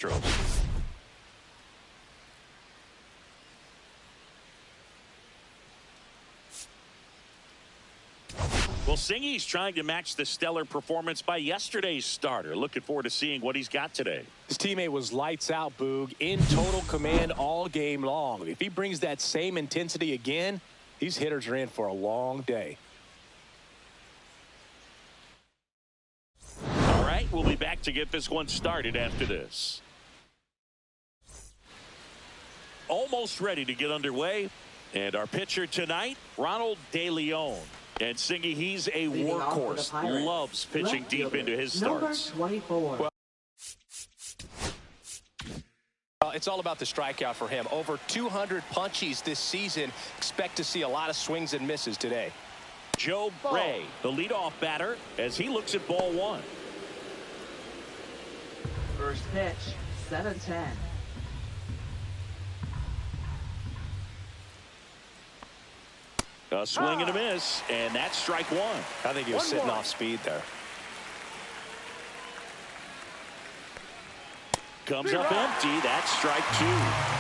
Well, Singy's trying to match the stellar performance by yesterday's starter. Looking forward to seeing what he's got today. His teammate was lights out, Boog, in total command all game long. If he brings that same intensity again, these hitters are in for a long day. All right, we'll be back to get this one started after this. Almost ready to get underway. And our pitcher tonight, Ronald De Leon. And Singy, he's a workhorse. Loves pitching deep into his starts. Number 24. Well, it's all about the strikeout for him. Over 200 punchies this season. Expect to see a lot of swings and misses today. Joe Ray, the leadoff batter, as he looks at ball one. First pitch, 7-10. A swing and a miss, and that's strike one. I think he was sitting off speed there. Comes up empty. That's strike two.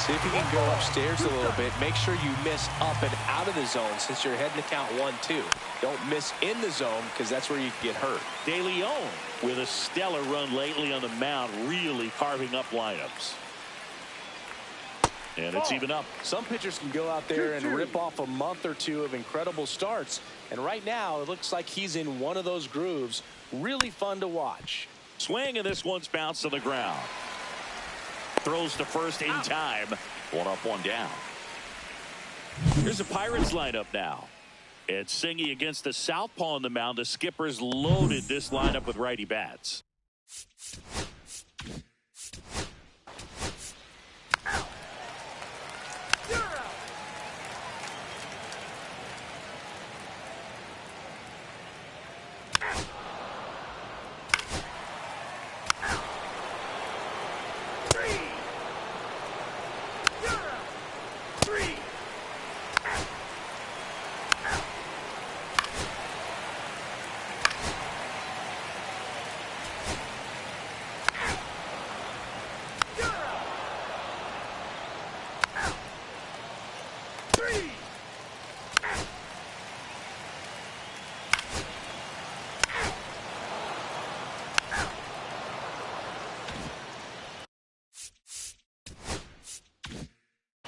See if you can go upstairs a little bit. Make sure you miss up and out of the zone since you're heading to count 1-2. Don't miss in the zone because that's where you can get hurt. De Leon with a stellar run lately on the mound, really carving up lineups. And it's even up. Some pitchers can go out there and rip off a month or two of incredible starts. And right now, it looks like he's in one of those grooves. Really fun to watch. Swing, and this one's bounced to the ground. Throws to first in time. One up, one down. Here's the Pirates lineup now. It's Singy against the southpaw on the mound. The skipper's loaded this lineup with righty bats.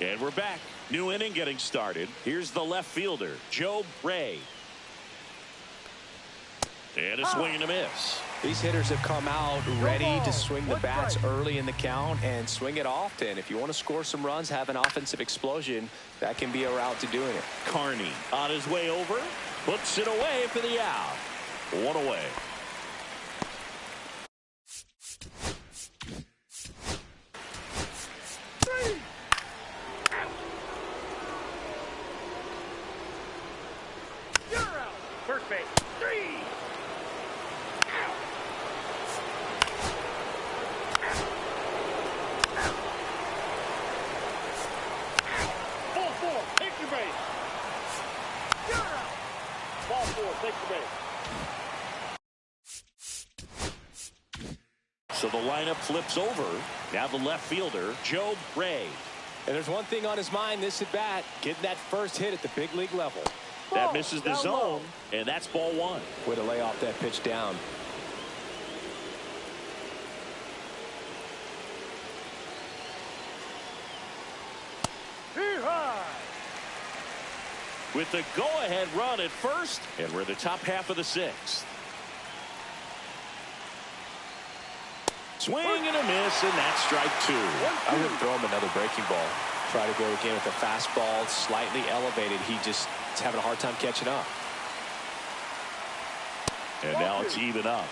And we're back. New inning getting started. Here's the left fielder, Joe Ray. And a swing and a miss. These hitters have come out ready to swing the bats early in the count and swing it often. If you want to score some runs, have an offensive explosion, that can be a route to doing it. Carney on his way over, puts it away for the out. One away. First base, 3. Ball 4, take your base. You're out. Ball 4, take your base. So the lineup flips over. Now the left fielder, Joe Ray. And there's one thing on his mind this at bat, getting that first hit at the big league level. That misses the zone, and that's ball one. Way to lay off that pitch down. With the go-ahead run at first, and we're in the top half of the sixth. Swing and a miss, and that's strike two. I wouldn't throw him another breaking ball. Try to go again with the fastball slightly elevated. He just is having a hard time catching up. And now it's even up.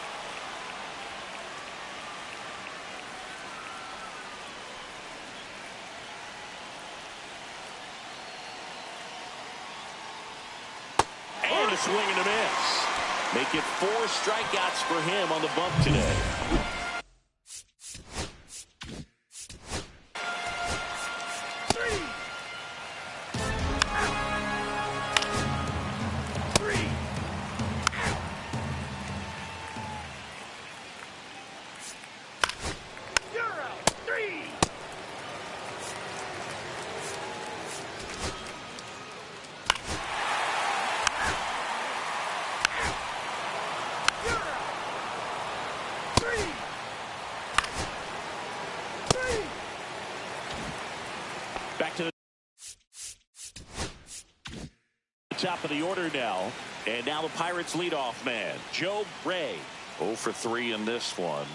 And a swing and a miss. Make it 4 strikeouts for him on the bump today. Back to the top of the order now. And now the Pirates leadoff man, Joe Ray. 0 for 3 in this one.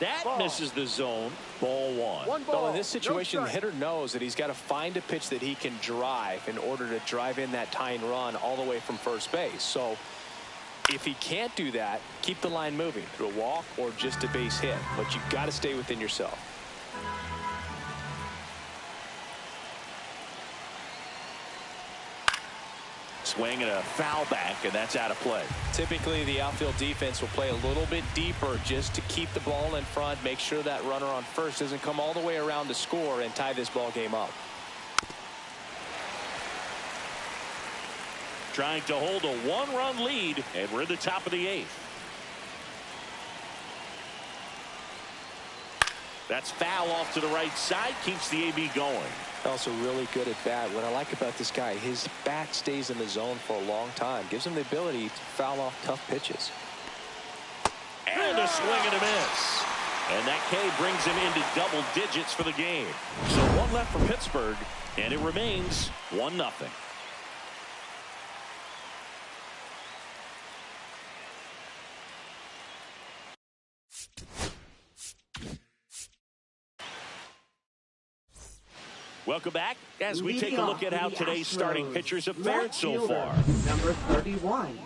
That misses the zone. Ball one. Well, in this situation, the hitter knows that he's got to find a pitch that he can drive in order to drive in that tying run all the way from first base. So if he can't do that, keep the line moving through a walk or just a base hit. But you've got to stay within yourself. Swing and a foul back, and that's out of play. Typically, the outfield defense will play a little bit deeper just to keep the ball in front, make sure that runner on first doesn't come all the way around to score and tie this ball game up. Trying to hold a one-run lead, and we're in the top of the 8th. That's foul off to the right side, keeps the AB going. Also really good at bat. What I like about this guy, his bat stays in the zone for a long time. Gives him the ability to foul off tough pitches. And a swing and a miss. And that K brings him into double digits for the game. So one left for Pittsburgh, and it remains 1-0. Welcome back as we take a look at how today's starting pitchers have fared so far. Number 31.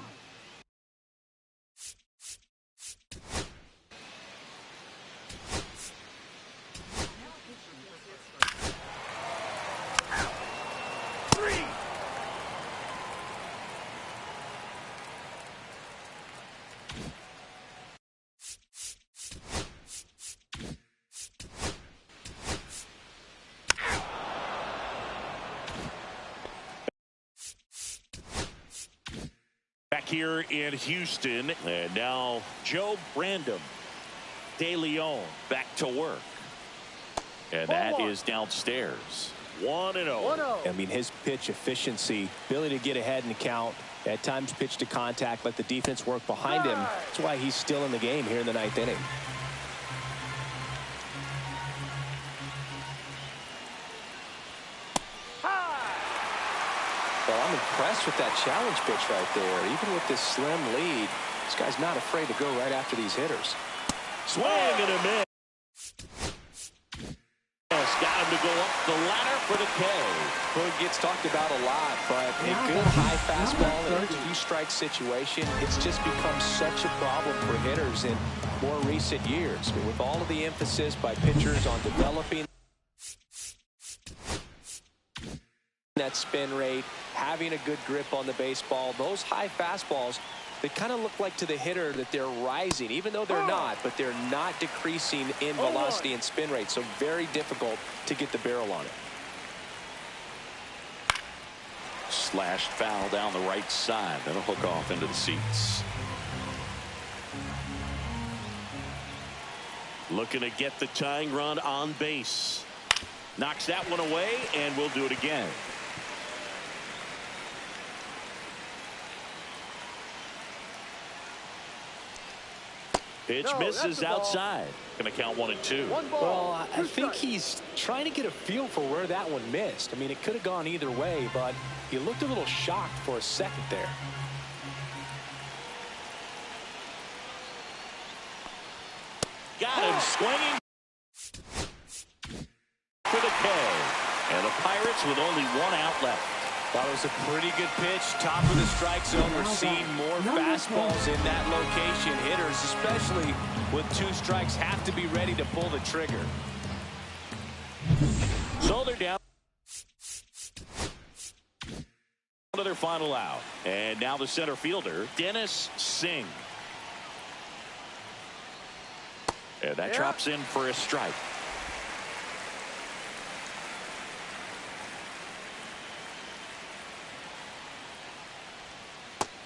Back here in Houston, and now Joe Brandon De Leon back to work, and that is downstairs. 1-0. I mean, his pitch efficiency, ability to get ahead in the count, at times pitch to contact, let the defense work behind him. That's why he's still in the game here in the 9th inning. Well, I'm impressed with that challenge pitch right there. Even with this slim lead, this guy's not afraid to go right after these hitters. Swing and a miss. Got him to go up the ladder for the K. Well, it gets talked about a lot, but a good high fastball in a 2-strike situation, it's just become such a problem for hitters in more recent years. I mean, with all of the emphasis by pitchers on developing that spin rate, having a good grip on the baseball, those high fastballs, they kind of look like to the hitter that they're rising, even though they're not, but they're not decreasing in velocity and spin rate, so very difficult to get the barrel on it. Slashed foul down the right side. That'll hook off into the seats. Looking to get the tying run on base. Knocks that one away, and we'll do it again. Pitch misses outside. Going to count 1-2. Well, I think he's trying to get a feel for where that one missed. I mean, it could have gone either way, but he looked a little shocked for a second there. Got him swinging for the K. And the Pirates with only 1 out left. That was a pretty good pitch. Top of the strike zone. We're seeing more fastballs in that location. Hitters, especially with 2 strikes, have to be ready to pull the trigger. So they're down to their final out. And now the center fielder, Dennis Singh. And that drops in for a strike.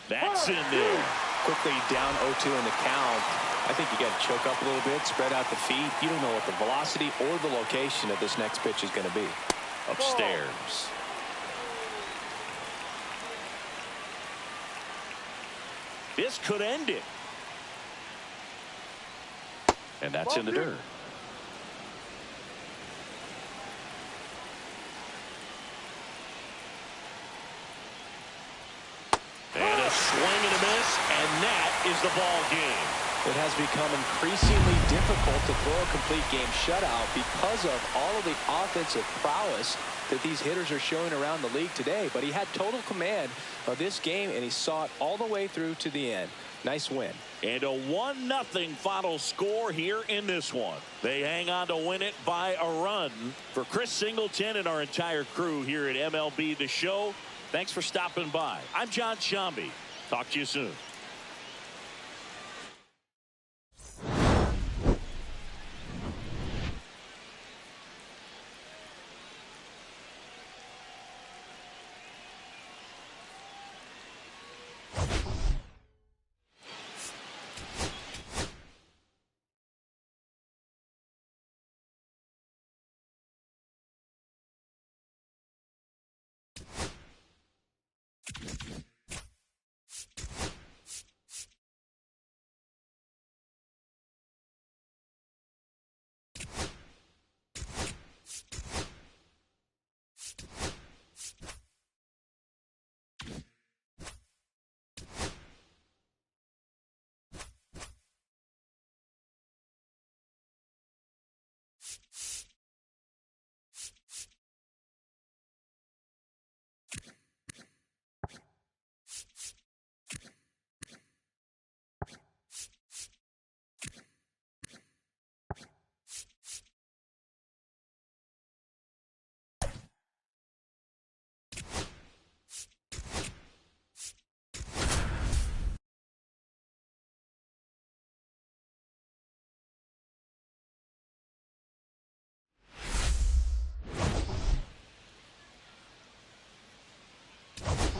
That's in there. Quickly down 0-2 in the count. I think you got to choke up a little bit, spread out the feet. You don't know what the velocity or the location of this next pitch is going to be. Upstairs. This could end it. And that's in the dirt. And a swing and a miss, and that is the ball game. It has become increasingly difficult to throw a complete game shutout because of all of the offensive prowess that these hitters are showing around the league today. But he had total command of this game, and he saw it all the way through to the end. Nice win. And a 1-0 final score here in this one. They hang on to win it by a run. For Chris Singleton and our entire crew here at MLB The Show, thanks for stopping by. I'm John Shambi. Talk to you soon.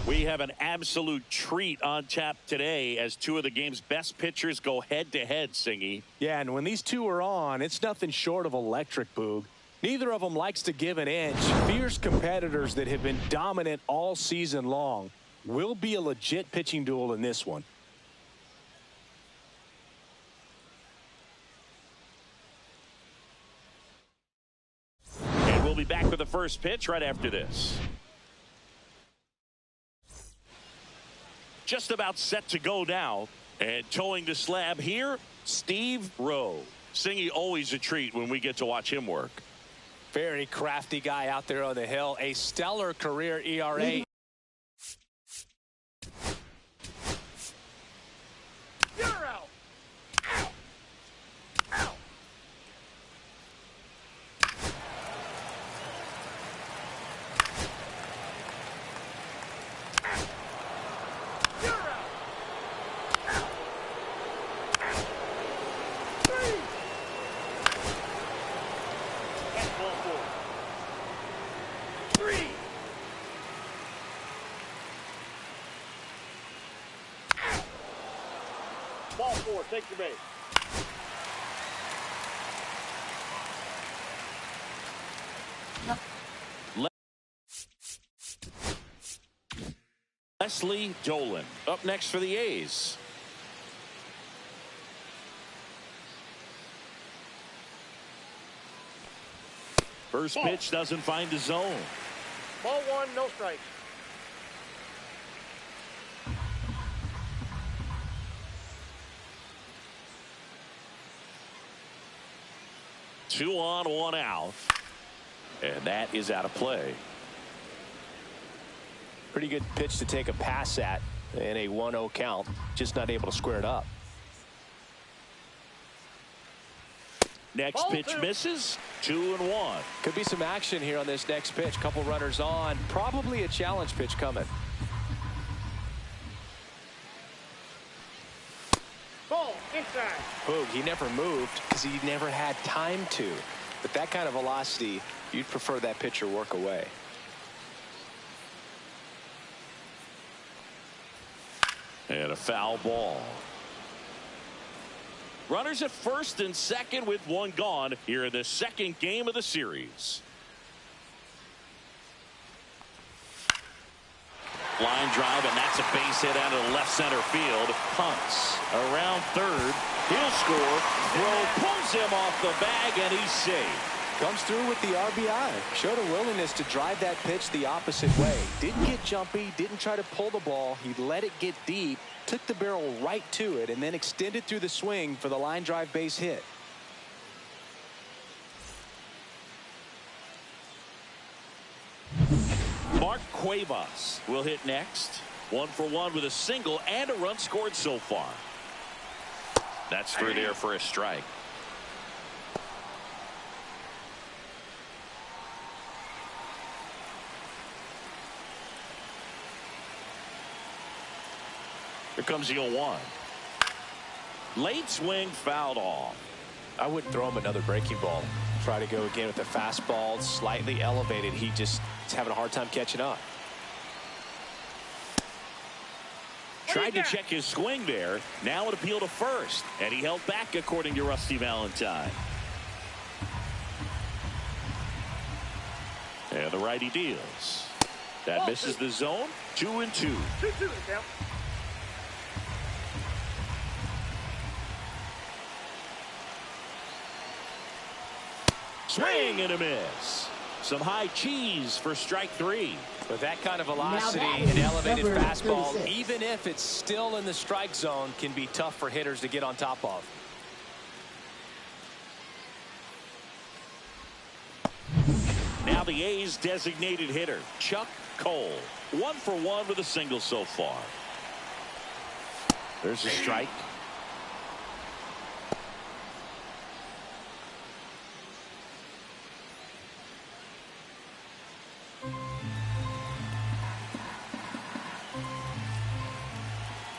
We have an absolute treat on tap today as two of the game's best pitchers go head-to-head, Singy. Yeah, and when these two are on, it's nothing short of electric, Boog. Neither of them likes to give an inch. Fierce competitors that have been dominant all season long. Will be a legit pitching duel in this one. And we'll be back with the first pitch right after this. Just about set to go now. And towing the slab here, Steve Rowe. Singy, always a treat when we get to watch him work. Very crafty guy out there on the hill. A stellar career ERA. You're out. Out. Out. You're out. Out. Three. That's ball four. Three. Ball four. Take your base. Leslie Dolan up next for the A's. First pitch doesn't find the zone. Ball one. No strikes. Two on, one out. And that is out of play. Pretty good pitch to take a pass at in a 1-0 count. Just not able to square it up. Next Ball pitch two. misses. 2-1. Could be some action here on this next pitch. Couple runners on. Probably a challenge pitch coming. Ball inside. Boog, he never moved because he never had time to. But that kind of velocity, you'd prefer that pitcher work away. And a foul ball. Runners at first and second with one gone here in the second game of the series. Line drive, and that's a base hit out of the left center field. Punts around third. He'll score. Throw pulls him off the bag, and he's safe. Comes through with the RBI. Showed a willingness to drive that pitch the opposite way. Didn't get jumpy, didn't try to pull the ball. He let it get deep, took the barrel right to it, and then extended through the swing for the line drive base hit. Mark Cuevas will hit next. 1 for 1 with a single and a run scored so far. That's through there for a strike. Here comes the 0-1. Late swing fouled off. I wouldn't throw him another breaking ball. Try to go again with a fastball slightly elevated. He just is having a hard time catching up. Tried to check his swing there. Now it appealed to first. And he held back, according to Rusty Valentine. And the righty deals. That misses the zone. 2-2. 2-2 count. Swing and a miss. Some high cheese for strike 3. With that kind of velocity, an elevated fastball, even if it's still in the strike zone, can be tough for hitters to get on top of. Now the A's designated hitter, Chuck Cole. 1 for 1 with a single so far. There's a strike.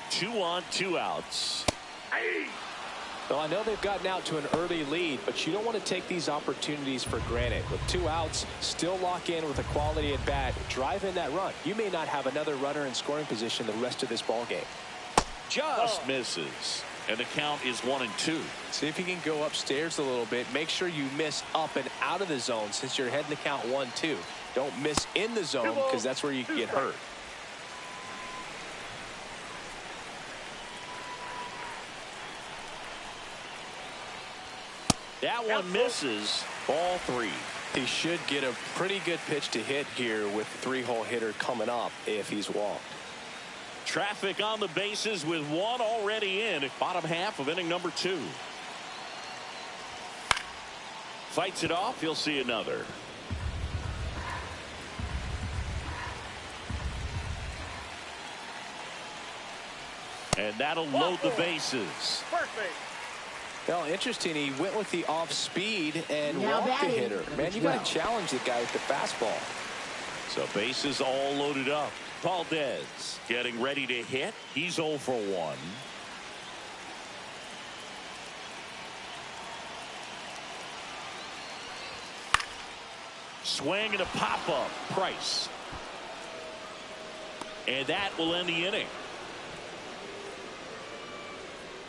Two on, 2 outs. Well, I know they've gotten out to an early lead, but you don't want to take these opportunities for granted. With 2 outs, still lock in with a quality at bat, drive in that run. You may not have another runner in scoring position the rest of this ball game. Just misses. And the count is 1-2. See if you can go upstairs a little bit. Make sure you miss up and out of the zone since you're heading the count 1-2. Don't miss in the zone because that's where you can get hurt. That one misses. Ball 3. He should get a pretty good pitch to hit here with the 3-hole hitter coming up if he's walked. Traffic on the bases with 1 already in. Bottom half of inning number 2. Fights it off. He'll see another. And that'll load the bases. First base. Well, interesting. He went with the off speed and walked the hitter. Man, you got to challenge the guy with the fastball. So bases all loaded up. Valdez getting ready to hit. He's 0 for 1. Swing and a pop up. Price. And that will end the inning.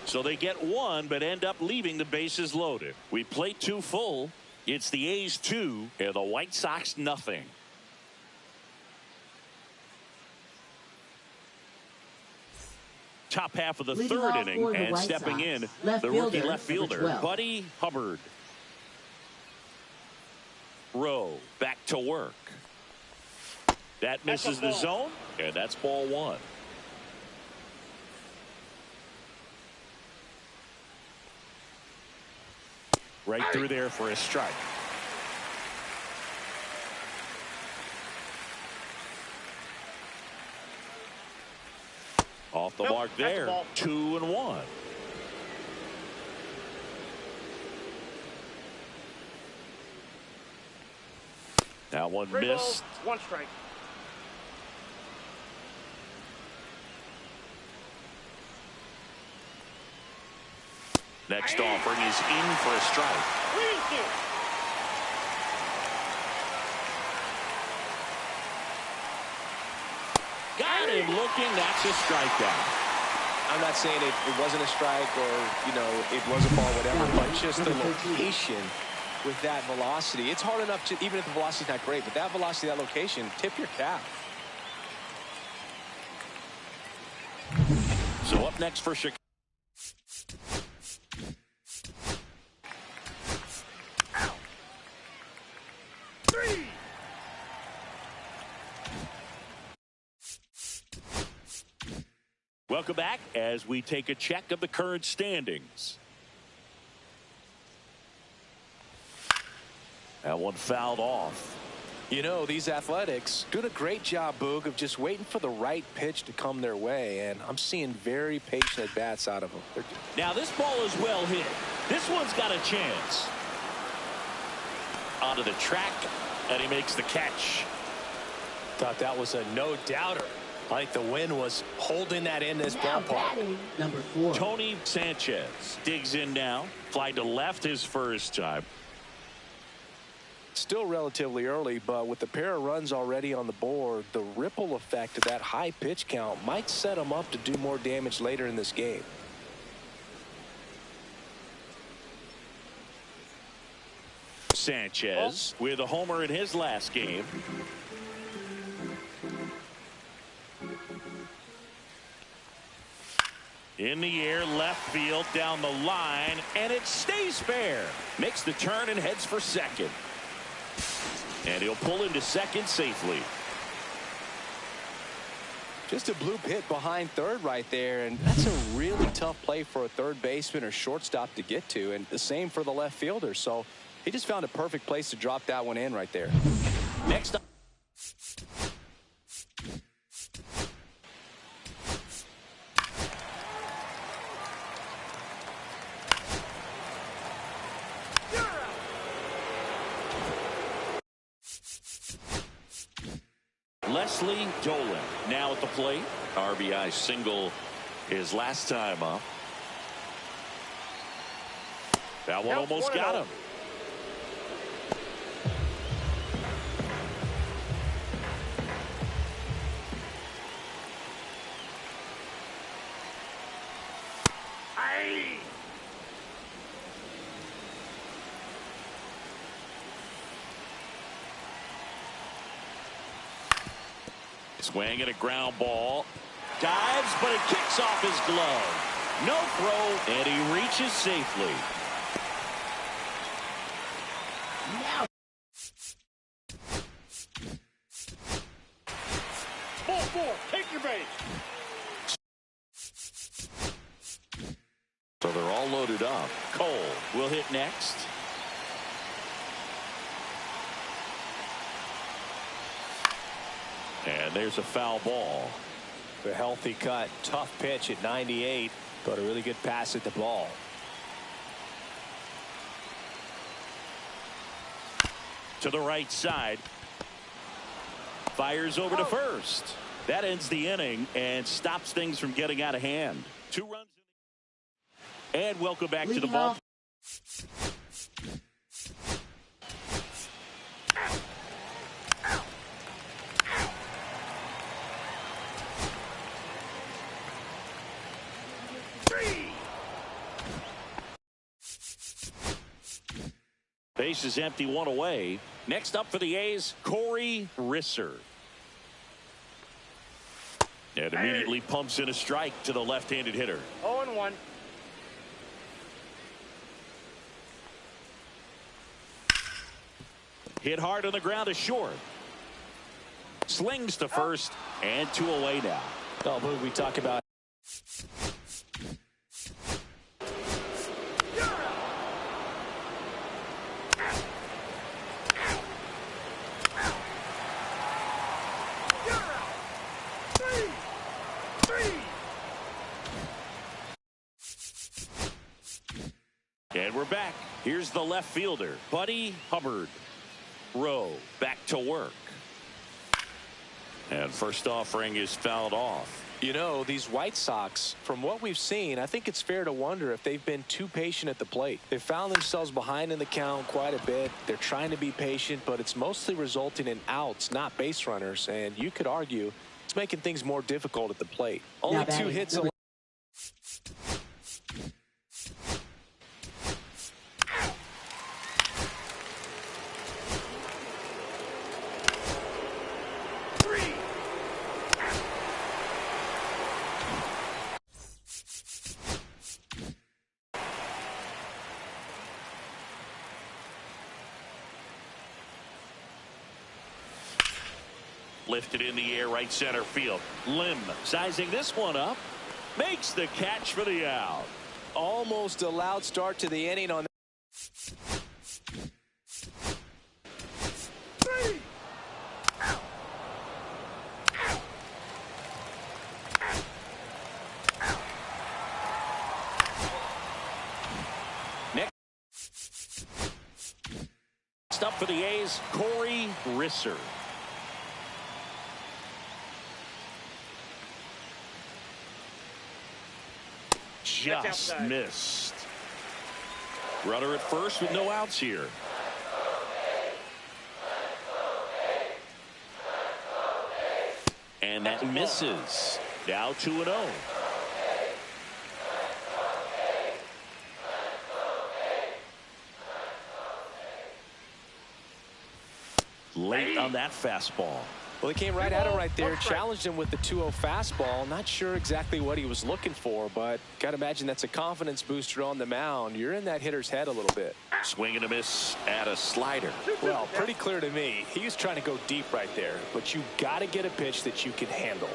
So they get 1 but end up leaving the bases loaded. We play 2 full. It's the A's 2 and the White Sox nothing. Top half of the third inning, and stepping in the rookie left fielder Buddy Hubbard. Rowe back to work. That misses the zone, and that's ball 1. Right through there for a strike. Off the mark there. 2-1. That one missed. 1 strike. Next offering is in for a strike. Got him looking. That's a strikeout. I'm not saying it wasn't a strike or, you know, it was a ball, whatever, but just the location with that velocity. It's hard enough to, even if the velocity's not great, but that velocity, that location, tip your cap. So up next for Chicago. Welcome back as we take a check of the current standings. That one fouled off. You know, these Athletics doing a great job, Boog, of just waiting for the right pitch to come their way, and I'm seeing very patient at-bats out of them. Now this ball is well hit. This one's got a chance. Onto the track, and he makes the catch. Thought that was a no-doubter. I think the wind was holding that in this ballpark. Number 4. Tony Sanchez digs in now. Fly to left his first time. Still relatively early, but with the pair of runs already on the board, the ripple effect of that high pitch count might set him up to do more damage later in this game. Sanchez with a homer in his last game. In the air, left field, down the line, and it stays fair. Makes the turn and heads for second. And he'll pull into second safely. Just a bloop hit behind third right there, and that's a really tough play for a third baseman or shortstop to get to, and the same for the left fielder. So he just found a perfect place to drop that one in right there. Next up. Leslie Dolan now at the plate. RBI single his last time up. That one almost got him. Swing at a ground ball. Dives, but it kicks off his glove. No throw, and he reaches safely. Ball 4. Take your base. So they're all loaded up. Cole will hit next. And there's a foul ball. A healthy cut, tough pitch at 98, but a really good pass at the ball. To the right side. Fires over to first. That ends the inning and stops things from getting out of hand. 2 runs. And welcome back to the ball. Base is empty, 1 away. Next up for the A's, Corey Risser. And immediately pumps in a strike to the left-handed hitter. 0-1. Hit hard on the ground to short. Slings to first and 2 away now. Oh, but we talk about and we're back. Here's the left fielder, Buddy Hubbard. Rowe back to work. And first offering is fouled off. You know, these White Sox, from what we've seen, I think it's fair to wonder if they've been too patient at the plate. They've found themselves behind in the count quite a bit. They're trying to be patient, but it's mostly resulting in outs, not base runners. And you could argue it's making things more difficult at the plate. Only 2 hits. Lifted in the air, right center field. Lim sizing this one up. Makes the catch for the out. Almost a loud start to the inning on that. Next up for the A's, Corey Risser. Just missed. Runner at first with no outs here. And that misses. Now 2-0. Late on that fastball. Well, he came right at him right there, challenged him with the 2-0 fastball. Not sure exactly what he was looking for, but got to imagine that's a confidence booster on the mound. You're in that hitter's head a little bit. Swing and a miss at a slider. Well, pretty clear to me. He was trying to go deep right there, but you got to get a pitch that you can handle.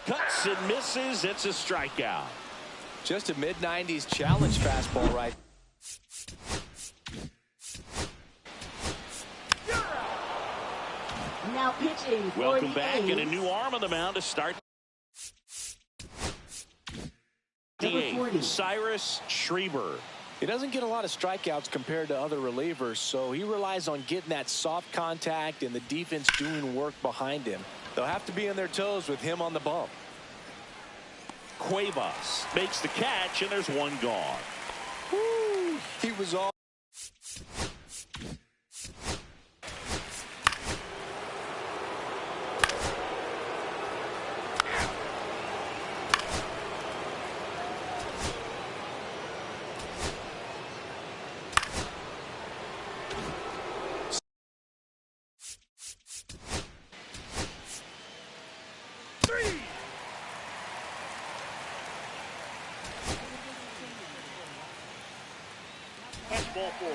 Cuts and misses. It's a strikeout. Just a mid-90s challenge fastball right. Now pitching. Welcome back, and a new arm on the mound to start. Cyrus Schreiber. He doesn't get a lot of strikeouts compared to other relievers, so he relies on getting that soft contact and the defense doing work behind him. They'll have to be on their toes with him on the bump. Cuevas makes the catch, and there's one gone. Woo, he was all. Ball 4.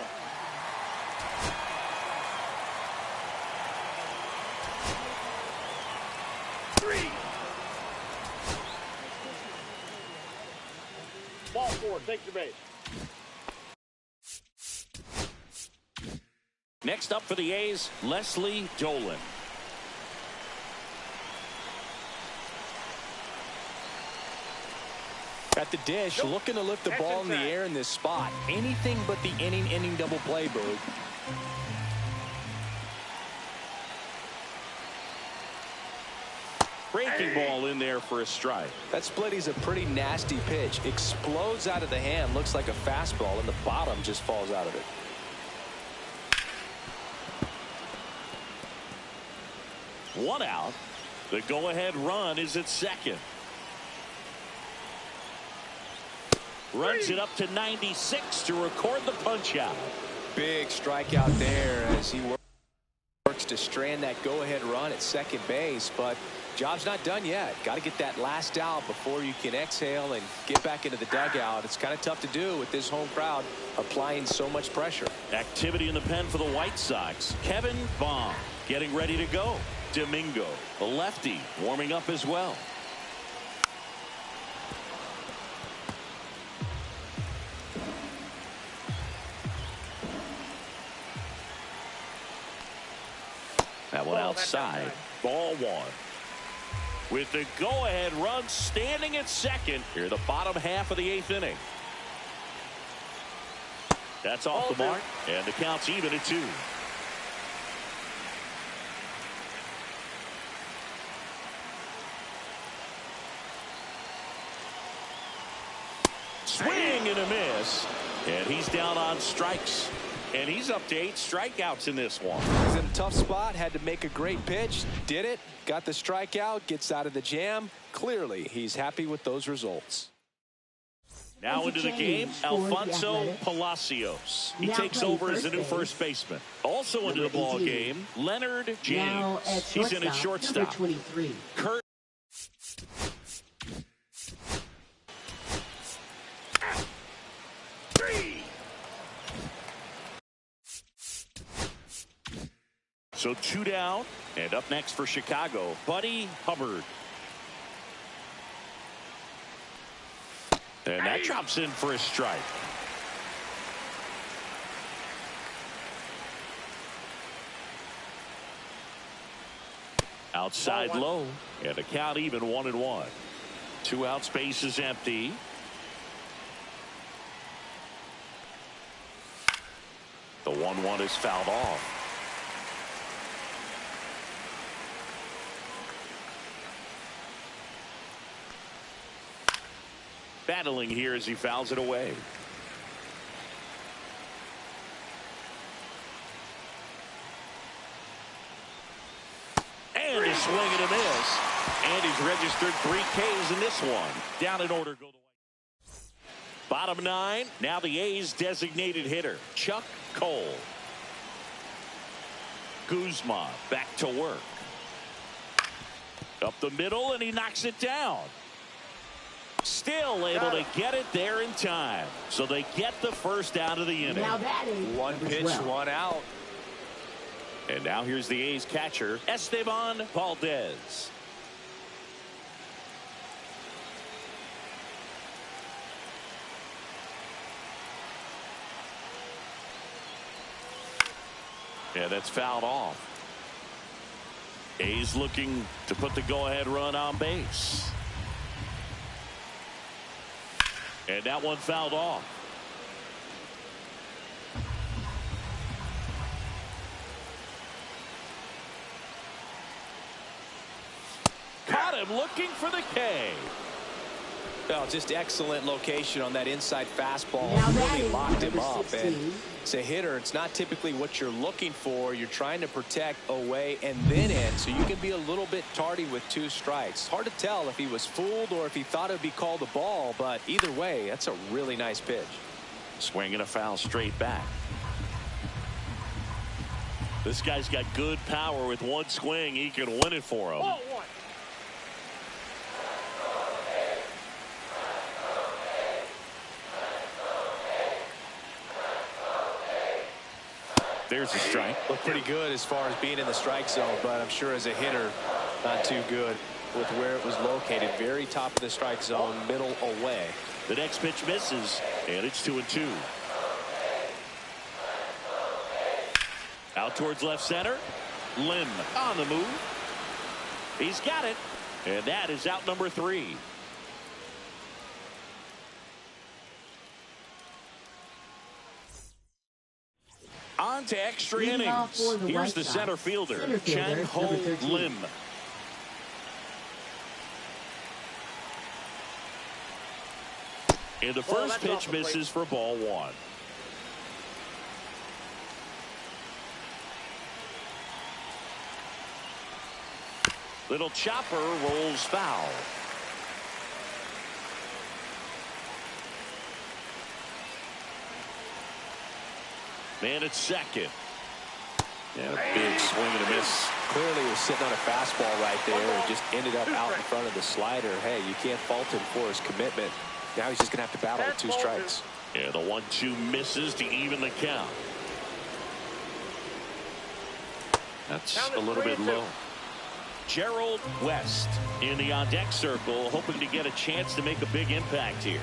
Ball 4. Take your base. Next up for the A's, Leslie Dolan. At the dish, looking to lift the ball in the air in this spot. Anything but the inning double play, Boog. Breaking ball in there for a strike. That splitty's a pretty nasty pitch. Explodes out of the hand. Looks like a fastball, and the bottom just falls out of it. One out. The go-ahead run is at second. Runs it up to 96 to record the punch out. Big strikeout there as he works to strand that go-ahead run at second base, but job's not done yet. Got to get that last out before you can exhale and get back into the dugout. It's kind of tough to do with this home crowd applying so much pressure. Activity in the pen for the White Sox. Kevin Baum getting ready to go. Domingo, the lefty, warming up as well. That one outside. Ball 1. With the go-ahead run standing at second here, the bottom half of the 8th inning. That's off the mark, and the count's even at 2. Swing and a miss, and he's down on strikes. And he's up to 8 strikeouts in this one. He's in a tough spot, had to make a great pitch, did it, got the strikeout, gets out of the jam. Clearly, he's happy with those results. Now into the game, Alfonso Palacios. He takes over as the new first baseman. Also into the ball game, Leonard James. He's in at shortstop. Kurt So 2 down. And up next for Chicago, Buddy Hubbard. And that drops in for a strike. Outside low. And the count even 1-1. 2 out, space is empty. The 1-1 is fouled off. Battling here as he fouls it away. And a swing and a miss. And he's registered 3 Ks in this one. Down in order. Go to bottom 9. Now the A's designated hitter, Chuck Cole. Guzman back to work. Up the middle, and he knocks it down. Still able to get it there in time. So they get the first out of the inning. Now that is 1 pitch, 1 out. And now here's the A's catcher, Esteban Valdez. Yeah, that's fouled off. A's looking to put the go-ahead run on base. And that one fouled off. Caught him looking for the K. Well, just excellent location on that inside fastball. Now Really locked him number up. 16. And as a hitter, it's not typically what you're looking for. You're trying to protect away and then in, so you can be a little bit tardy with 2 strikes. Hard to tell if he was fooled or if he thought it would be called a ball, but either way, that's a really nice pitch. Swinging a foul straight back. This guy's got good power. With 1 swing, he can win it for him. Ball 1. There's a strike. Looked pretty good as far as being in the strike zone, but I'm sure as a hitter, not too good with where it was located. Very top of the strike zone, middle away. The next pitch misses, and it's 2-2. Out towards left center. Lim on the move. He's got it, and that is out number 3. On to extra Leading off innings. for the Here's White the Sox, center fielder, number Chang-Ho 13. Lim. And the first pitch misses for ball 1. Little chopper rolls foul. Man at second. And a big swing and a miss. Clearly was sitting on a fastball right there and just ended up out in front of the slider. Hey, you can't fault him for his commitment. Now he's just going to have to battle with 2 strikes. Yeah, the 1-2 misses to even the count. That's a little bit low. Gerald West in the on-deck circle, hoping to get a chance to make a big impact here.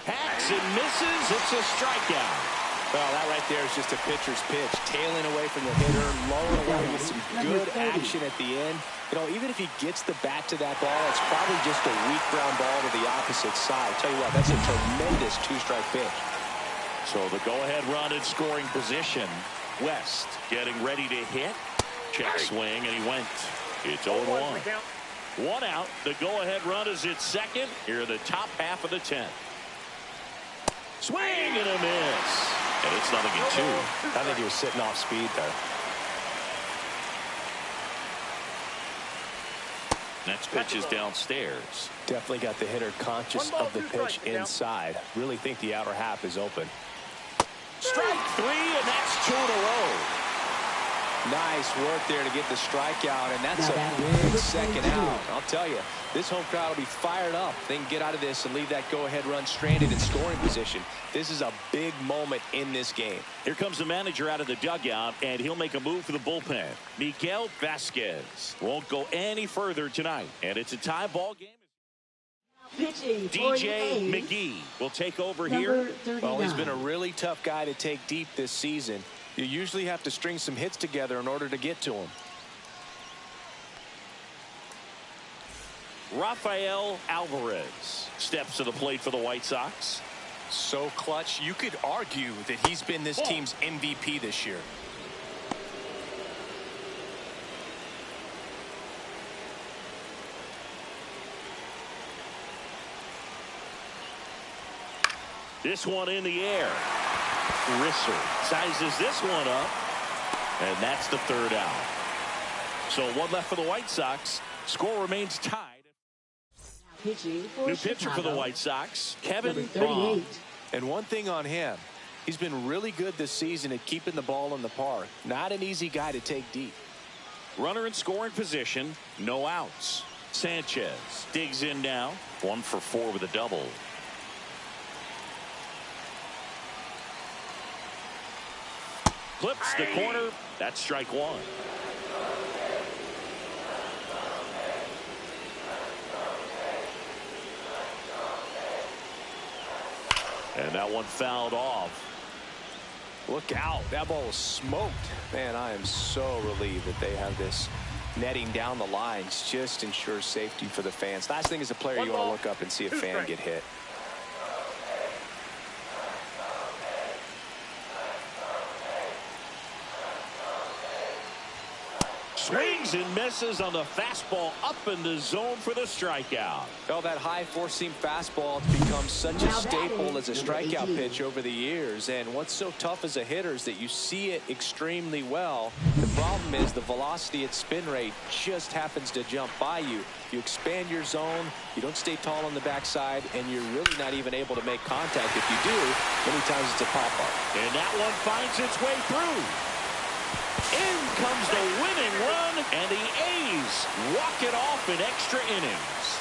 Hacks and misses. It's a strikeout. Well, that right there is just a pitcher's pitch. Tailing away from the hitter, lowering away with some good action at the end. You know, even if he gets the bat to that ball, it's probably just a weak ground ball to the opposite side. Tell you what, that's a tremendous 2-strike pitch. So the go-ahead run in scoring position. West getting ready to hit. Check swing, and he went. It's 0-1. 1 out. The go-ahead run is at second. Here are the top half of the 10th. Swing and a miss. And it's 0-2. I think he was sitting off speed there. Next pitch is downstairs. Definitely got the hitter conscious of the pitch inside. Really think the outer half is open. Strike 3, and that's 2 in a row. Nice work there to get the strikeout, and that's Now a big that second 22. out. I'll tell you, this home crowd will be fired up. They can get out of this and leave that go-ahead run stranded in scoring position. This is a big moment in this game. Here comes the manager out of the dugout, and he'll make a move for the bullpen. Miguel Vasquez won't go any further tonight, and it's a tie ball game. Pitching for the DJ A's, McGee will take over number here. 39. Well, he's been a really tough guy to take deep this season. You usually have to string some hits together in order to get to him. Rafael Alvarez steps to the plate for the White Sox. So clutch, you could argue that he's been this team's MVP this year. This one in the air. Risser sizes this one up, and that's the third out. So one left for the White Sox. Score remains tied. Pitching for New pitcher for the Chicago, White Sox, number Kevin 38. Bond. And one thing on him, he's been really good this season at keeping the ball in the park. Not an easy guy to take deep. Runner in scoring position, no outs. Sanchez digs in now. 1 for 4 with a double. Clips the corner. That's strike one. And that one fouled off. Look out. That ball was smoked. Man, I am so relieved that they have this netting down the lines. Just ensures safety for the fans. Last thing as a player, you want to look up and see a fan get hit. Swings and misses on the fastball up in the zone for the strikeout. Well, that high four-seam fastball has become such a Now that staple is as a number strikeout 18. pitch over the years. And what's so tough as a hitter is that you see it extremely well. The problem is the velocity at spin rate just happens to jump by you. You expand your zone, you don't stay tall on the backside, and you're really not even able to make contact. If you do, many times it's a pop-up. And that one finds its way through. In comes the winning run, and the A's walk it off in extra innings.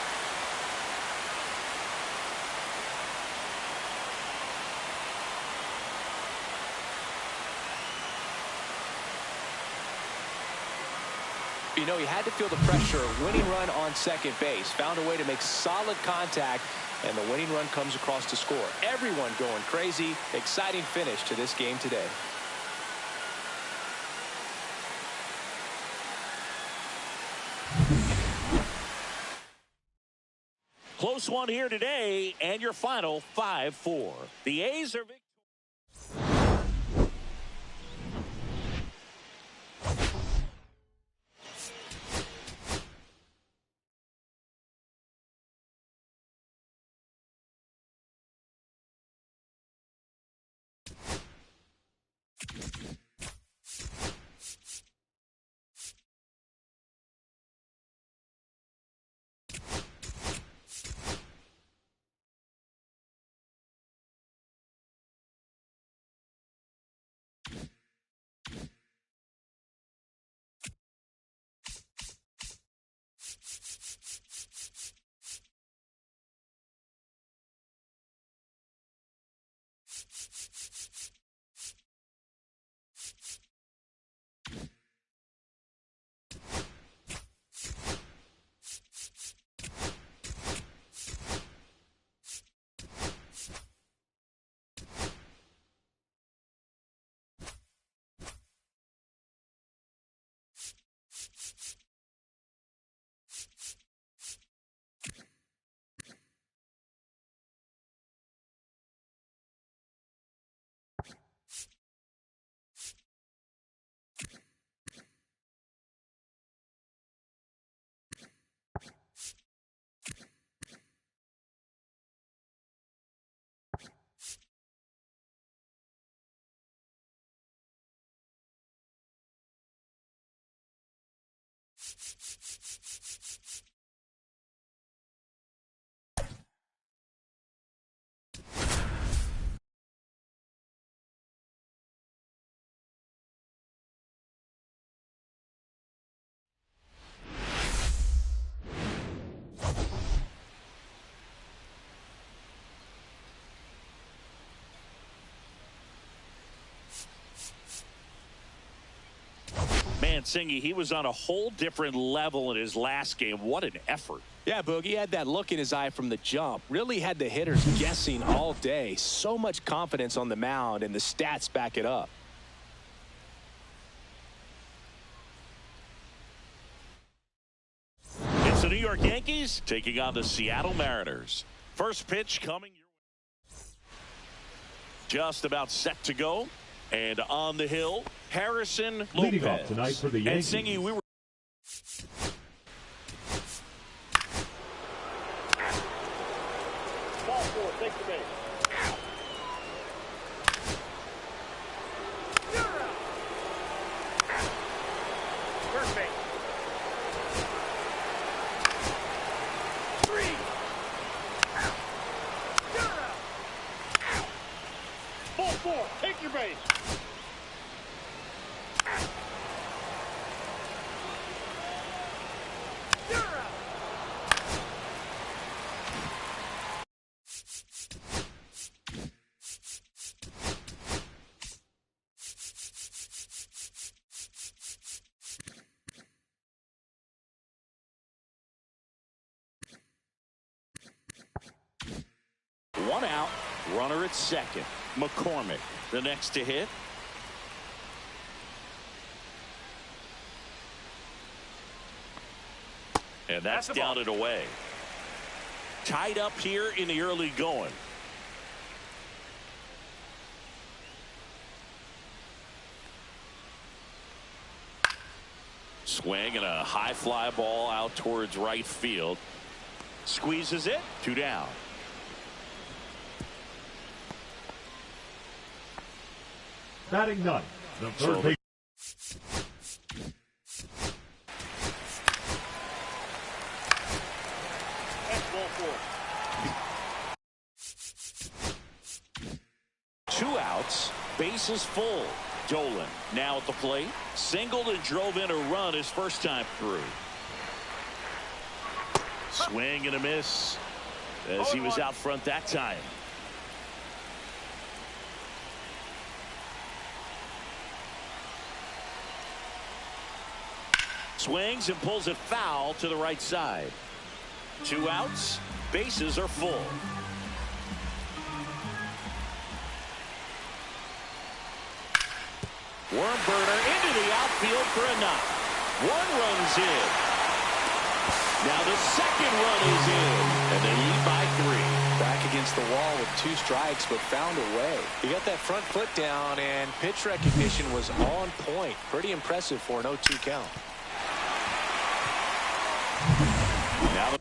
You know, he had to feel the pressure. Winning run on second base. Found a way to make solid contact, and the winning run comes across to score. Everyone going crazy. Exciting finish to this game today. Close one here today, and your final 5-4. The A's are victorious. saying, Singy, he was on a whole different level in his last game. What an effort. Yeah, Boog, he had that look in his eye from the jump. Really had the hitters guessing all day. So much confidence on the mound, and the stats back it up. It's the New York Yankees taking on the Seattle Mariners. First pitch coming your way. Just about set to go. And on the hill, Harrison Lopez. Leading off tonight for the Yankees. And Singy, we were. Ball four, take the base. First base. Three. Ball four, take your base. One out, runner at second. McCormick, the next to hit. And that's down and away. Tied up here in the early going. Swing and a high fly ball out towards right field. Squeezes it. 2 down. Batting ninth, the third base. That's ball four. 2 outs, bases full. Dolan now at the plate. Singled and drove in a run his first time through. Swing and a miss as he was out front that time. Swings and pulls it foul to the right side. 2 outs, bases are full. Worm burner into the outfield for a knock. 1 run's in. Now the second run is in, and they lead by 3. Back against the wall with 2 strikes, but found a way. He got that front foot down, and pitch recognition was on point. Pretty impressive for an 0-2 count. Now the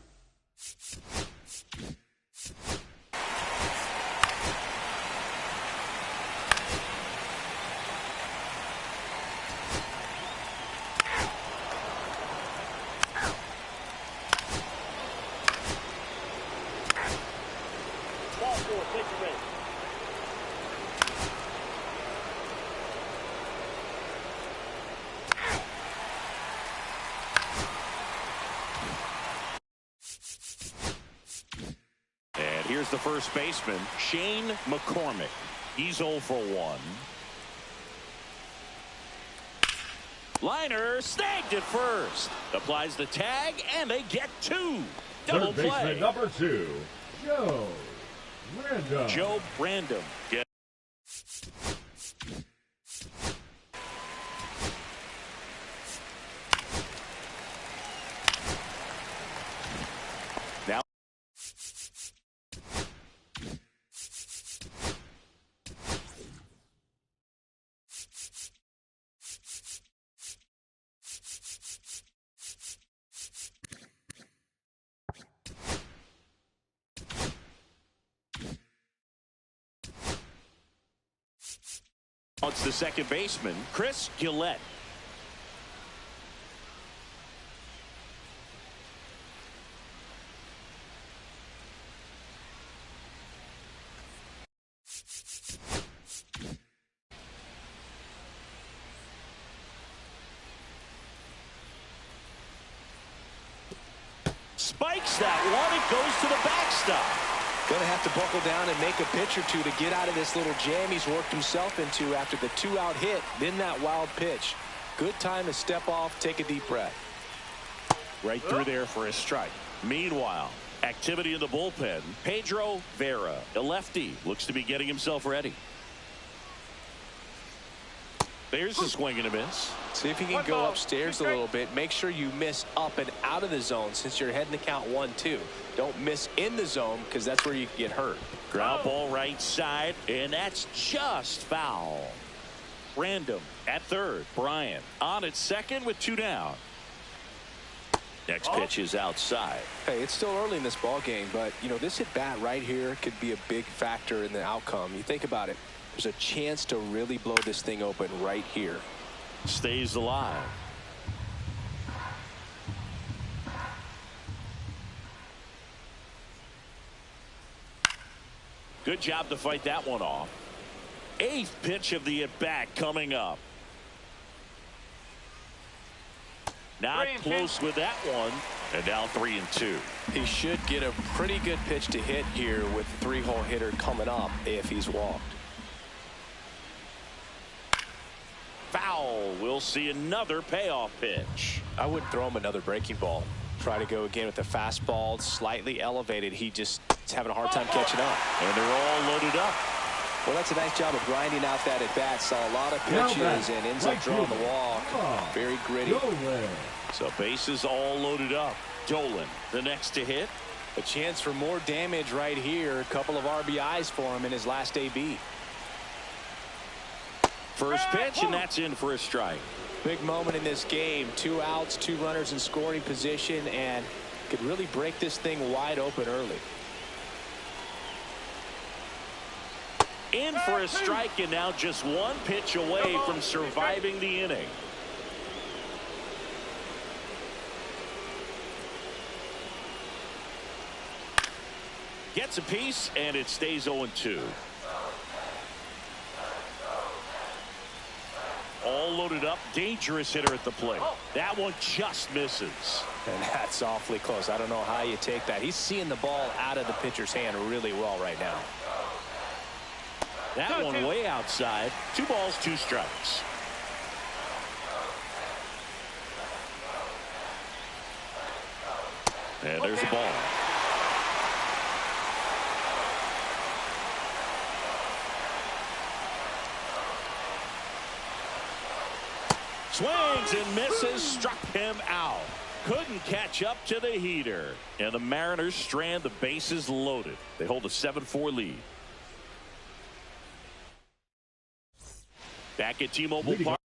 Ball four, take the base. And here's the first baseman, Shane McCormick. He's 0 for 1. Liner snagged at first. Applies the tag, and they get 2. Double Third baseman play. number 2, Joe Random. Joe Random. Now it's the second baseman, Chris Gillette. Spikes that one. It goes to the backstop. Going to have to buckle down and make a pitch or two to get out of this little jam he's worked himself into after the 2-out hit, then that wild pitch. Good time to step off, take a deep breath. Right through there for a strike. Meanwhile, activity in the bullpen. Pedro Vera, a lefty, looks to be getting himself ready. There's a swing and a miss. See if you can go upstairs a little bit. Make sure you miss up and out of the zone since you're heading to count 1-2. Don't miss in the zone because that's where you can get hurt. Ground ball right side, and that's just foul. Random at third. Bryant on at second with 2 down. Next pitch is outside. Hey, it's still early in this ball game, but you know this at bat right here could be a big factor in the outcome. You think about it. There's a chance to really blow this thing open right here. Stays alive. Good job to fight that one off. 8th pitch of the at-bat coming up. Not close with that one. And now 3-2. He should get a pretty good pitch to hit here with the 3-hole hitter coming up if he's walked. Foul. We'll see another payoff pitch. I wouldn't throw him another breaking ball. Try to go again with the fastball slightly elevated. He just is having a hard time catching up. And they're all loaded up. Well, that's a nice job of grinding out that at bat. Saw a lot of pitches and ends up drawing the walk. Very gritty. So bases all loaded up. Dolan the next to hit. A chance for more damage right here. A couple of RBIs for him in his last AB. First pitch, and that's in for a strike. Big moment in this game. 2 outs, 2 runners in scoring position, and could really break this thing wide open early. In for a strike, and now just 1 pitch away from surviving the inning. Gets a piece, and it stays 0-2. All loaded up. Dangerous hitter at the plate. That one just misses. And that's awfully close. I don't know how you take that. He's seeing the ball out of the pitcher's hand really well right now. That one way outside. 2 balls, 2 strikes. And there's the ball. Swings and misses, struck him out. Couldn't catch up to the heater. And the Mariners strand the bases loaded. They hold a 7-4 lead. Back at T-Mobile Park.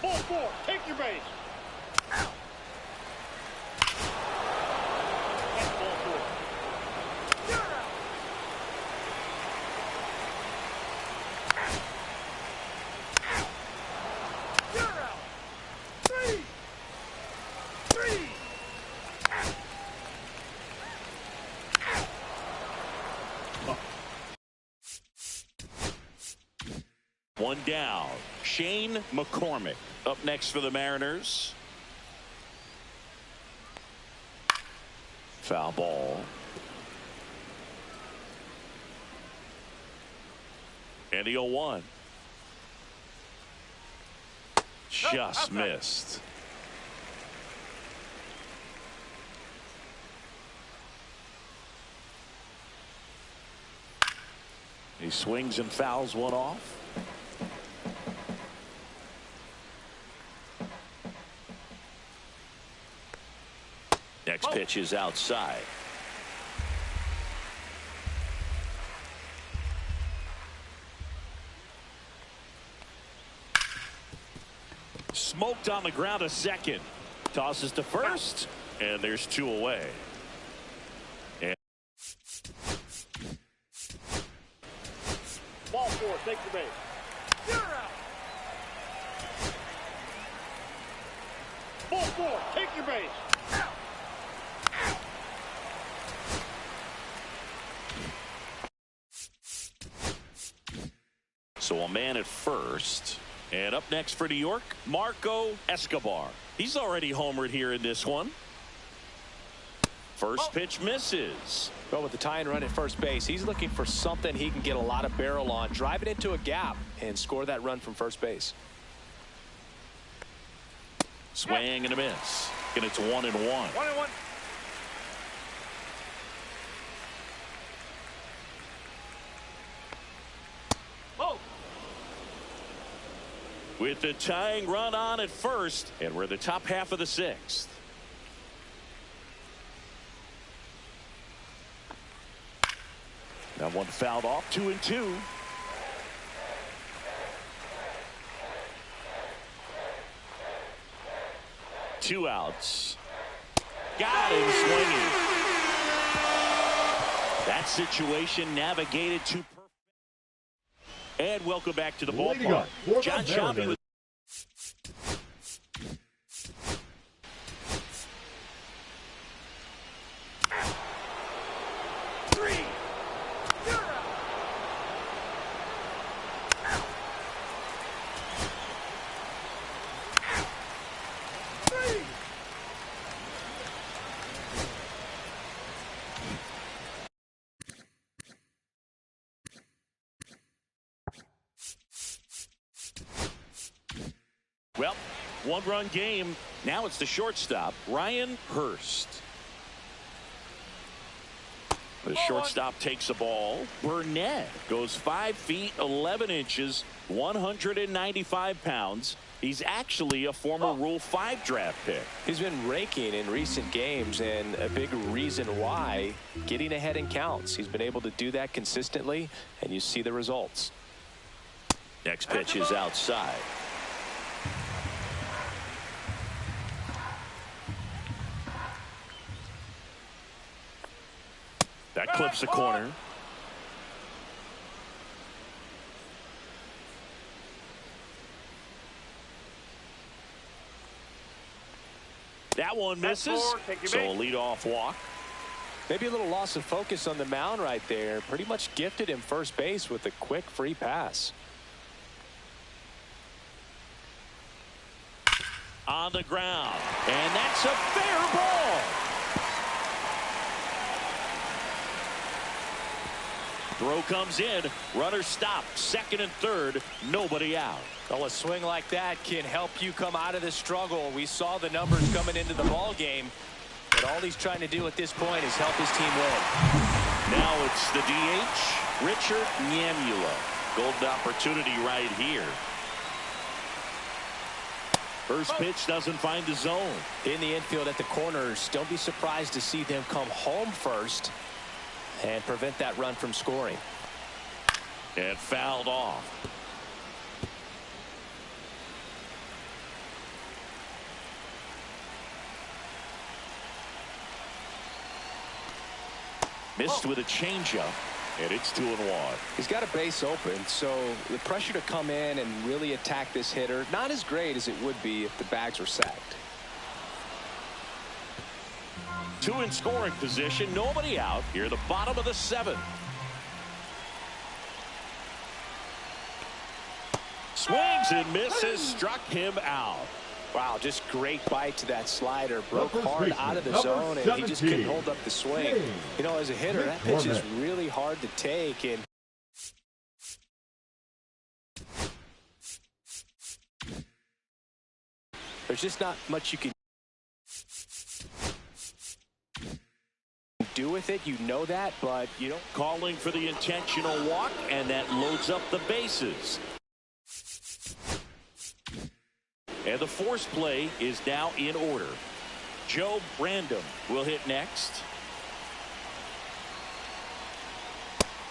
Ball 4, take your base. That's ball 4. You're out. You're out. 3. One down. Shane McCormick up next for the Mariners. Foul ball. And the 0-1. Just missed. He swings and fouls one off. Next pitch is outside. Smoked on the ground, a second. Tosses to first, and there's 2 away. And Ball 4, take your base. You're out. Ball 4, take your base. so a man at first. And up next for New York, Marco Escobar. He's already homered here in this one. First pitch misses. Well, with the tie and run at first base, he's looking for something he can get a lot of barrel on, drive it into a gap, and score that run from first base. Swing and a miss. And it's 1-1. 1-1. With the tying run on at first, and we're the top half of the sixth. That one fouled off. 2-2. Two outs. Got him swinging. That situation navigated to perfect. And welcome back to the ballpark. John Shelby with well, one-run game. Now it's the shortstop, Ryan Hurst. The shortstop takes a ball. Burnett goes 5 feet 11 inches, 195 pounds. He's actually a former Rule 5 draft pick. He's been raking in recent games, and a big reason why, getting ahead in counts. He's been able to do that consistently, and you see the results. Next pitch is outside. That clips the corner. That one misses. So a leadoff walk. Maybe a little loss of focus on the mound right there. Pretty much gifted him first base with a quick free pass. On the ground. And that's a fair ball. Throw comes in. Runner stopped. Second and third. Nobody out. Well, a swing like that can help you come out of the struggle. We saw the numbers coming into the ball game, but all he's trying to do at this point is help his team win. Now it's the DH, Richard Nyamula. Golden opportunity right here. First pitch doesn't find the zone. In the infield at the corners, don't be surprised to see them come home first and prevent that run from scoring. And fouled off. Missed with a changeup, and it's 2-1. He's got a base open, so the pressure to come in and really attack this hitter, not as great as it would be if the bags were sacked. Two in scoring position, nobody out. Here at the bottom of the seventh. Swings and misses, struck him out. Wow, just great bite to that slider. Broke hard out of the zone, and he just couldn't hold up the swing. You know, as a hitter, that pitch is really hard to take, and there's just not much you can do with it. You know that, but you don't. Calling for the intentional walk, and that loads up the bases. And the force play is now in order. Joe Brandom will hit next.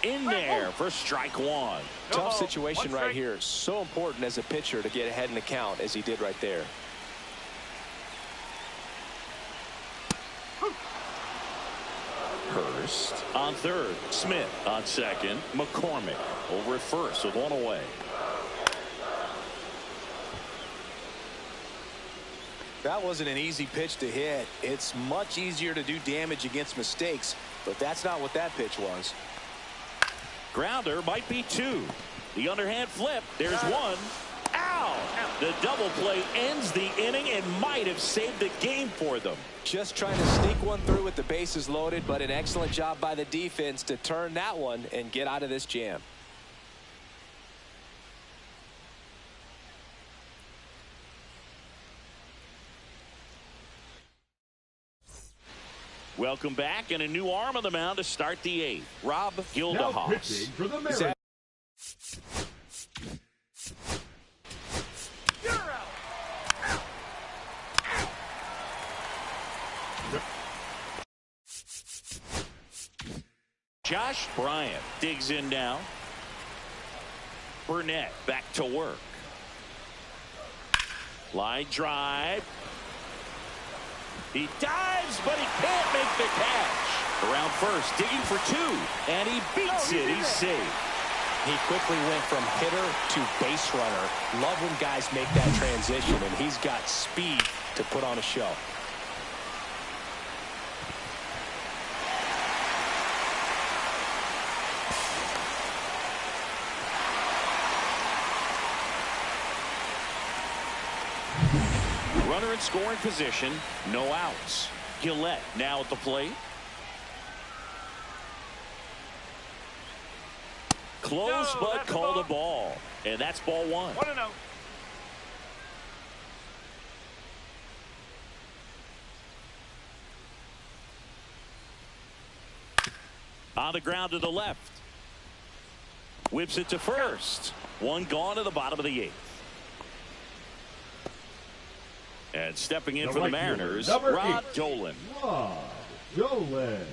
In there for strike one. Tough situation right here. So important as a pitcher to get ahead in the count as he did right there. Hurst on third. Smith on second. McCormick over at first with one away. That wasn't an easy pitch to hit. It's much easier to do damage against mistakes, but that's not what that pitch was. Grounder might be two. The underhand flip. There's one. Out. Wow. The double play ends the inning and might have saved the game for them. Just trying to sneak one through with the bases loaded, but an excellent job by the defense to turn that one and get out of this jam. Welcome back, and a new arm on the mound to start the eighth. Rob Now Gildehoff. pitching for the Mariners. Josh Bryant digs in now. Burnett back to work. Line drive. He dives, but he can't make the catch. Around first, digging for two, and he beats it. He's safe. He quickly went from hitter to base runner. Love when guys make that transition, and he's got speed to put on a show. Runner in scoring position, no outs. Gillette now at the plate. Close, but called a ball. And that's ball one. 1-0. On the ground to the left. Whips it to first. One gone to the bottom of the eighth. And stepping in for the Mariners, Rod Dolan. Rod Dolan.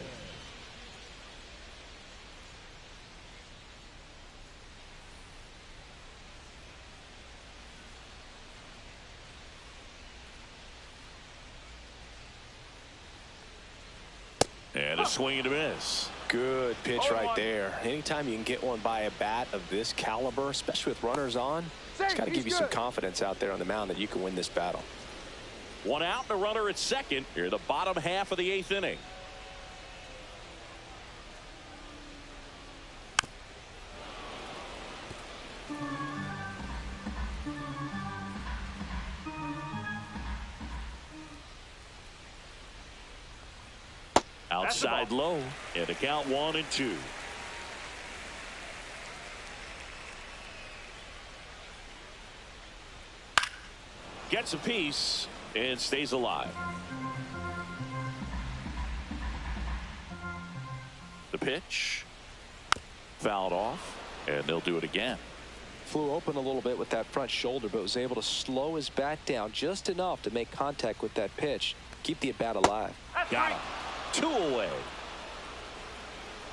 And a swing and a miss. Good pitch right there. Anytime you can get one by a bat of this caliber, especially with runners on, it's got to give you some confidence out there on the mound that you can win this battle. One out and a runner at second here in the bottom half of the eighth inning. Outside low, and a count 1-2. Gets a piece and stays alive. The pitch fouled off, and they'll do it again. Flew open a little bit with that front shoulder, but was able to slow his bat down just enough to make contact with that pitch, keep the at bat alive. Got him. 2 away.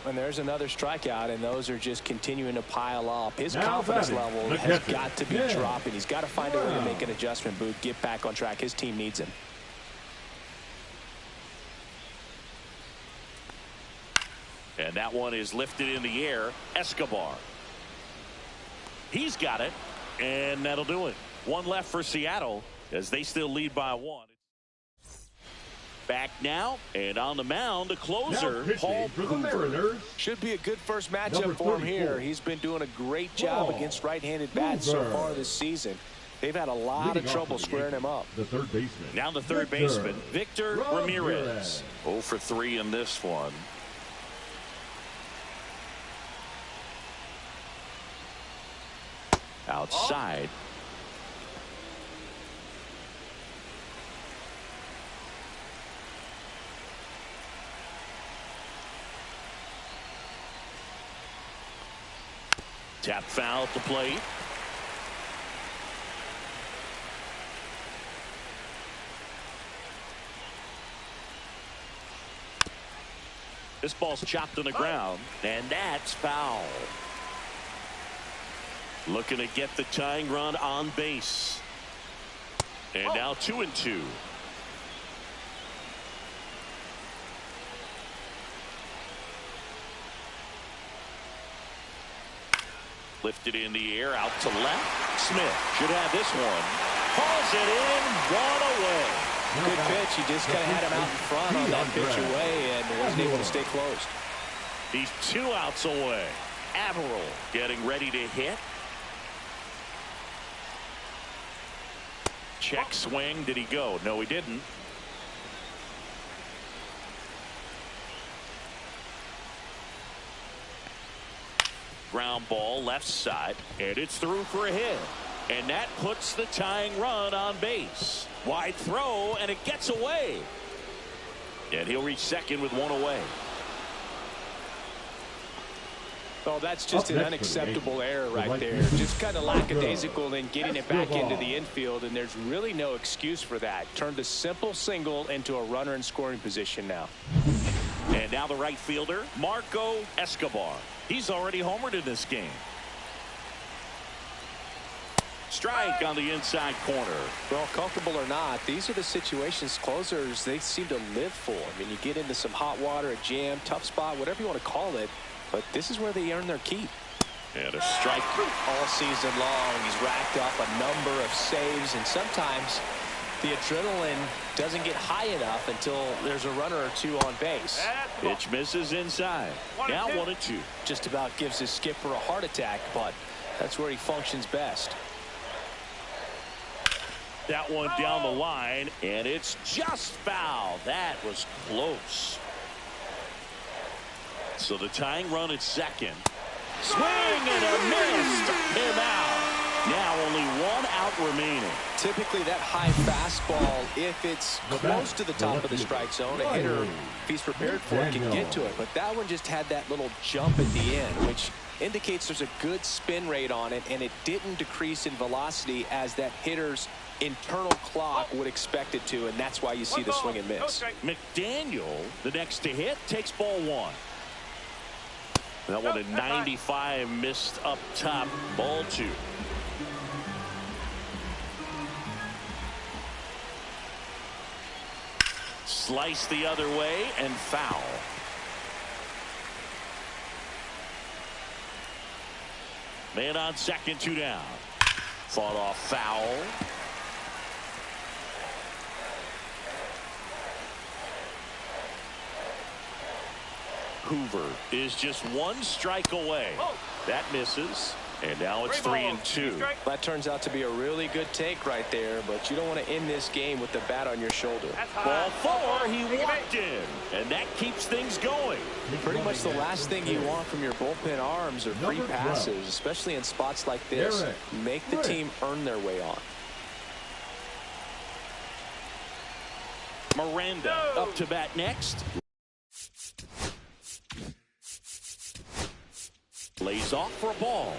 And there's another strikeout, and those are just continuing to pile up. His Now confidence batting, level the has catcher. got to be Yeah. dropping. He's got to find a way to make an adjustment, Boot, get back on track. His team needs him. And that one is lifted in the air. Escobar. He's got it, and that'll do it. One left for Seattle as they still lead by 1. Back now, and on the mound, the closer, Now Paul pitching for the Mariners. Should be a good first matchup Number for him 34. here. He's been doing a great job Paul against right-handed bats so Hoover. far this season. They've had a lot Leading of off trouble for the squaring him up. The third baseman. Now the third Victor baseman, Victor Ramirez. Ramirez. 0 for 3 in this one. Outside. Tap foul at the plate. This ball's chopped on the ground, and that's foul. Looking to get the tying run on base. And now 2-2. Lifted in the air, out to left. Smith should have this one. Calls it in, 1 away. Good pitch. He just kind of had him out in front on that pitch away and wasn't able to stay closed. He's 2 outs away. Averill getting ready to hit. Check swing. Did he go? No, he didn't. Ground ball left side, and it's through for a hit. And that puts the tying run on base. Wide throw, and it gets away. And he'll reach second with one away. Oh, that's just an unacceptable error right there. Just kind of lackadaisical in getting it back into the infield, and there's really no excuse for that. Turned a simple single into a runner in scoring position now. And now the right fielder, Marco Escobar. He's already homered in this game. Strike on the inside corner. Well, comfortable or not, these are the situations closers they seem to live for. I mean, you get into some hot water, a jam, tough spot, whatever you want to call it, but this is where they earn their keep. And a strike. All season long, he's racked up a number of saves, and sometimes the adrenaline doesn't get high enough until there's a runner or two on base. Pitch misses inside. Now 1-2. Just about gives his skipper a heart attack, but that's where he functions best. That one down the line, and it's just foul. That was close. So the tying run at second. Swing and a miss. Took him out. Now only one out remaining. Typically that high fastball, if it's close to the top of the strike zone, a hitter, if he's prepared for it, can get to it. But that one just had that little jump at the end, which indicates there's a good spin rate on it, and it didn't decrease in velocity as that hitter's internal clock would expect it to, and that's why you see the swing and miss. McDaniel, the next to hit, takes ball one. That one at 95, missed up top. Ball two. Slice the other way and foul. Man on second, 2 down. Fought off foul. Hoover is just one strike away. That misses. And now it's 3-2. That turns out to be a really good take right there, but you don't want to end this game with the bat on your shoulder. Ball 4, he walked in, and that keeps things going. Pretty much the last thing you want from your bullpen arms are free passes, especially in spots like this. Make the team earn their way on. Miranda up to bat next. Lays off for a ball.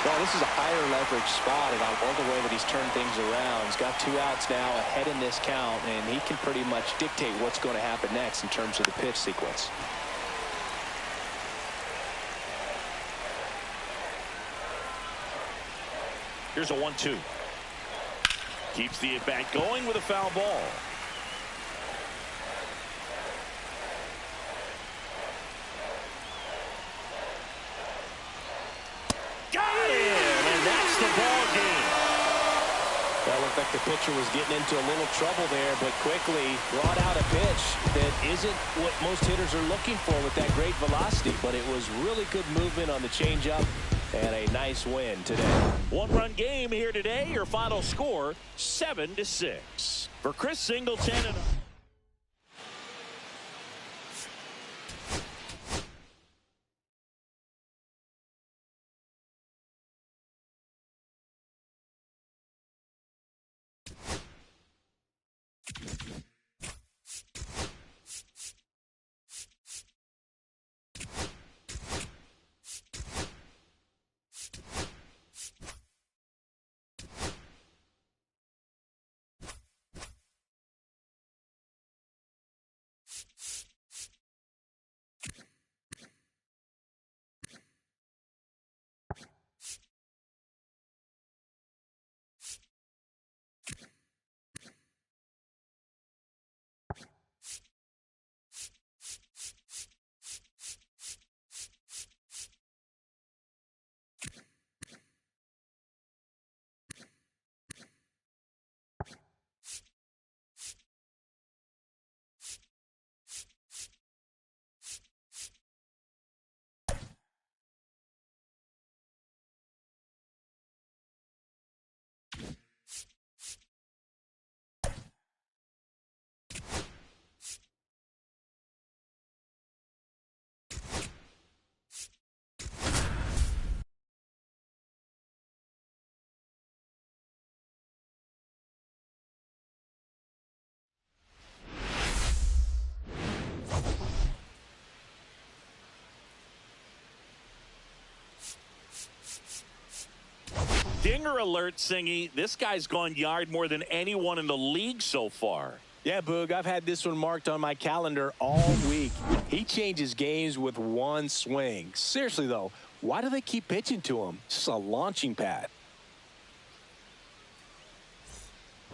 Well, this is a higher leverage spot, and I love the way that he's turned things around. He's got 2 outs now ahead in this count, and he can pretty much dictate what's going to happen next in terms of the pitch sequence. Here's a 1-2. Keeps the at-bat going with a foul ball. Got him, and that's the ball game. That looked like the pitcher was getting into a little trouble there, but quickly brought out a pitch that isn't what most hitters are looking for with that great velocity, but it was really good movement on the changeup and a nice win today. One-run game here today. Your final score, 7-6. For Chris Singleton and Dinger alert, Singy. This guy's gone yard more than anyone in the league so far. Yeah, Boog, I've had this one marked on my calendar all week. He changes games with one swing. Seriously, though, why do they keep pitching to him? It's just a launching pad.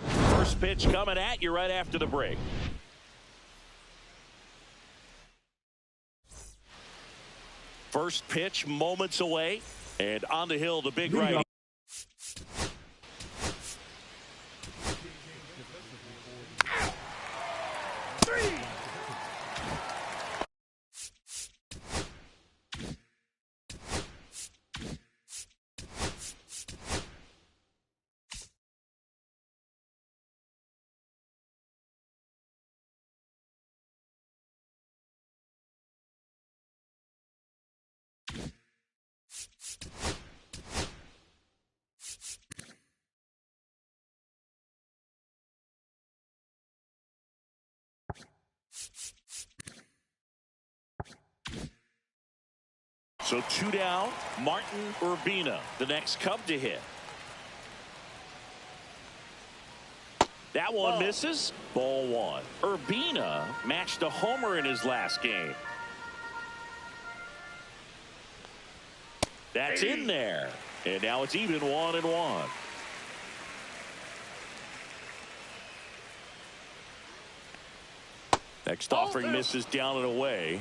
First pitch coming at you right after the break. First pitch moments away. And on the hill, the big righty. So 2 down, Martin Urbina, the next Cub to hit. That one misses. Ball 1. Urbina matched a homer in his last game. That's in there. And now it's even 1-1. Next offering misses down and away.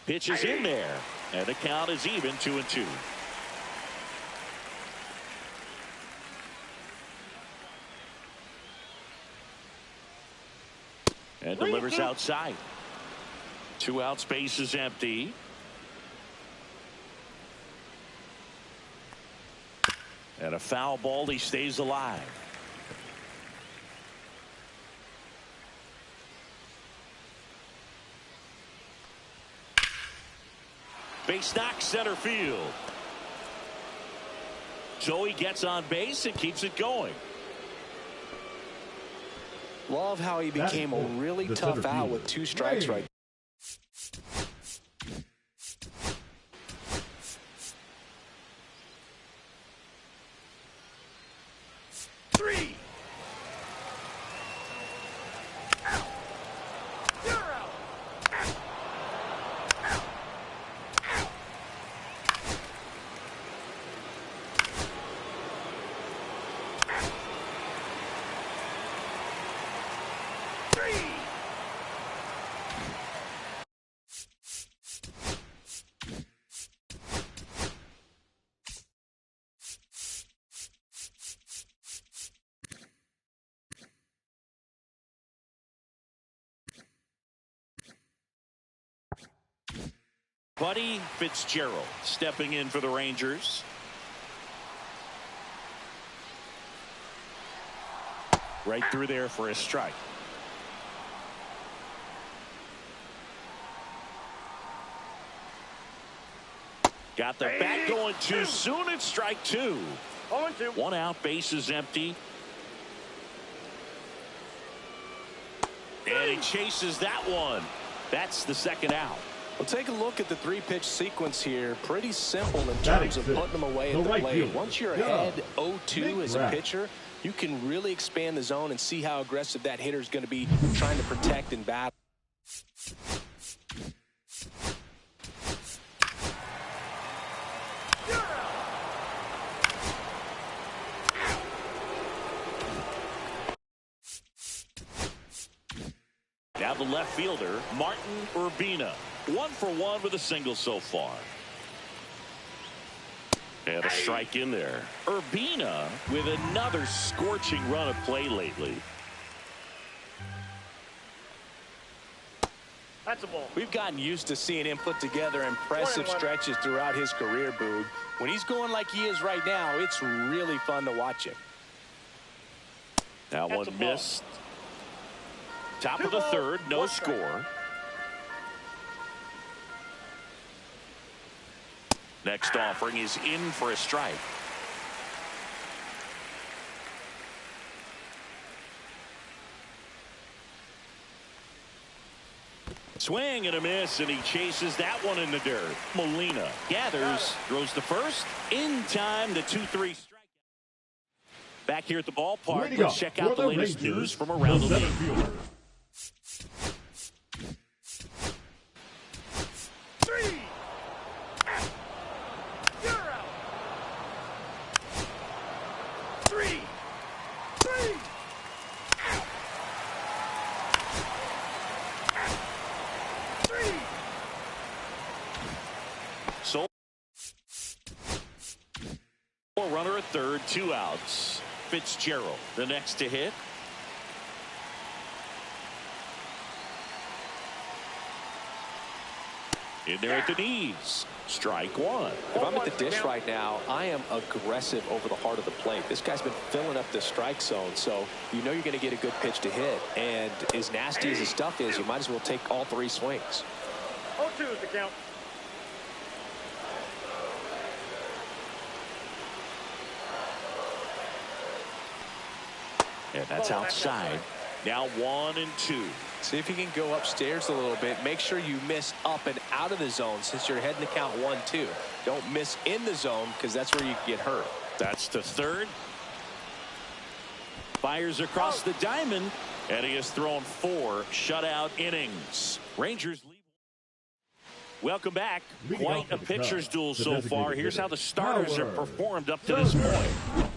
Pitch is in there, and the count is even 2-2. And delivers outside. 2 outs, base is empty. And a foul ball, he stays alive. Base knock center field. Joey gets on base and keeps it going. Love how he became a really tough out with 2 strikes right. Buddy Fitzgerald stepping in for the Rangers. Right through there for a strike. Got the bat going too soon. It's strike 2. 1 out, base is empty. And he chases that one. That's the second out. Well, take a look at the 3-pitch sequence here. Pretty simple in terms of putting them away at the plate. Once you're ahead 0-2 as a pitcher, you can really expand the zone and see how aggressive that hitter is going to be trying to protect and battle. Now the left fielder, Martin Urbina. 1 for 1 with a single so far. And a strike in there. Urbina with another scorching run of play lately. That's a ball. We've gotten used to seeing him put together impressive stretches throughout his career, Boog. When he's going like he is right now, it's really fun to watch him. That one missed. Top of the third, no score. Next offering is in for a strike. Swing and a miss, and he chases that one in the dirt. Molina gathers, throws the first. In time, the 2-3 strike. Back here at the ballpark, let's check out the latest news from around the league. Runner at third, 2 outs. Fitzgerald, the next to hit. In there at the knees. Strike one. If I'm at the dish right now, I am aggressive over the heart of the plate. This guy's been filling up the strike zone, so you know you're going to get a good pitch to hit. And as nasty as his stuff is, you might as well take all 3 swings. 0-2 is the count. And that's outside. Now 1-2. See if you can go upstairs a little bit. Make sure you miss up and out of the zone since you're heading to count 1-2. Don't miss in the zone because that's where you can get hurt. That's to third. Fires across the diamond, and he has thrown 4 shutout innings. Rangers lead. Welcome back. Quite a pitcher's duel so far. Here's how the starters have performed up to this point.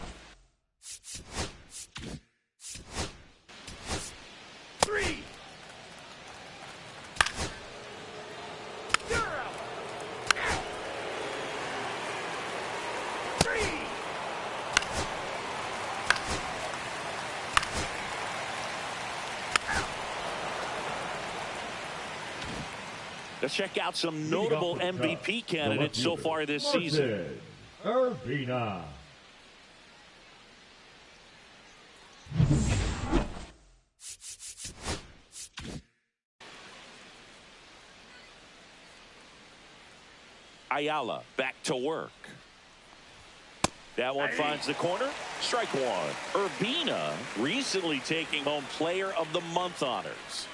Let's check out some notable MVP candidates so far this season. Urbina. Ayala back to work. That one finds the corner. Strike one. Urbina recently taking home Player of the Month honors.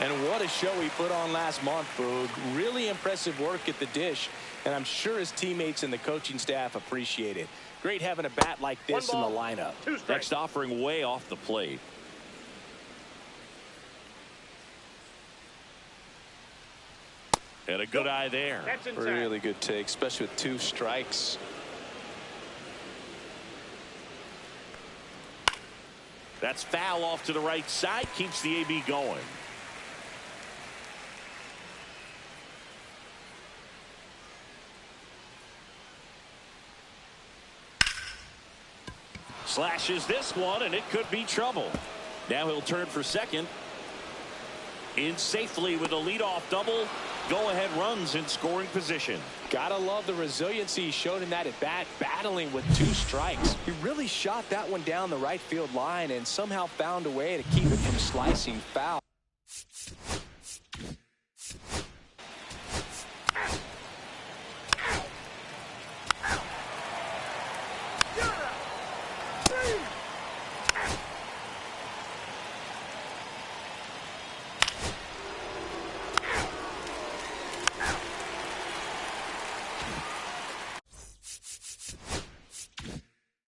And what a show he put on last month, Boog. Really impressive work at the dish, and I'm sure his teammates and the coaching staff appreciate it. Great having a bat like this in the lineup. Next offering way off the plate. And a good eye there. Really good take, especially with 2 strikes. That's foul off to the right side. Keeps the AB going. Slashes this one, and it could be trouble. Now he'll turn for second. In safely with a leadoff double. Go-ahead runs in scoring position. Gotta love the resiliency he showed in that at bat, battling with 2 strikes. He really shot that one down the right field line and somehow found a way to keep it from slicing foul.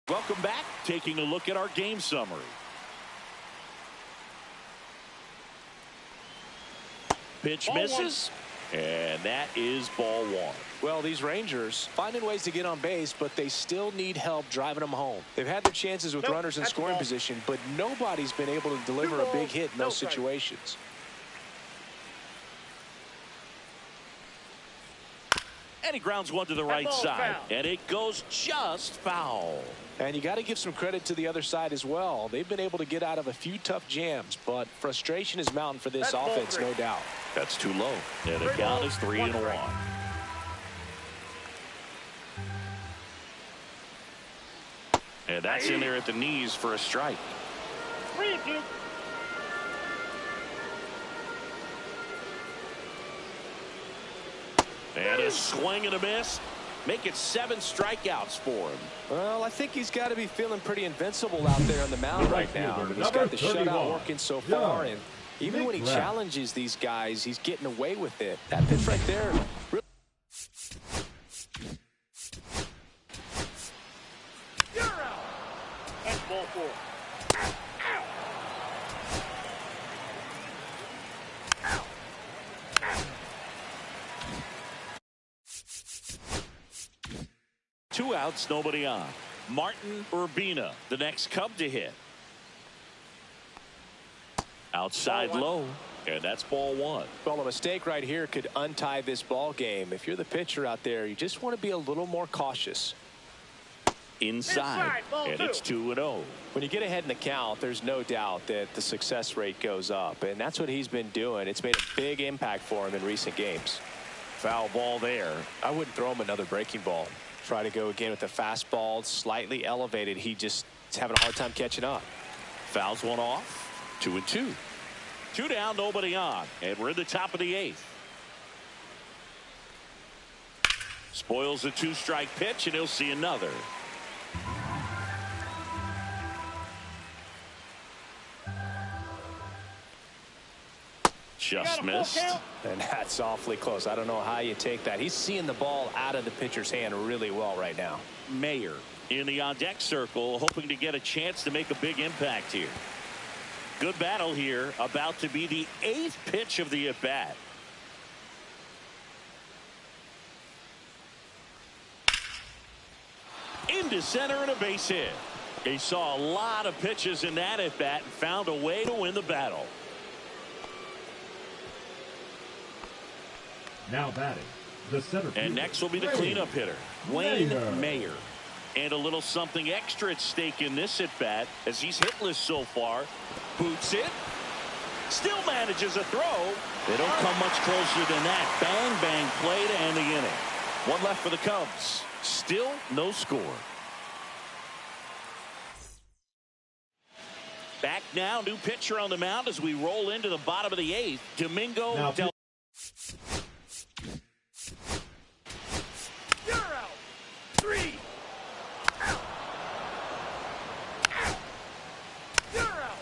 Welcome back. Taking a look at our game summary. Pitch misses, and that is ball 1. Well, these Rangers finding ways to get on base, but they still need help driving them home. They've had their chances with runners in scoring position, but nobody's been able to deliver a big hit in those situations. And he grounds one to the right side, and it goes just foul. And you got to give some credit to the other side as well. They've been able to get out of a few tough jams, but frustration is mounting for this offense, no doubt. That's too low, and the count is 3-1. And that's in there at the knees for a strike. 3-2. And a swing and a miss. Make it 7 strikeouts for him. Well, I think he's got to be feeling pretty invincible out there on the mound right now. He's got the shutout working so far, and even when he challenges these guys, he's getting away with it. That pitch right there. You're out. That's ball 4. Two outs, nobody on. Martin Urbina, the next Cub to hit. Outside low, and that's ball 1. Well, a mistake right here could untie this ball game. If you're the pitcher out there, you just want to be a little more cautious. Inside and it's 2-0. When you get ahead in the count, there's no doubt that the success rate goes up, and that's what he's been doing. It's made a big impact for him in recent games. Foul ball there. I wouldn't throw him another breaking ball. Try to go again with the fastball, slightly elevated. He just is having a hard time catching up. Fouls one off. 2-2. 2 down, nobody on, and we're in the top of the 8th. Spoils a 2-strike pitch, and he'll see another. Just missed. And that's awfully close. I don't know how you take that. He's seeing the ball out of the pitcher's hand really well right now. Mayer in the on-deck circle, hoping to get a chance to make a big impact here. Good battle here, about to be the 8th pitch of the at-bat. Into center and a base hit. He saw a lot of pitches in that at-bat and found a way to win the battle. Now batting, the center fielder. And next will be the cleanup hitter, Wayne Mayer. And a little something extra at stake in this at-bat as he's hitless so far. Boots it. Still manages a throw. They don't come much closer than that. Bang, bang play to end the inning. One left for the Cubs. Still no score. Back now, new pitcher on the mound as we roll into the bottom of the 8th. Domingo Del. You're out. 3. Out. Out. You're out.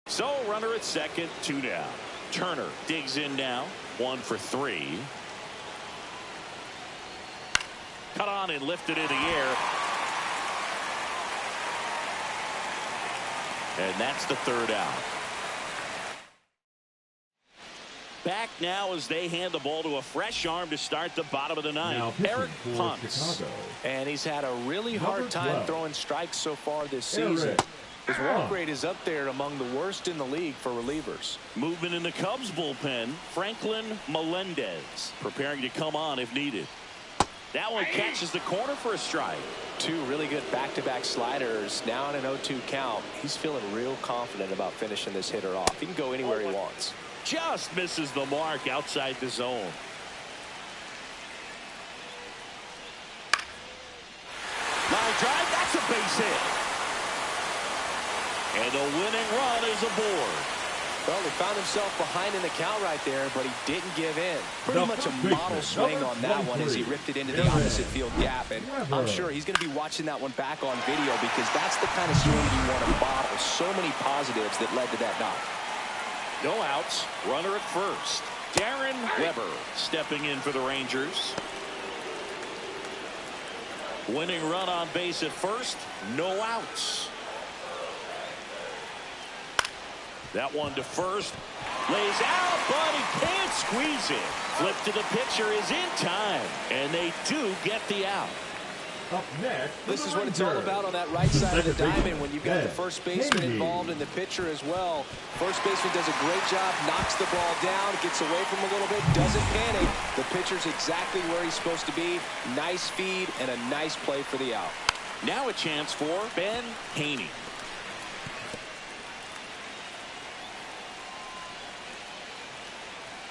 So runner at second, 2 down. Turner digs in now, 1 for 3. Cut on and lifted in the air. And that's the 3rd out. Back now as they hand the ball to a fresh arm to start the bottom of the 9th. Eric Punts. And he's had a really hard time throwing strikes so far this season. His walk rate is up there among the worst in the league for relievers. Movement in the Cubs bullpen. Franklin Melendez preparing to come on if needed. That one catches the corner for a strike. 2 really good back-to-back sliders. Now on an 0-2 count. He's feeling real confident about finishing this hitter off. He can go anywhere he wants. Just misses the mark outside the zone. Line drive, that's a base hit. And the winning run is aboard. Well, he found himself behind in the count right there, but he didn't give in. Pretty much a model swing on that one as he ripped it into the opposite field gap. And I'm sure he's going to be watching that one back on video because that's the kind of swing you want to bottle. So many positives that led to that knock. No outs. Runner at first. Darren Weber stepping in for the Rangers. Winning run on base at first. No outs. That one to first. Lays out, but he can't squeeze it. Flip to the pitcher is in time. And they do get the out. Up next, this is what it's all about on that right side of the diamond when you've got the first baseman involved and the pitcher as well. First baseman does a great job, knocks the ball down, gets away from him a little bit, doesn't panic. The pitcher's exactly where he's supposed to be. Nice feed and a nice play for the out. Now a chance for Ben Haney.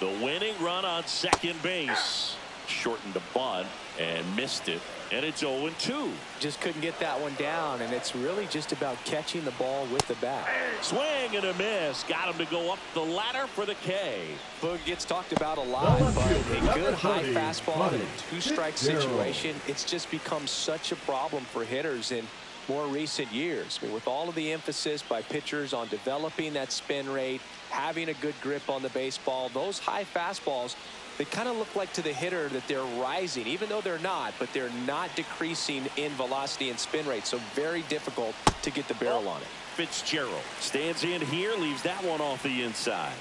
The winning run on second base. shortened the bunt and missed it. And it's 0-2. Just couldn't get that one down, and it's really just about catching the ball with the bat. Swing and a miss. Got him to go up the ladder for the K. Boog gets talked about a lot, but a good high fastball in a two-strike situation, it's just become such a problem for hitters in more recent years. I mean, with all of the emphasis by pitchers on developing that spin rate, having a good grip on the baseball, those high fastballs, they kind of look like to the hitter that they're rising, even though they're not, but they're not decreasing in velocity and spin rate. So very difficult to get the barrel on it. Fitzgerald stands in here, leaves that one off the inside.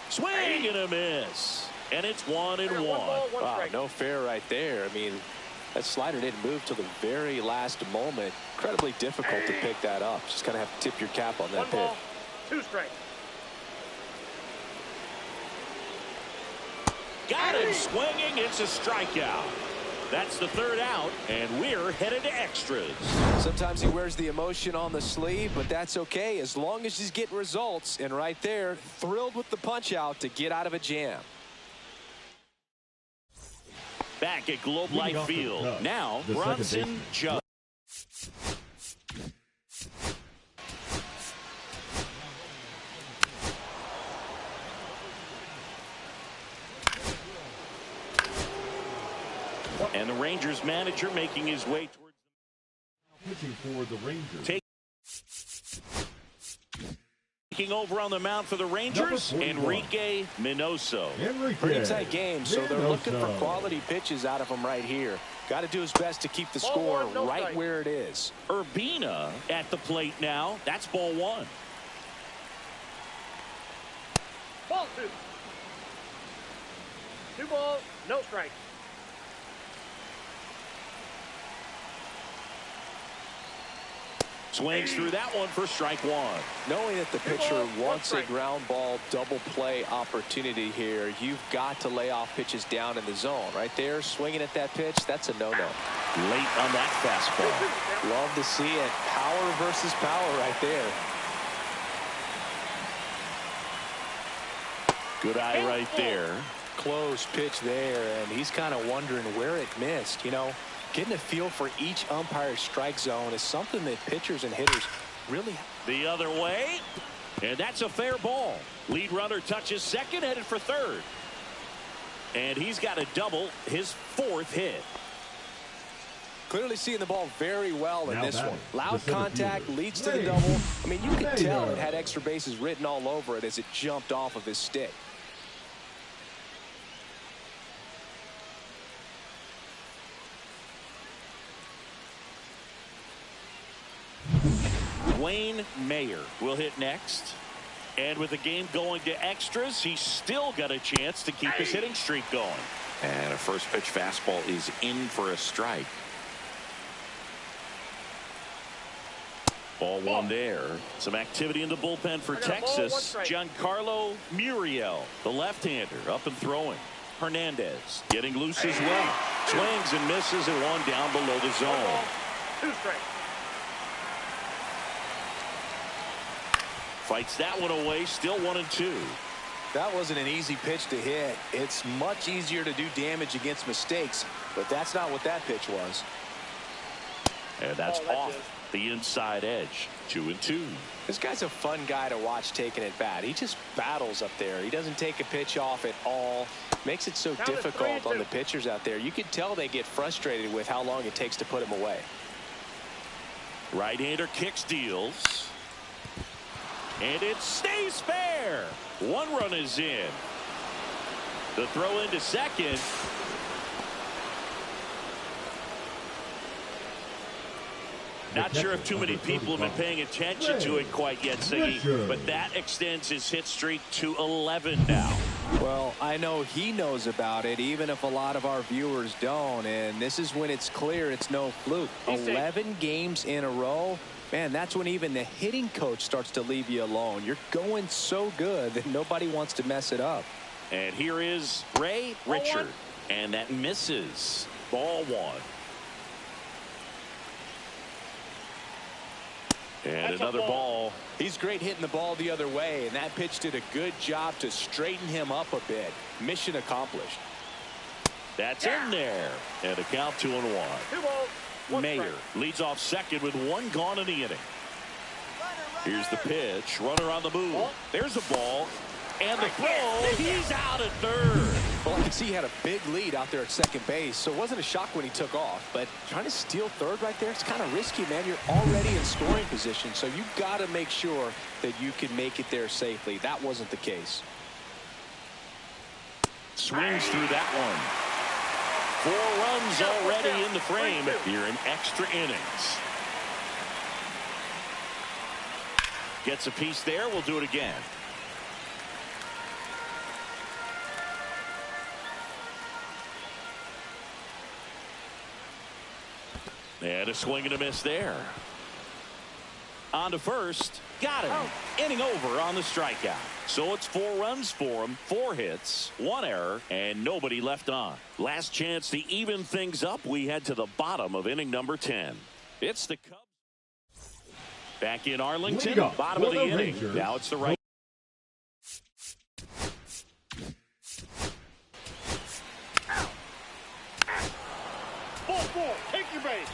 Swing and a miss. And it's 1-1. Wow, no fair right there. I mean, that slider didn't move till the very last moment. Incredibly difficult to pick that up. Just kind of have to tip your cap on that pitch. 2 strikes. Got him swinging. It's a strikeout. That's the 3rd out, and we're headed to extras. Sometimes he wears the emotion on the sleeve, but that's okay as long as he's getting results. And right there, thrilled with the punch out to get out of a jam. Back at Globe Life Field. Now, Bronson Judge. And the Rangers manager making his way towards pitching for the Rangers. Taking over on the mound for the Rangers, Enrique Minoso. Pretty tight game, so they're looking for quality pitches out of him right here. Got to do his best to keep the score right where it is. Urbina at the plate now. That's ball 1. Ball 2. 2 balls, no strikes. Swings through that one for strike 1. Knowing that the pitcher wants a ground ball double play opportunity here, you've got to lay off pitches down in the zone. Right there, swinging at that pitch, that's a no-no. Late on that fastball. Love to see it. Power versus power right there. Good eye right there. Close pitch there, and he's kind of wondering where it missed. You know, getting a feel for each umpire's strike zone is something that pitchers and hitters really. The other way, and that's a fair ball. Lead runner touches second, headed for third. And he's got a double, his 4th hit. Clearly seeing the ball very well in this one. Loud contact leads to the Ray. double. I mean, you could tell Ray. it had extra bases written all over it as it jumped off of his stick. Wayne Mayer will hit next. And with the game going to extras, he's still got a chance to keep his hitting streak going. And a first pitch fastball is in for a strike. Ball 1 there. Some activity in the bullpen for Texas. Giancarlo Muriel, the left-hander, up and throwing. Hernandez getting loose as well. Swings and misses and 1 down below the zone. 2 strikes. Fights that one away, still 1-2. That wasn't an easy pitch to hit. It's much easier to do damage against mistakes, but that's not what that pitch was. And that's off the inside edge. 2-2. This guy's a fun guy to watch taking at bat. He just battles up there. He doesn't take a pitch off at all. Makes it so difficult on the pitchers out there. You can tell they get frustrated with how long it takes to put him away. Right-hander kicks, deals. And it stays fair. 1 run is in. The throw into second. Not sure if too many people have been paying attention to it quite yet, Siggy, but that extends his hit streak to 11 now. Well, I know he knows about it, even if a lot of our viewers don't, and this is when it's clear it's no fluke. 11 games in a row. Man, that's when even the hitting coach starts to leave you alone. You're going so good that nobody wants to mess it up. And here is Ray Richard, and that misses. Ball 1. And another ball. He's great hitting the ball the other way, and that pitch did a good job to straighten him up a bit. Mission accomplished. That's in there. And a count 2-1. 2 balls, 1 Mayer strike. leads off second with 1 gone in the inning. Here's the pitch. Runner on the move. There's a ball. And the throw. He's out at third. Well, I can see he had a big lead out there at second base, so it wasn't a shock when he took off. But trying to steal third right there, it's kind of risky, man. You're already in scoring position, so you got to make sure that you can make it there safely. That wasn't the case. Swings through that one. 4 runs already in the frame here in extra innings. Gets a piece there. We'll do it again. And a swing and a miss there. On to first. Got him. Inning over on the strikeout. So it's 4 runs for him, 4 hits, 1 error, and nobody left on. Last chance to even things up. We head to the bottom of inning number 10. It's the Cubs. Back in Arlington, bottom of the inning. Now it's the right. Ball 4, take your base.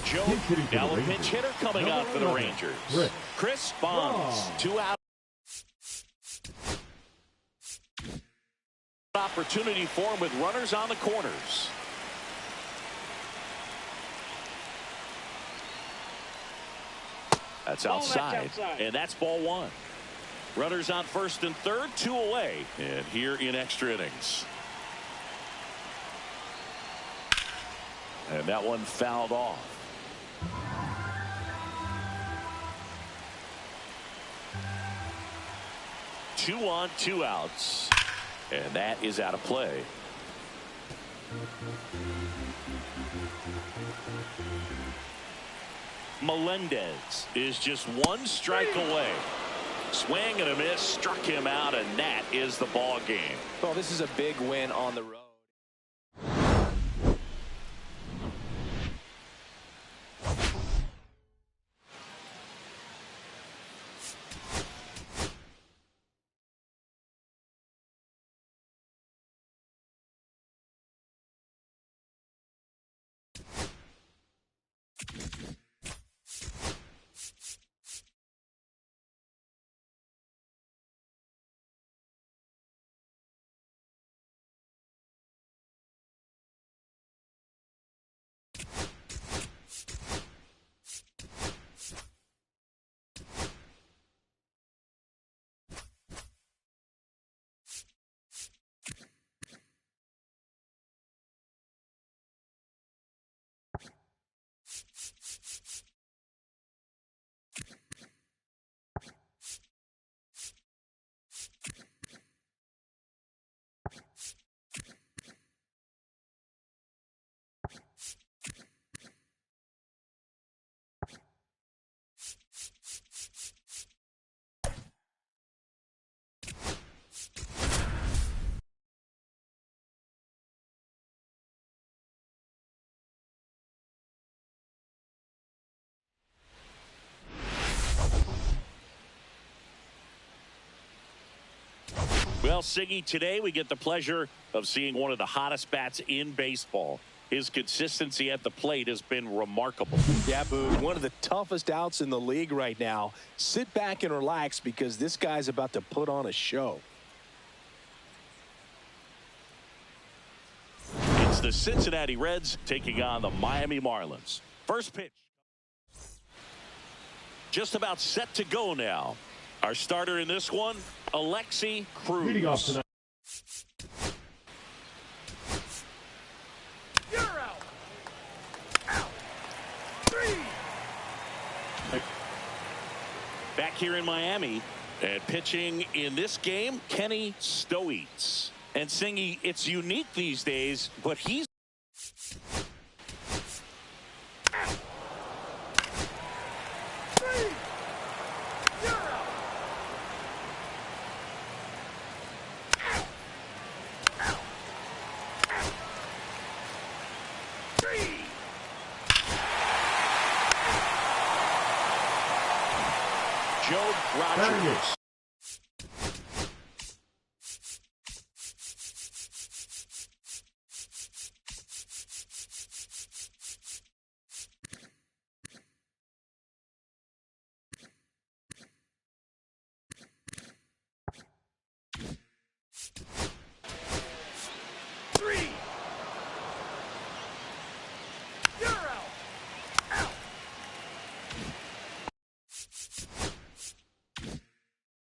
Joe, now a pinch hitter coming out for the Rangers. Chris Bonds, 2 out. Opportunity for him with runners on the corners. That's outside, and that's ball 1. Runners on first and third, 2 away, and here in extra innings. And that one fouled off. 2 on, 2 outs. And that is out of play. Melendez is just 1 strike away. Swing and a miss, struck him out, and that is the ball game. Well, this is a big win on the road. Well, Siggy, today we get the pleasure of seeing one of the hottest bats in baseball. His consistency at the plate has been remarkable. Yeah, Boo, one of the toughest outs in the league right now. Sit back and relax because this guy's about to put on a show. It's the Cincinnati Reds taking on the Miami Marlins. First pitch. Just about set to go now. Our starter in this one, Alexi Cruz. Leading off tonight. You're out. Back here in Miami, and pitching in this game, Kenny Stoites. And Singy, it's unique these days, but he's Joe Rogers.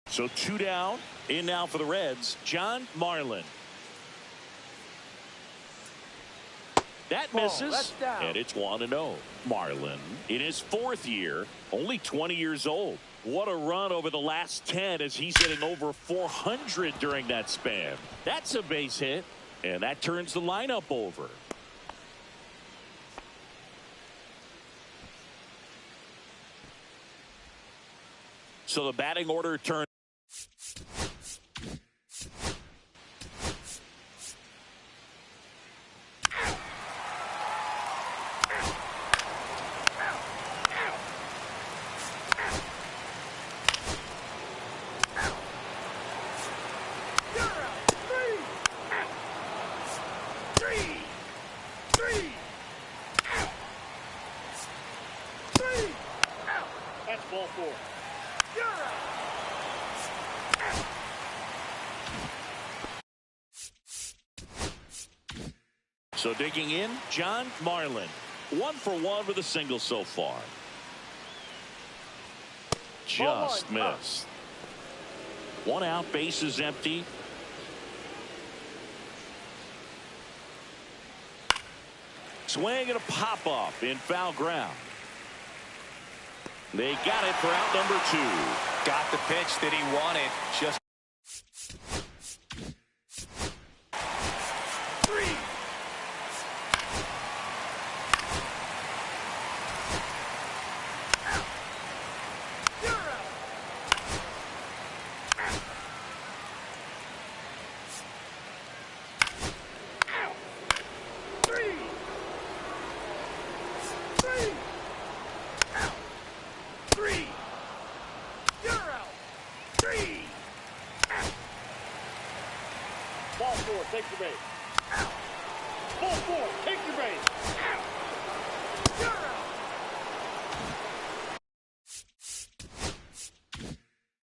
So 2 down. In now for the Reds, John Marlin. That misses, and it's 1-0. Marlin, in his 4th year, only 20 years old. What a run over the last 10 as he's hitting over 400 during that span. That's a base hit, and that turns the lineup over. So the batting order turns. That's ball 4. So digging in, John Marlin. 1 for 1 with a single so far. Just missed. 1 out, base is empty. Swing and a pop up in foul ground. They got it for out number 2. Got the pitch that he wanted. Just Ball 4, take your base. Ball 4, take your base.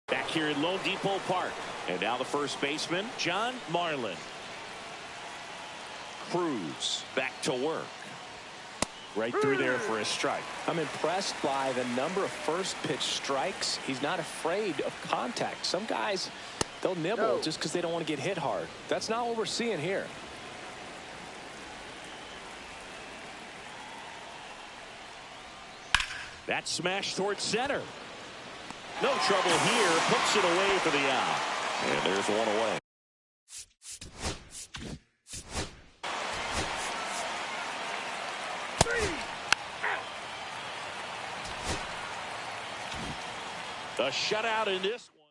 Back here in Lone Depot Park. And now the first baseman, John Marlin. Cruz back to work. Right through there for a strike. I'm impressed by the number of first pitch strikes. He's not afraid of contact. Some guys, they'll nibble just because they don't want to get hit hard. That's not what we're seeing here. That smash towards center. No trouble here. Puts it away for the out. And there's one away. A shutout in this one.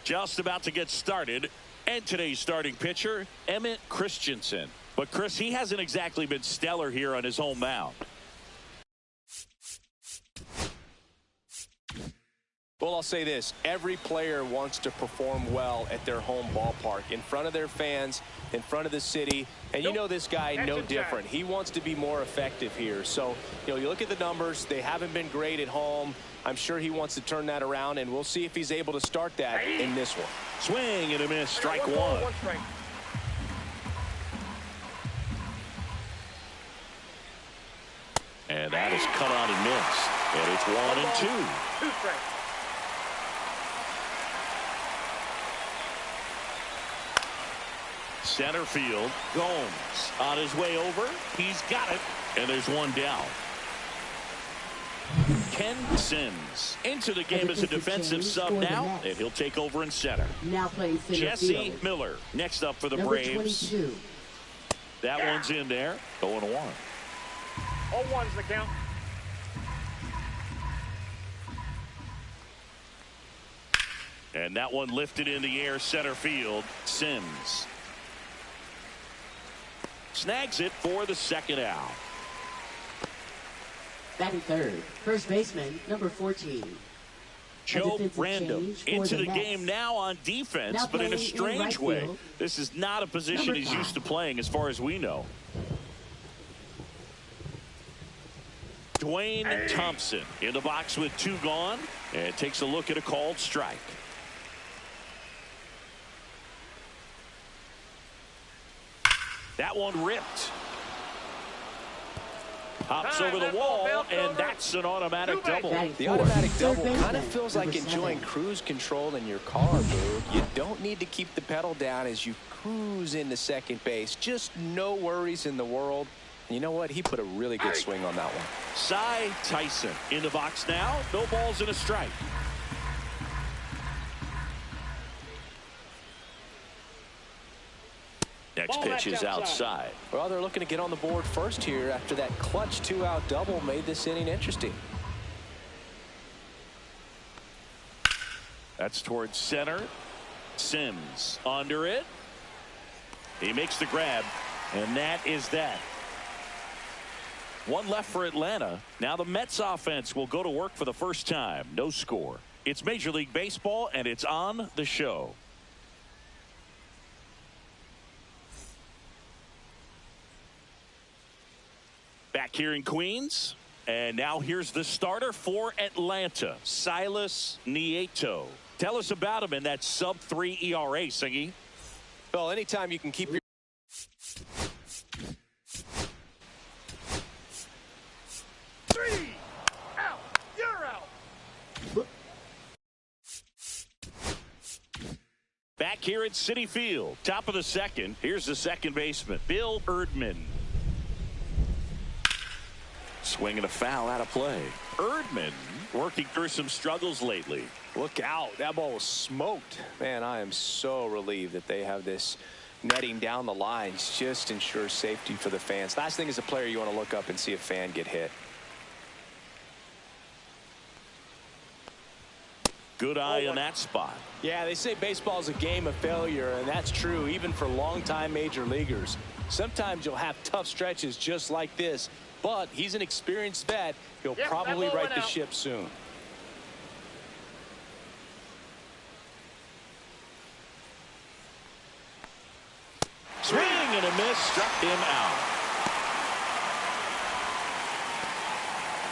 Just about to get started. And today's starting pitcher, Emmett Christensen. But Chris, he hasn't exactly been stellar here on his home mound. Well, I'll say this. Every player wants to perform well at their home ballpark, in front of their fans, in front of the city. And you know this guy, no different. He wants to be more effective here. So, you look at the numbers. They haven't been great at home. I'm sure he wants to turn that around, and we'll see if he's able to start that in this one. Swing and a miss, strike one. And that is cut on and missed. And it's 1-2. 2 strikes. Center field, Gomes on his way over. He's got it. And there's one down. Ken Sims into the game as a defensive sub now, and he'll take over in center. Now playing center Jesse field. Miller next up for the Number Braves. 22. That one's in there. 0-1. 0-1's the count. And that one lifted in the air, center field. Sims snags it for the second out. Batting third, first baseman, number 14. Joe Brando into the game now on defense, Now but in a playing in strange right way. field. This is not a position Number he's 5. used to playing as far as we know. Dwayne Thompson in the box with 2 gone, and takes a look at a called strike. That one ripped. Hops over the wall, and that's an automatic double. The automatic double kind of feels like enjoying cruise control in your car, Boog. You don't need to keep the pedal down as you cruise into second base. Just no worries in the world. And you know what? He put a really good swing on that one. Cy Tyson in the box now. No balls and a strike. Next pitch is outside. Well, they're looking to get on the board first here after that clutch 2-out double made this inning interesting. That's towards center. Sims under it. He makes the grab, and that is that. One left for Atlanta. Now the Mets offense will go to work for the first time. No score. It's Major League Baseball, and it's on the show. Back here in Queens, and now here's the starter for Atlanta, Silas Nieto. Tell us about him in that sub-3 ERA, Singy. Well, anytime you can keep your Out. You're out. Back here at Citi Field, top of the second. Here's the second baseman, Bill Erdman. Swinging a foul out of play. Erdman working through some struggles lately. Look out. That ball was smoked. Man, I am so relieved that they have this netting down the lines. Just ensures safety for the fans. Last thing as a player, you want to look up and see a fan get hit. Good eye on that spot. Yeah, they say baseball is a game of failure, and that's true even for longtime major leaguers. Sometimes you'll have tough stretches just like this, but he's an experienced vet. He'll probably right the ship soon. and a miss, struck him out.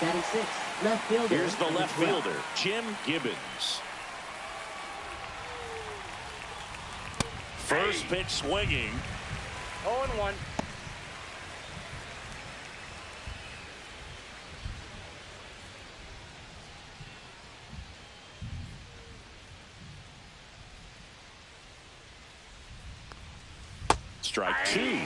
Batting 6, left fielder. Here's the number left 12. fielder, Jim Gibbons. First pitch swinging. 0-1. Strike 2.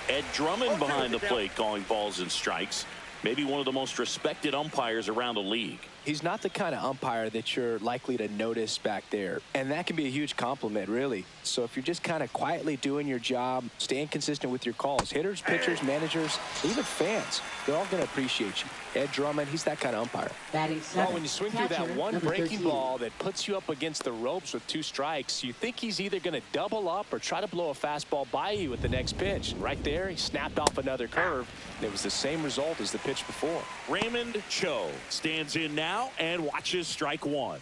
Ed Drummond behind the plate calling balls and strikes. Maybe one of the most respected umpires around the league. He's not the kind of umpire that you're likely to notice back there. And that can be a huge compliment, really. So if you're just kind of quietly doing your job, staying consistent with your calls, hitters, pitchers, managers, even fans, they're all going to appreciate you. Ed Drummond, he's that kind of umpire. Batting 7. Well, when you swing through that one number breaking 13. ball that puts you up against the ropes with 2 strikes, you think he's either going to double up or try to blow a fastball by you with the next pitch. Right there, he snapped off another curve, and it was the same result as the pitch before. Raymond Cho stands in now and watches strike 1.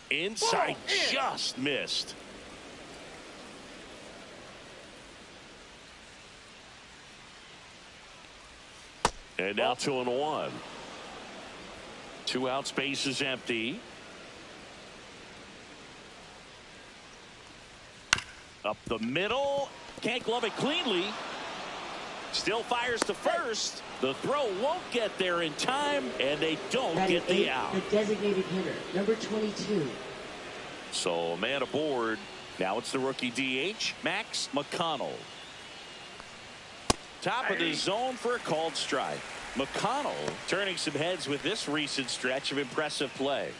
Inside, just missed. And now 2-1. 2 out, space is empty. Up the middle, can't glove it cleanly. Still fires to first. The throw won't get there in time, and they don't Batting get the 8, out. the designated hitter, number 22. So a man aboard. Now it's the rookie DH, Max McConnell. Top of the zone for a called strike. McConnell turning some heads with this recent stretch of impressive play.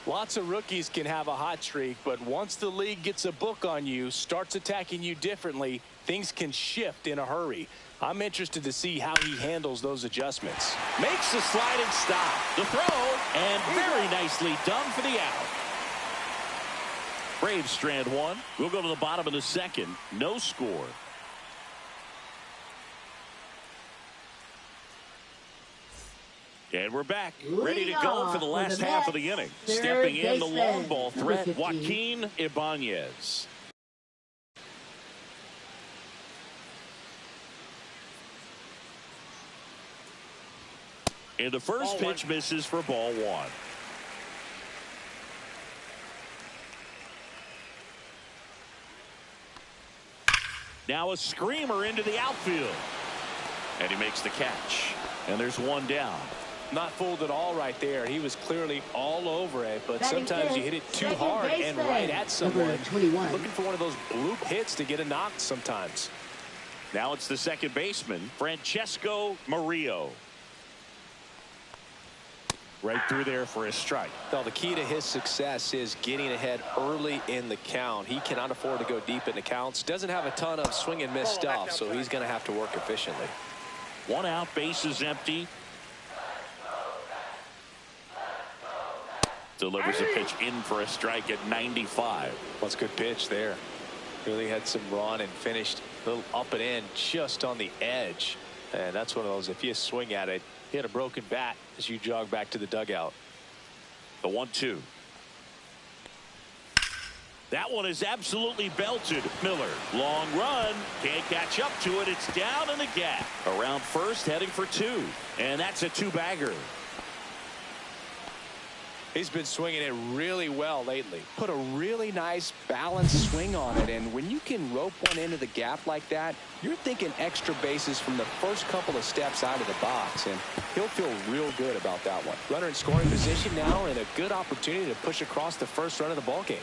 Lots of rookies can have a hot streak, but once the league gets a book on you, starts attacking you differently, things can shift in a hurry. I'm interested to see how he handles those adjustments. Makes the sliding stop. The throw, and very nicely done for the out. Braves strand 1. We'll go to the bottom of the 2nd. No score. And we're back, ready to go for the last half of the inning. Stepping in the long ball threat, Joaquin Ibanez. And the first pitch misses for ball 1. Now a screamer into the outfield. And he makes the catch. And there's 1 down. Not fooled at all right there. He was clearly all over it, but sometimes you hit it too hard and right at someone. 21. Looking for one of those bloop hits to get a knock sometimes. Now it's the second baseman, Francesco Murillo. Right through there for a strike. Well, the key to his success is getting ahead early in the count. He cannot afford to go deep in the counts. Doesn't have a ton of swing and miss stuff, so he's going to have to work efficiently. 1 out, base is empty. Delivers a pitch in for a strike at 95. Well, it's a good pitch there. Really had some run and finished a little up and in just on the edge. And that's one of those, if you swing at it, hit a broken bat as you jog back to the dugout. The 1-2. That one is absolutely belted. Miller, long run, can't catch up to it. It's down in the gap. Around first, heading for 2. And that's a 2-bagger. He's been swinging it really well lately. Put a really nice balanced swing on it, and when you can rope one into the gap like that, you're thinking extra bases from the first couple of steps out of the box, and he'll feel real good about that one. Runner in scoring position now, and a good opportunity to push across the first run of the ballgame.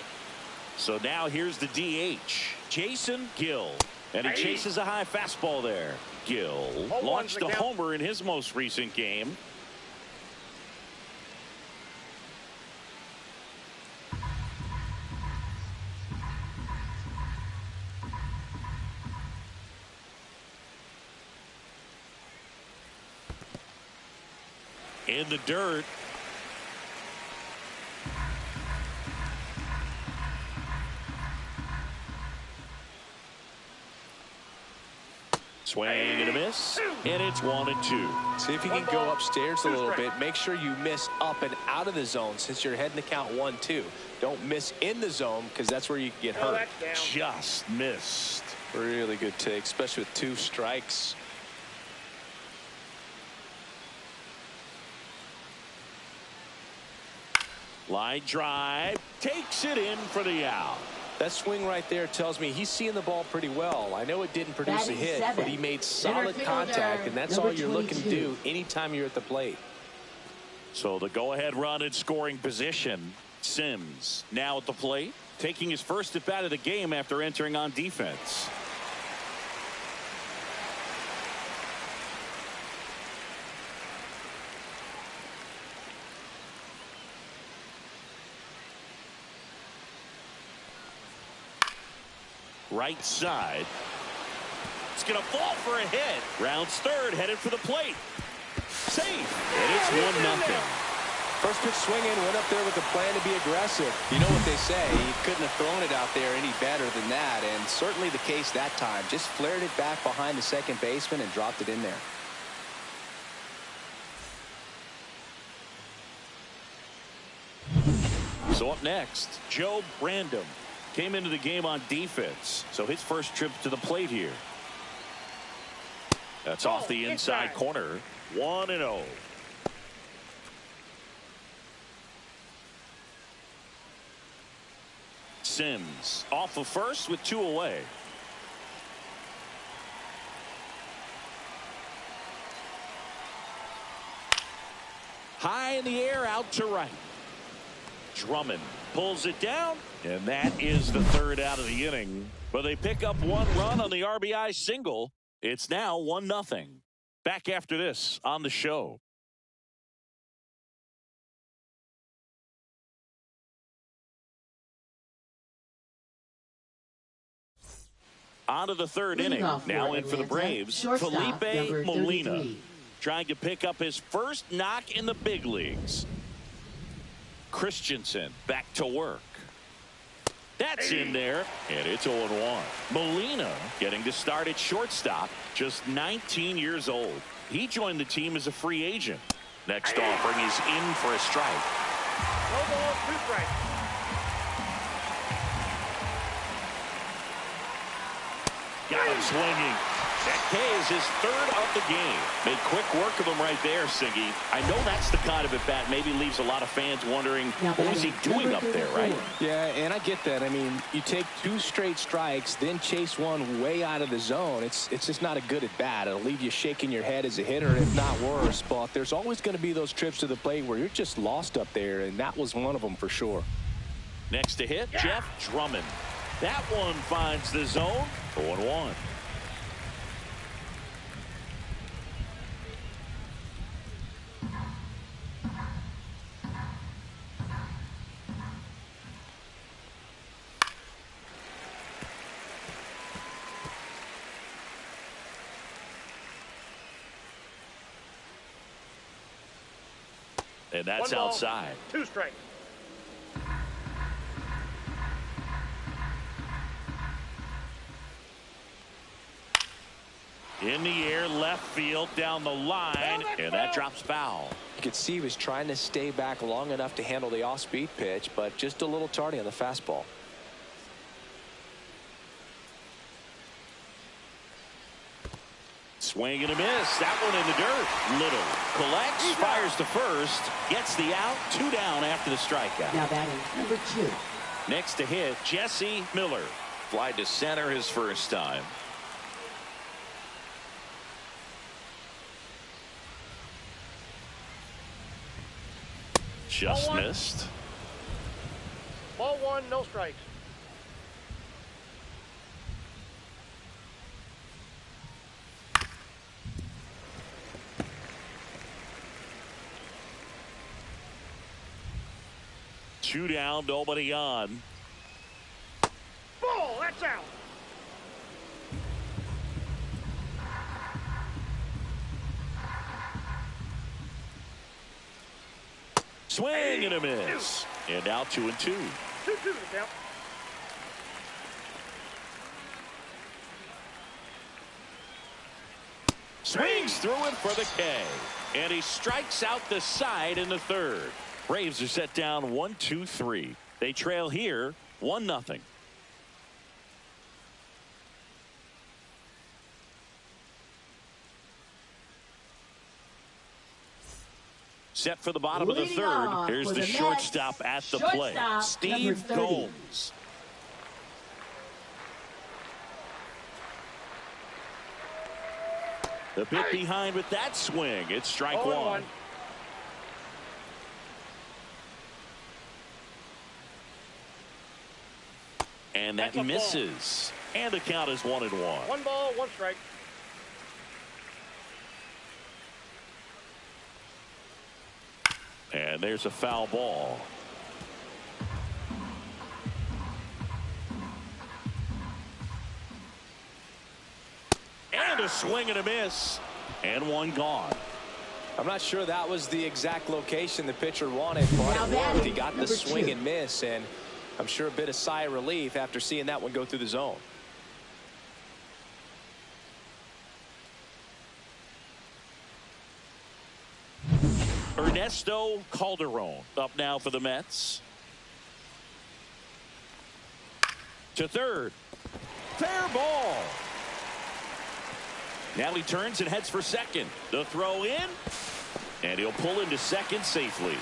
So now here's the DH, Jason Gill, and he chases a high fastball there. Gill launched a homer in his most recent game. In the dirt. Swing and a miss, and it's 1-2. See if you can go upstairs a little bit. Make sure you miss up and out of the zone since you're heading to count 1-2. Don't miss in the zone because that's where you can get hurt. Just missed. Really good take, especially with 2 strikes. Line drive, takes it in for the out. That swing right there tells me he's seeing the ball pretty well. I know it didn't produce a hit, but he made solid contact, and that's all you're looking to do anytime you're at the plate. So the go-ahead run in scoring position. Sims now at the plate, taking his first at bat of the game after entering on defense. Right side. It's going to fall for a hit. Rounds third, headed for the plate. Safe. And it's 1-0. First pitch swinging, went up there with a plan to be aggressive. You know what they say, he couldn't have thrown it out there any better than that, and certainly the case that time. Just flared it back behind the second baseman and dropped it in there. So up next, Joe Brandom. Came into the game on defense, so his first trip to the plate here. That's off the inside corner. 1-0. Sims off of first with 2 away. High in the air, out to right. Drummond pulls it down, and that is the 3rd out of the inning. But they pick up 1 run on the RBI single. It's now 1-0. Back after this on the show. On to the 3rd inning. Now in for the Braves, Felipe Molina, trying to pick up his first knock in the big leagues. Christensen back to work. That's in there, and it's 0-1. Molina getting to start at shortstop, just 19 years old. He joined the team as a free agent. Next offering is in for a strike. No ball, 2 strikes. Got him swinging. That K is his 3rd of the game. Made quick work of him right there, Siggy. I know that's the kind of at-bat maybe leaves a lot of fans wondering, what was he doing up there, right? Yeah, and I get that. I mean, you take 2 straight strikes, then chase 1 way out of the zone. It's just not a good at-bat. It'll leave you shaking your head as a hitter, if not worse. But there's always going to be those trips to the plate where you're just lost up there, and that was one of them for sure. Next to hit, Jeff Drummond. That one finds the zone. 0-1. And that's 1 ball, outside. 2 strikes. In the air, left field, down the line, and that drops foul. You could see he was trying to stay back long enough to handle the off-speed pitch, but just a little tardy on the fastball. Swing and a miss. That one in the dirt. Little collects, fires to first, gets the out. 2 down after the strikeout. Now batting number 2. Next to hit, Jesse Miller. Fly to center his first time. Just Ball 1. missed. Ball 1, no strikes. Two down, nobody on. Ball, that's out. Swing and a miss. And now 2-2. 2-2 to count. Swings through it for the K. And he strikes out the side in the third. Braves are set down 1-2-3. They trail here 1-0. Set for the bottom of the third. Here's the shortstop at the plate. Steve Gomes. The bit behind with that swing. It's strike one. And that misses. And the count is 1-1. 1 ball, 1 strike. And there's a foul ball. And a swing and a miss. And one gone. I'm not sure that was the exact location the pitcher wanted, but it worked. He got the swing and miss, and I'm sure a bit of sigh of relief after seeing that one go through the zone. Ernesto Calderon up now for the Mets. To third. Fair ball. Now he turns and heads for second. The throw in. And he'll pull into second safely.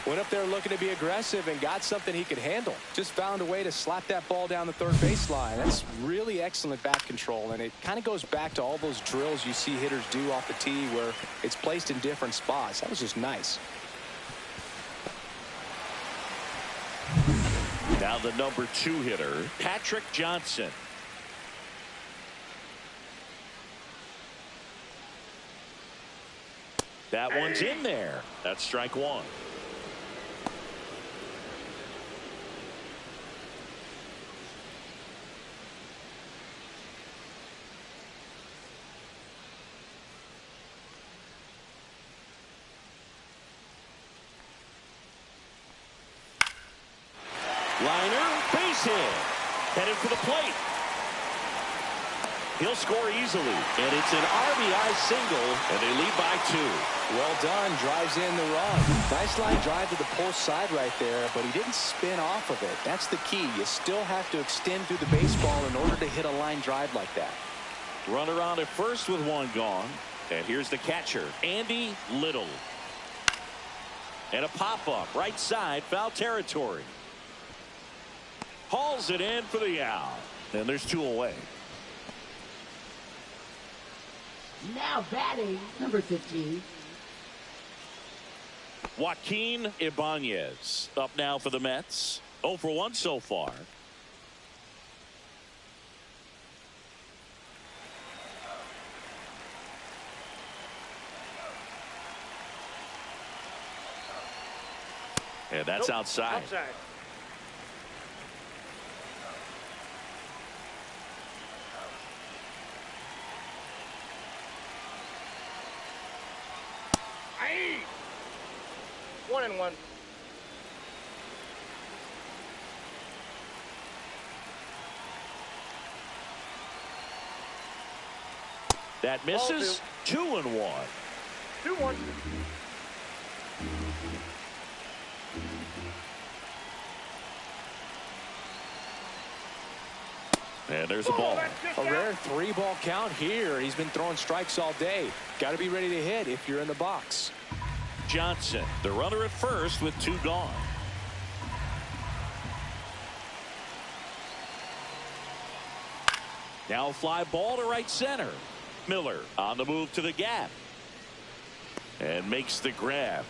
Went up there looking to be aggressive and got something he could handle. Just found a way to slap that ball down the third baseline. That's really excellent bat control, and it kind of goes back to all those drills you see hitters do off the tee where it's placed in different spots. That was just nice. Now the number 2 hitter, Patrick Johnson. That one's in there. That's strike one. Liner, base hit. Headed for the plate. He'll score easily. And it's an RBI single, and they lead by 2. Well done. Drives in the run. Nice line drive to the pull side right there, but he didn't spin off of it. That's the key. You still have to extend through the baseball in order to hit a line drive like that. Runner on at first with one gone. And here's the catcher, Andy Little. And a pop-up right side, foul territory. Hauls it in for the out. And there's 2 away. Now batting, number 15. Joaquin Ibanez up now for the Mets. 0 for 1 so far. And that's outside. Aye. 1-1. That misses. 2-1. 2-1. And there's a ball. A rare 3-ball count here. He's been throwing strikes all day. Got to be ready to hit if you're in the box. Johnson, the runner at first with 2 gone. Now a fly ball to right center. Miller on the move to the gap. And makes the grab.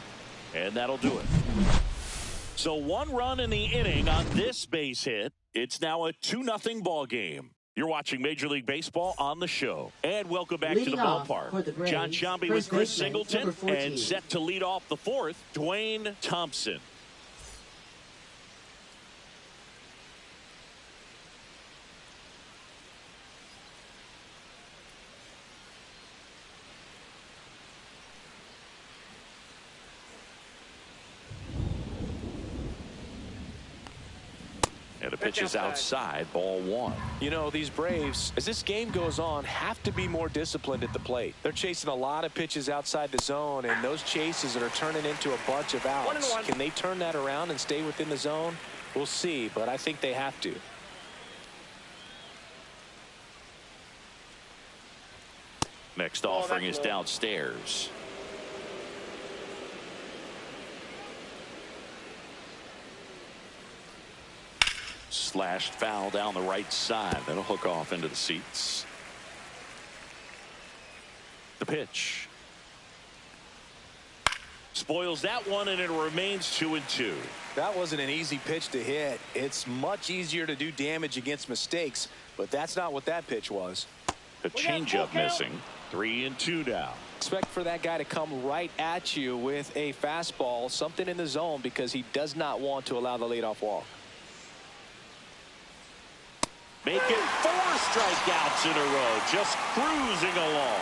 And that'll do it. So 1 run in the inning on this base hit. It's now a 2-0 ball game. You're watching Major League Baseball on the show. And welcome back to the ballpark. John Sciambi with Chris Singleton. And set to lead off the 4th, Dwayne Thompson. And a pitch pitch is outside, ball one. You know, these Braves, as this game goes on, have to be more disciplined at the plate. They're chasing a lot of pitches outside the zone, and those chases that are turning into a bunch of outs. Can they turn that around and stay within the zone? We'll see, but I think they have to. Next offering is downstairs. Slashed foul down the right side. That'll hook off into the seats. The pitch. Spoils that one, and it remains 2-2. That wasn't an easy pitch to hit. It's much easier to do damage against mistakes, but that's not what that pitch was. The changeup missing. 3-2 now. Expect for that guy to come right at you with a fastball, something in the zone, because he does not want to allow the leadoff walk. Making 4 strikeouts in a row, just cruising along.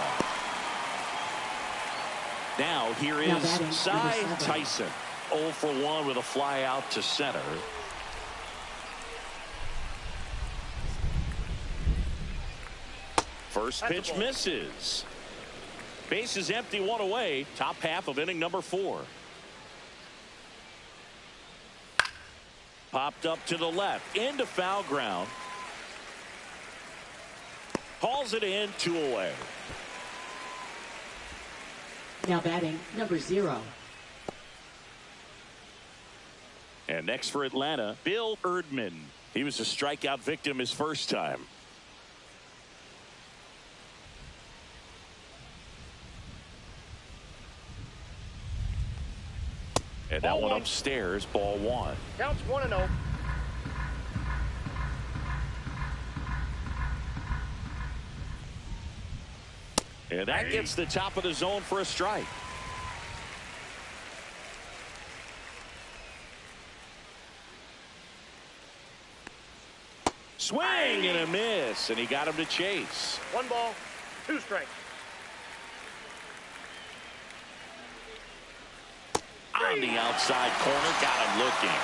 Now here is Cy Tyson. 0 for 1 with a fly out to center. First pitch misses. Base is empty, 1 away. Top half of inning number 4. Popped up to the left, into foul ground. Hauls it in, 2 away. Now batting, number 0. And next for Atlanta, Bill Erdman. He was a strikeout victim his first time. And that one upstairs, ball 1. Counts 1-0. And that gets the top of the zone for a strike. Swing and a miss, and he got him to chase. 1 ball, 2 strikes. On the outside corner, got him looking.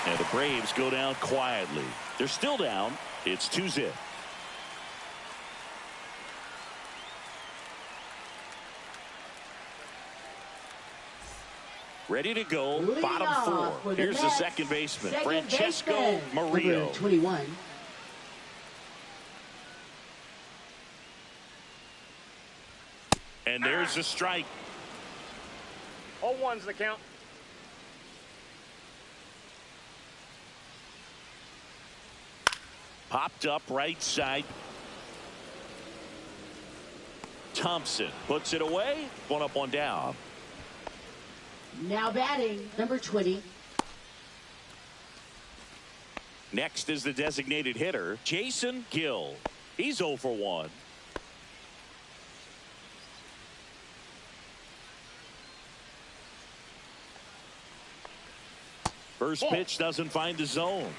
And the Braves go down quietly. They're still down. It's 2-0. Ready to go, bottom 4. Here's the second baseman, Francesco Murillo. 21. And there's a strike. 0-1's the count. Popped up right side. Thompson puts it away. 1 up, 1 down. Now batting, number 20. Next is the designated hitter, Jason Gill. He's 0 for 1. First pitch doesn't find the zone.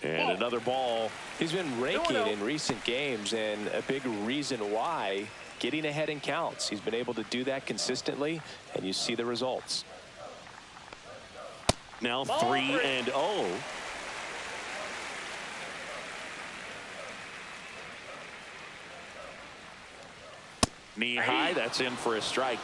And another ball. He's been raking in recent games, and a big reason why, getting ahead in counts. He's been able to do that consistently, and you see the results. Now 3-0. Knee high, that's in for a strike.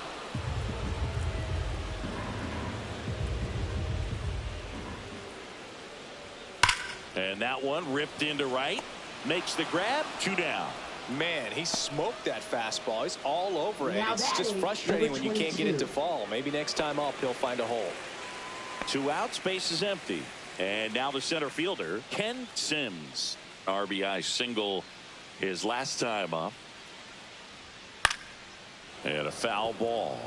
And that one ripped into right. Makes the grab, 2 down. Man, he smoked that fastball. He's all over it. It's just frustrating when you can't get it to fall. Maybe next time up, he'll find a hole. 2 outs, base is empty. And now the center fielder, Ken Sims. RBI single his last time up. And a foul ball.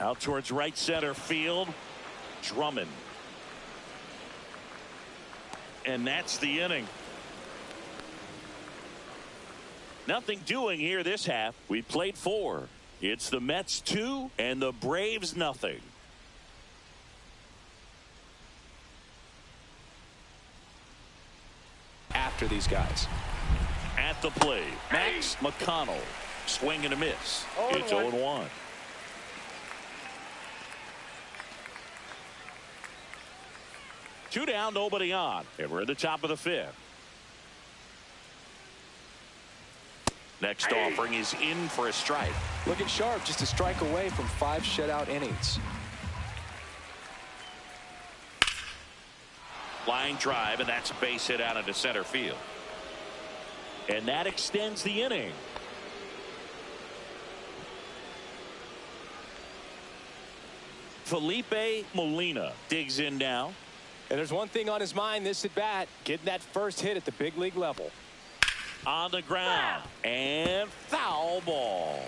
Out towards right center field. Drummond. And that's the inning. Nothing doing here this half. We played 4. It's the Mets 2 and the Braves nothing. after these guys. At the plate, Max McConnell. Swing and a miss. It's 0-1. Two down, nobody on. And we're at the top of the fifth. Next offering is in for a strike. Looking sharp, just a strike away from 5 shutout innings. Line drive, and that's a base hit out into center field. And that extends the inning. Felipe Molina digs in now. And there's one thing on his mind this at bat, getting that first hit at the big league level. On the ground, and foul ball.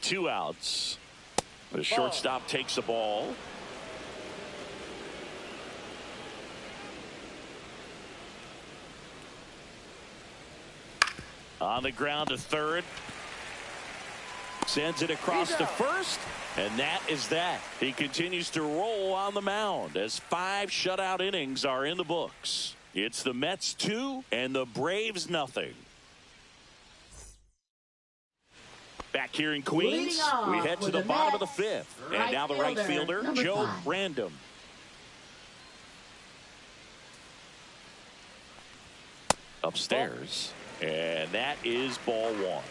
Two outs. The shortstop takes the ball. On the ground to third. Sends it across to first. And that is that. He continues to roll on the mound as 5 shutout innings are in the books. It's the Mets 2 and the Braves nothing. Back here in Queens, we head to the bottom of the fifth. And now the right fielder, Joe Random. Upstairs. And that is ball 1.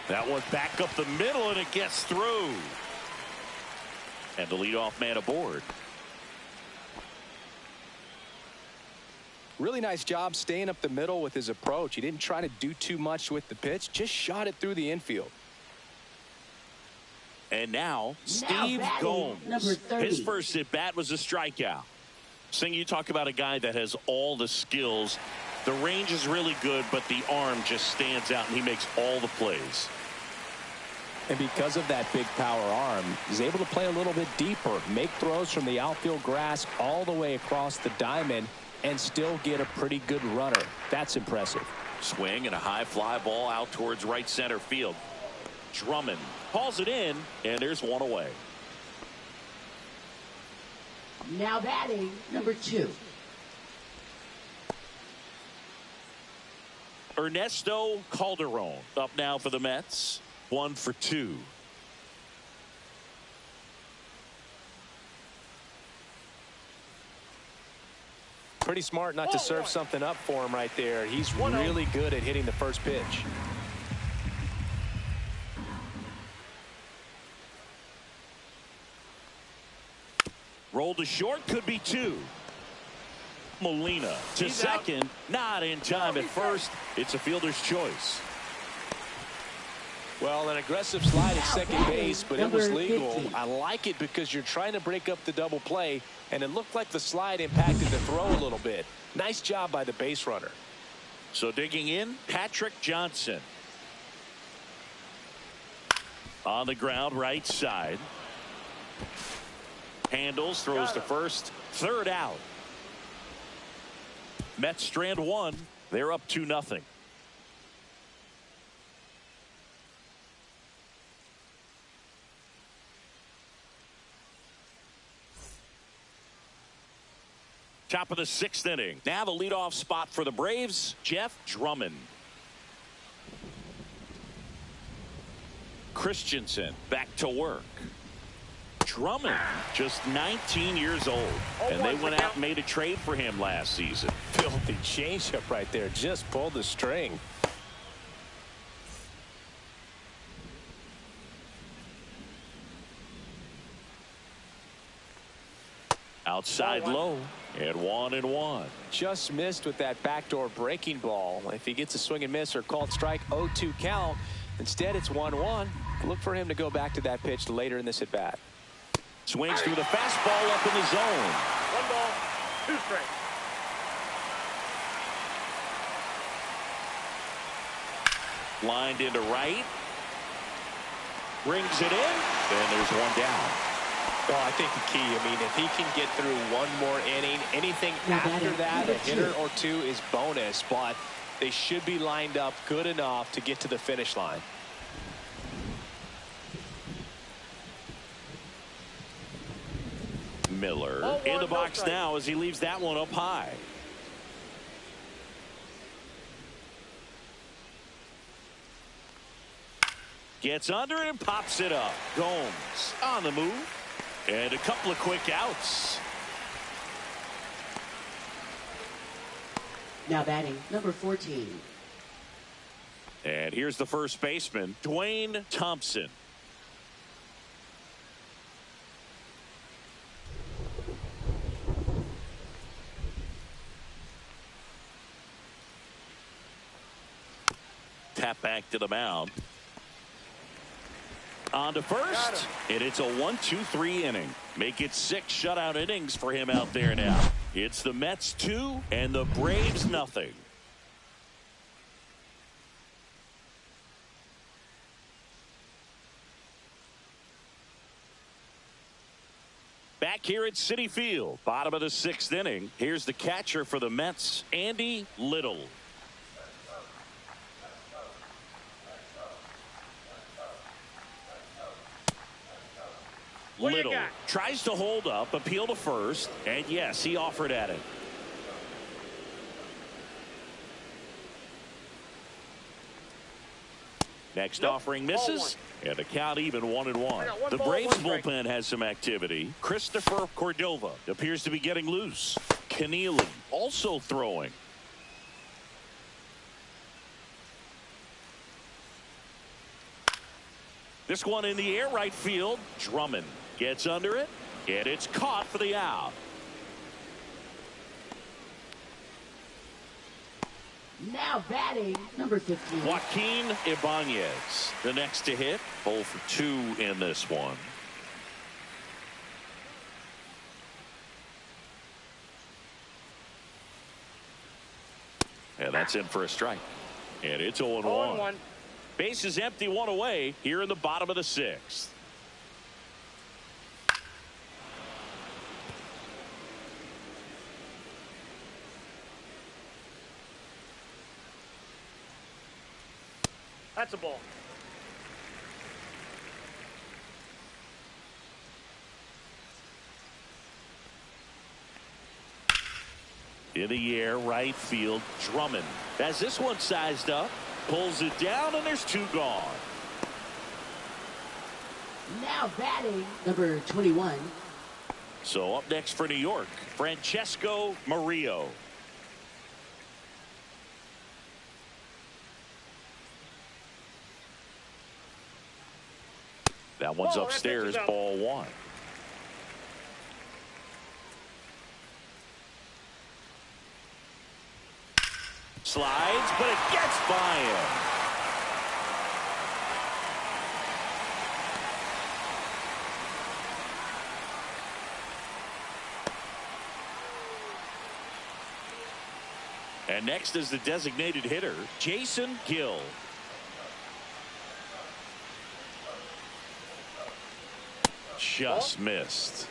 That one back up the middle, and it gets through. And the leadoff man aboard. Really nice job staying up the middle with his approach. He didn't try to do too much with the pitch, just shot it through the infield. And now Steve Gomes. His first at bat was a strikeout. Sing, you talk about a guy that has all the skills. The range is really good, but the arm just stands out, and he makes all the plays. And because of that big power arm, he's able to play a little bit deeper, make throws from the outfield grass all the way across the diamond, and still get a pretty good runner. That's impressive. Swing and a high fly ball out towards right center field. Drummond hauls it in, and there's one away. Now batting, number 2. Ernesto Calderon up now for the Mets. 1 for 2. Pretty smart not to serve something up for him right there. He's really good at hitting the first pitch. Roll to short, could be 2. Molina to second, not in time at first. It's a fielder's choice. Well, an aggressive slide at second base, but it was legal. I like it because you're trying to break up the double play, and it looked like the slide impacted the throw a little bit. Nice job by the base runner. So digging in, Patrick Johnson. On the ground, right side. Handles, throws to first. Third out. Mets strand 1. They're up 2-0. Top of the 6th inning. Now the leadoff spot for the Braves, Jeff Drummond. Christensen back to work. Drummond, just 19 years old, and they went out and made a trade for him last season. Filthy changeup right there. Just pulled the string. Outside low, and 1-1. Just missed with that backdoor breaking ball. If he gets a swing and miss or called strike, 0-2 count. Instead, it's 1-1. Look for him to go back to that pitch later in this at bat. Swings through the fastball up in the zone. 1 ball, 2 strikes. Lined into right. Brings it in, and there's one down. Well, I think the key, I mean, if he can get through one more inning, anything after that, a hitter or two is bonus, but they should be lined up good enough to get to the finish line. Miller in the box now as he leaves that one up high. Gets under it and pops it up. Gomes on the move. And a couple of quick outs. Now batting, number 14. And here's the first baseman, Dwayne Thompson. Tap back to the mound. On to first, and it's a 1-2-3 inning. Make it 6 shutout innings for him out there now. It's the Mets 2 and the Braves nothing. Back here at Citi Field, bottom of the 6th inning. Here's the catcher for the Mets, Andy Little. Little tries to hold up, appeal to first, and yes, he offered at it. Next offering misses, and the count even 1-1. The Braves bullpen has some activity. Christopher Cordova appears to be getting loose. Keneally also throwing. This one in the air, right field. Drummond gets under it, and it's caught for the out. Now batting, number 15. Joaquin Ibanez, the next to hit. 0 for 2 in this one. And that's in for a strike. And it's 0-1. Base is empty, 1 away here in the bottom of the 6th. That's a ball. In the air, right field, Drummond. As this one sized up, pulls it down, and there's 2 gone. Now batting, number 21. So up next for New York, Francesco Murillo. That one's upstairs, ball 1. Slides, but it gets by him. And next is the designated hitter, Jason Gill. Just missed.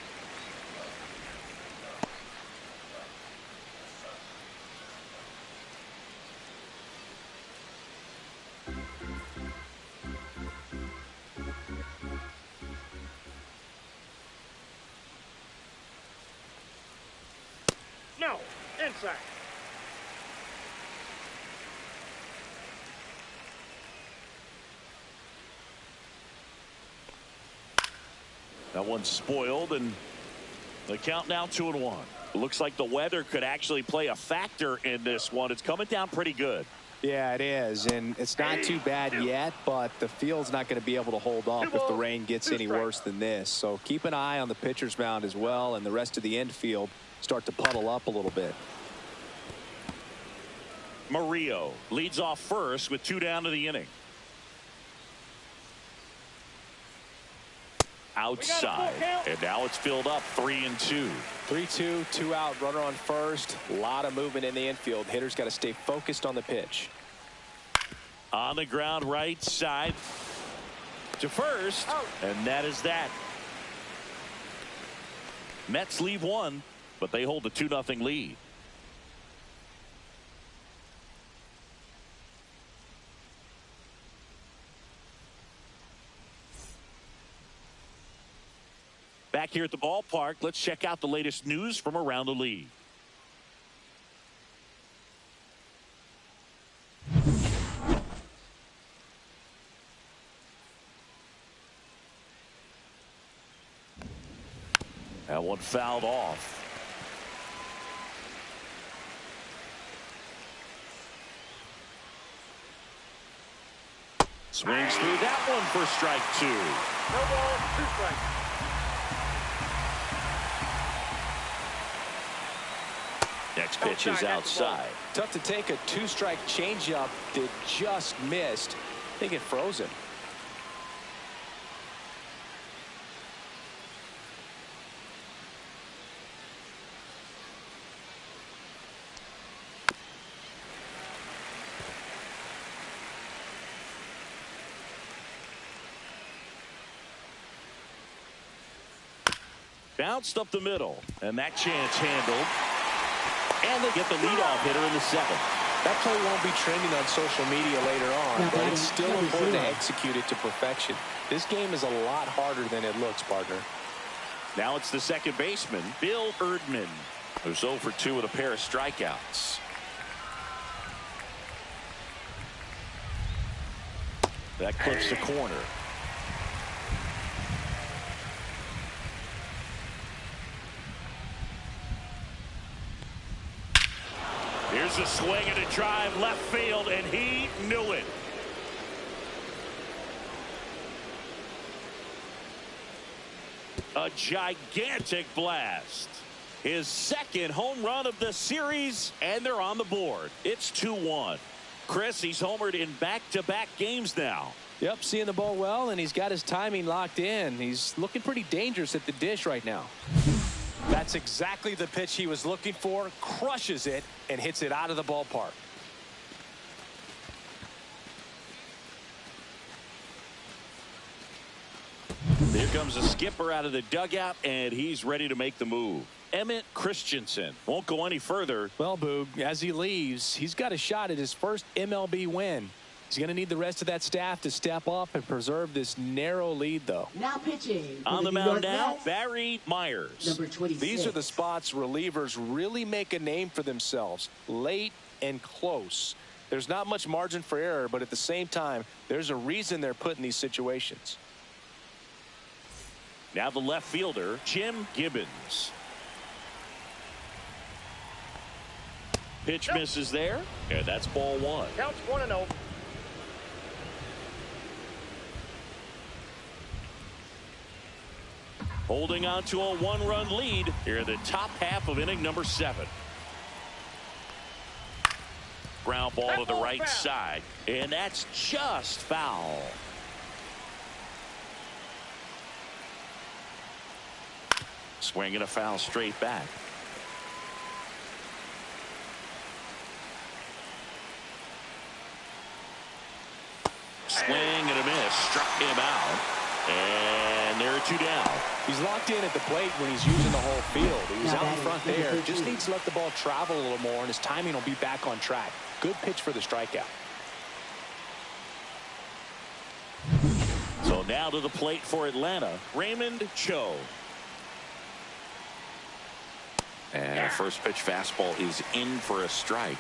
No, inside. That one's spoiled, and the count now 2-1. Looks like the weather could actually play a factor in this one. It's coming down pretty good. Yeah, it is, and it's not too bad yet, but the field's not going to be able to hold up if the rain gets any worse than this. So keep an eye on the pitcher's mound as well, and the rest of the infield start to puddle up a little bit. Murillo leads off first with 2 down to the inning. Outside, and now it's filled up 3-2. 3-2, 2 out, runner on first. A lot of movement in the infield. Hitters got to stay focused on the pitch. On the ground, right side to first, and that is that. Mets leave one, but they hold a 2-0 lead. Back here at the ballpark, let's check out the latest news from around the league. That one fouled off. Swings through that one for strike 2. No ball, 2 strikes. Next pitch is outside. Tough to take a 2-strike changeup that just missed. I think it froze him. Bounced up the middle, and that chance handled. And they get the leadoff hitter in the 7th. That play won't be trending on social media later on, but it's still important to execute it to perfection. This game is a lot harder than it looks, partner. Now it's the second baseman, Bill Erdman, who's 0 for 2 with a pair of strikeouts. That clips the corner. Here's a swing and a drive left field, and he knew it. A gigantic blast. His second home run of the series, and they're on the board. It's 2-1. Chris, he's homered in back-to-back games now. Yep, seeing the ball well, and he's got his timing locked in. He's looking pretty dangerous at the dish right now. That's exactly the pitch he was looking for. Crushes it and hits it out of the ballpark. Here comes the skipper out of the dugout, and he's ready to make the move. Emmett Christensen won't go any further. Well, Boog, as he leaves, he's got a shot at his first MLB win. He's going to need the rest of that staff to step up and preserve this narrow lead, though. Now pitching. On the mound now, Barry Myers. Number 26. These are the spots relievers really make a name for themselves. Late and close. There's not much margin for error, but at the same time, there's a reason they're put in these situations. Now the left fielder, Jim Gibbons. Pitch misses there, and that's ball 1. Counts 1-0. Holding on to a 1-run lead here in the top half of inning number 7. Ground ball to the right side, and that's just foul. Swing and a foul straight back. Swing and a miss, struck him out, and there are 2 down. He's locked in at the plate when he's using the whole field. He was out in front there. Just needs to let the ball travel a little more, and his timing will be back on track. Good pitch for the strikeout. So now to the plate for Atlanta, Raymond Cho. And first pitch fastball is in for a strike.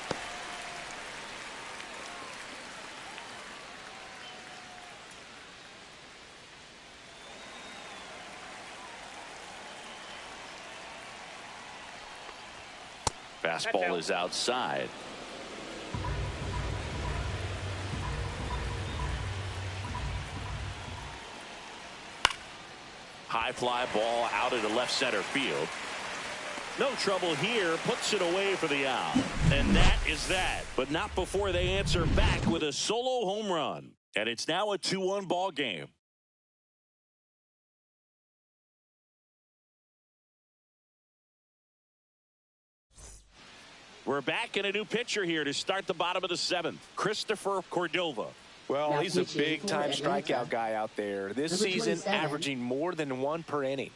Fastball is outside. High fly ball out into left center field. No trouble here, puts it away for the out. And that is that. But not before they answer back with a solo home run. And it's now a 2-1 ball game. We're back in a new pitcher here to start the bottom of the 7th. Christopher Cordova. Well, he's a big-time strikeout guy out there. This season, averaging more than 1 per inning.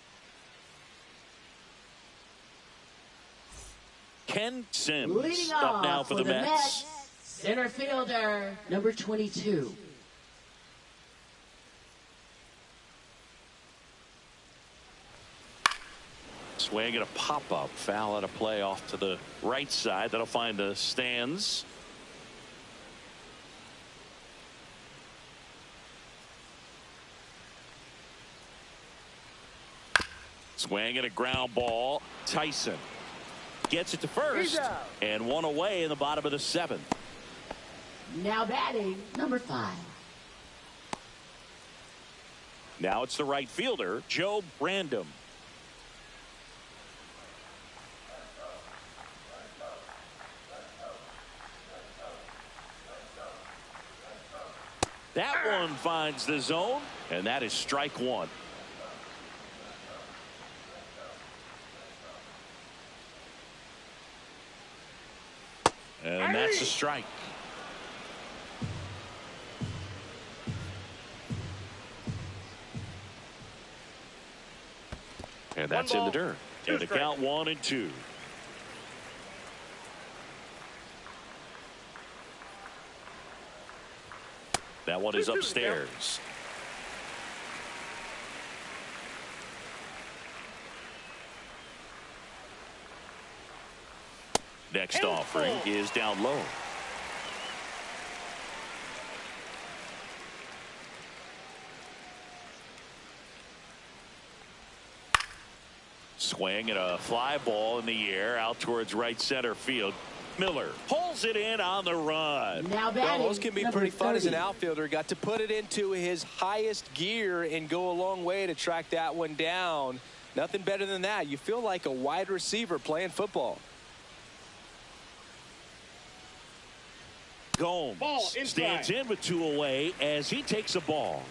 Ken Sims Leading up off now for the Mets. Center fielder, number 22. Swing and a pop-up. Foul at a play off to the right side. That'll find the stands. Swing and a ground ball. Tyson gets it to first. And one away in the bottom of the 7th. Now batting, number 5. Now it's the right fielder, Joe Brandom. That one finds the zone, and that is strike 1. And that's a strike. And that's in the dirt. And the count 1-2. That one is upstairs. Next offering is down low. Swing and a fly ball in the air out towards right center field. Miller pulls it in on the run. Now Well, batting, those can be number pretty fun as an 30. outfielder. Got to put it into his highest gear and go a long way to track that one down. Nothing better than that. You feel like a wide receiver playing football. Gomes stands in with 2 away as he takes a ball.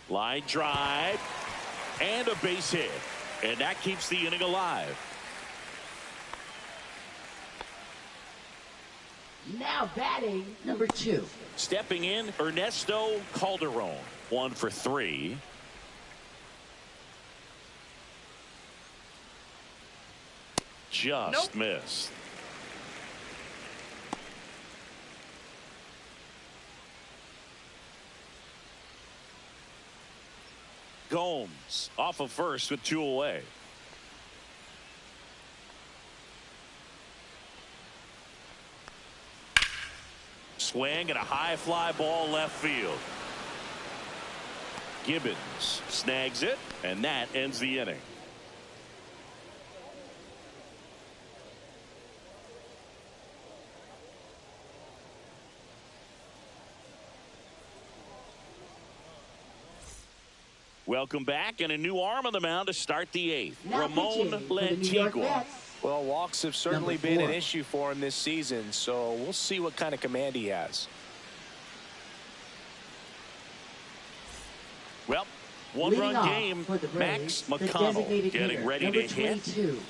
Line drive and a base hit, and that keeps the inning alive. Now batting, number 2. Stepping in, Ernesto Calderon, 1 for 3. Just missed. Gomes off of first with 2 away. Swing and a high fly ball left field. Gibbons snags it, and that ends the inning. Welcome back, and a new arm on the mound to start the 8th. Now Ramon pitching for the New York Lantigua. Mets, Well, walks have certainly Number been 4. an issue for him this season, so we'll see what kind of command he has. Well, leading one-run off game. for the Max Braves, the McConnell designated getting hitter, ready number to hit. 22.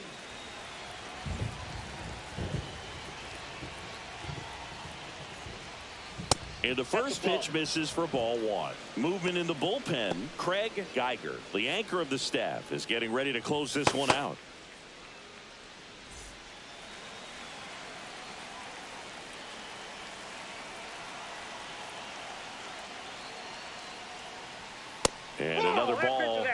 And the first pitch misses for ball 1. Movement in the bullpen. Craig Geiger, the anchor of the staff, is getting ready to close this one out. And another ball.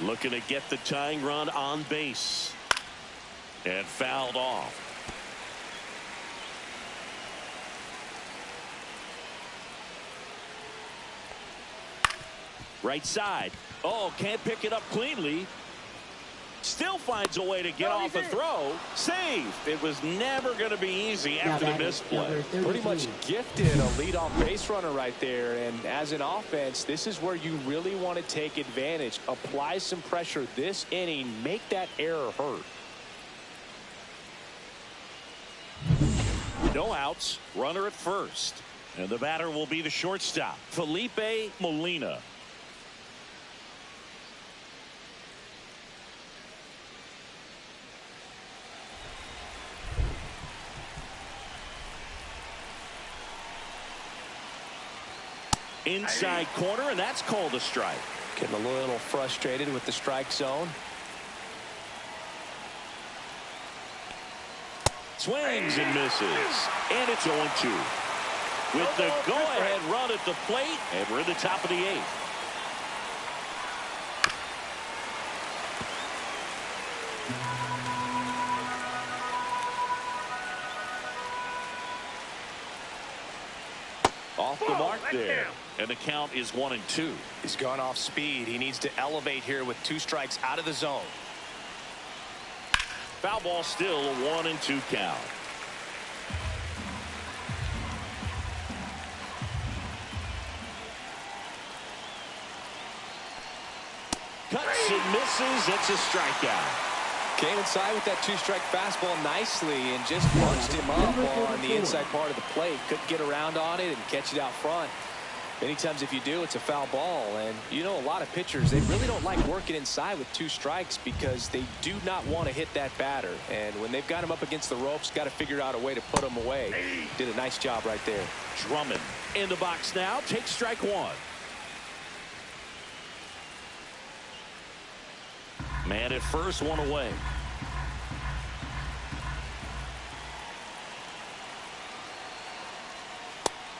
Looking to get the tying run on base. And fouled off. Right side. Oh, can't pick it up cleanly. Still finds a way to get off a throw. Save. It was never going to be easy after the misplay. Pretty much gifted a leadoff base runner right there. And as an offense, this is where you really want to take advantage. Apply some pressure this inning. Make that error hurt. No outs. Runner at first. And the batter will be the shortstop, Felipe Molina. Inside corner, and that's called a strike. Getting a little frustrated with the strike zone. Swings and misses. And it's 0-2. With the go-ahead run at the plate, and we're in the top of the 8th. Off the mark there. And the count is 1-2. He's gone off speed. He needs to elevate here with 2 strikes out of the zone. Foul ball, still a 1-2 count. Cuts and misses. It's a strikeout. Came inside with that 2-strike fastball nicely and just punched him up on the inside part of the plate. Couldn't get around on it and catch it out front. Many times if you do, it's a foul ball. And you know, a lot of pitchers, they really don't like working inside with 2 strikes because they do not want to hit that batter. And when they've got him up against the ropes, got to figure out a way to put him away. Did a nice job right there. Drummond in the box now. Takes strike 1. Man at first, 1 away.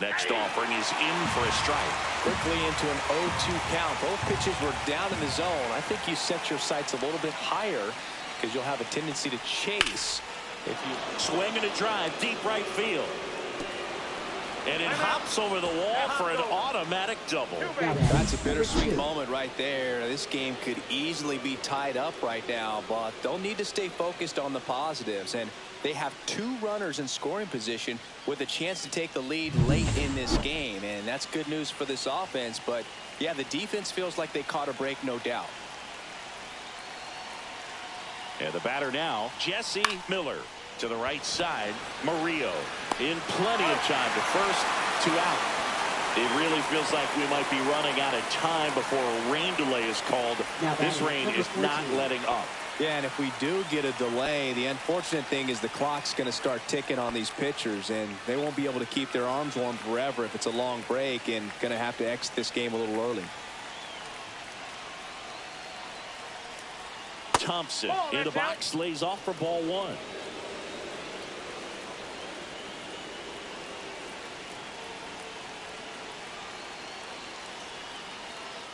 Next offering is in for a strike. Quickly into an 0-2 count. Both pitches were down in the zone. I think you set your sights a little bit higher because you'll have a tendency to chase. If you swing and a drive, deep right field. And it hops over the wall for an automatic double. That's a bittersweet moment right there. This game could easily be tied up right now, but they'll need to stay focused on the positives. And they have 2 runners in scoring position with a chance to take the lead late in this game. And that's good news for this offense. But, yeah, the defense feels like they caught a break, no doubt. And the batter now, Jesse Miller. To the right side, Murillo in plenty of time to first, 2 out. It really feels like we might be running out of time before a rain delay is called. This rain is not letting up. Yeah, and if we do get a delay, the unfortunate thing is the clock's going to start ticking on these pitchers, and they won't be able to keep their arms warm forever if it's a long break, and going to have to exit this game a little early. Thompson in the box, lays off for ball 1.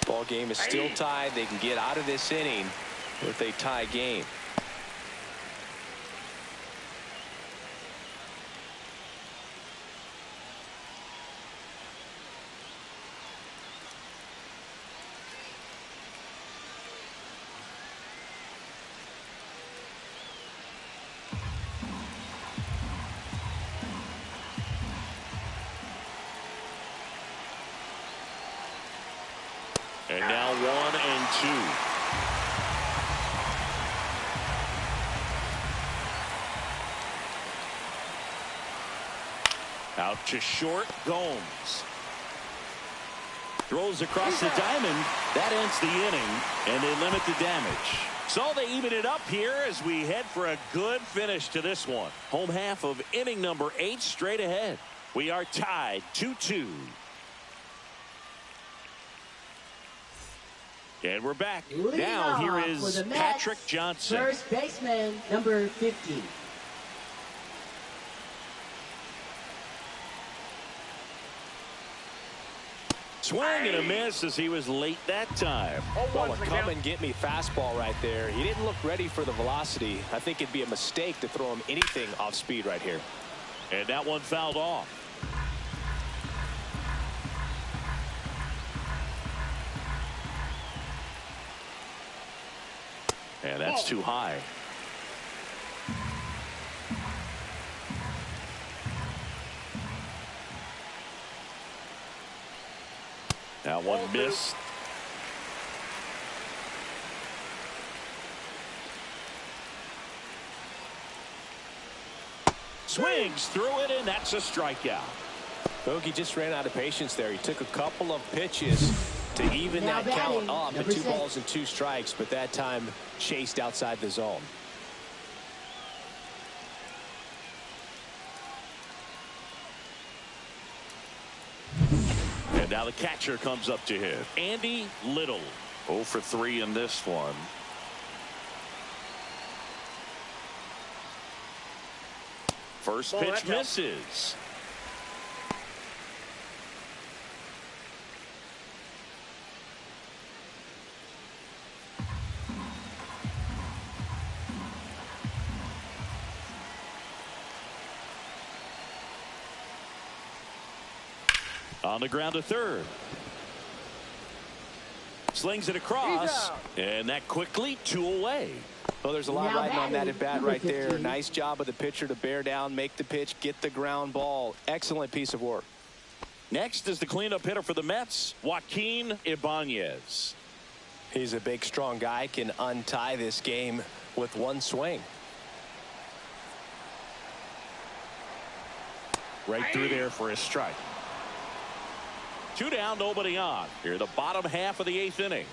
Ball game is still tied. They can get out of this inning with a tie game. And now 1-2. Out to short, Gomes. Throws across the diamond. That ends the inning, and they limit the damage. So they even it up here as we head for a good finish to this one. Home half of inning number 8 straight ahead. We are tied 2-2. And we're back. Now here is Patrick Johnson. First baseman, number 50. Swing and a miss as he was late that time. Well, a come and get me fastball right there. He didn't look ready for the velocity. I think it'd be a mistake to throw him anything off speed right here. And that one fouled off. And that's too high. That one missed. Swings through it, and that's a strikeout. Bogey just ran out of patience there. He took a couple of pitches to even that count up to 2 balls and 2 strikes, but that time chased outside the zone. And And now the catcher comes up to hit. Andy Little. 0 for 3 in this one. First pitch misses. On the ground to third. Slings it across, and that quickly 2 away. Well, there's a lot riding on that at bat right there. Nice job of the pitcher to bear down, make the pitch, get the ground ball. Excellent piece of work. Next is the cleanup hitter for the Mets, Joaquin Ibanez. He's a big, strong guy, can untie this game with one swing. Right through there for a strike. 2 down, nobody on. Here the bottom half of the 8th inning.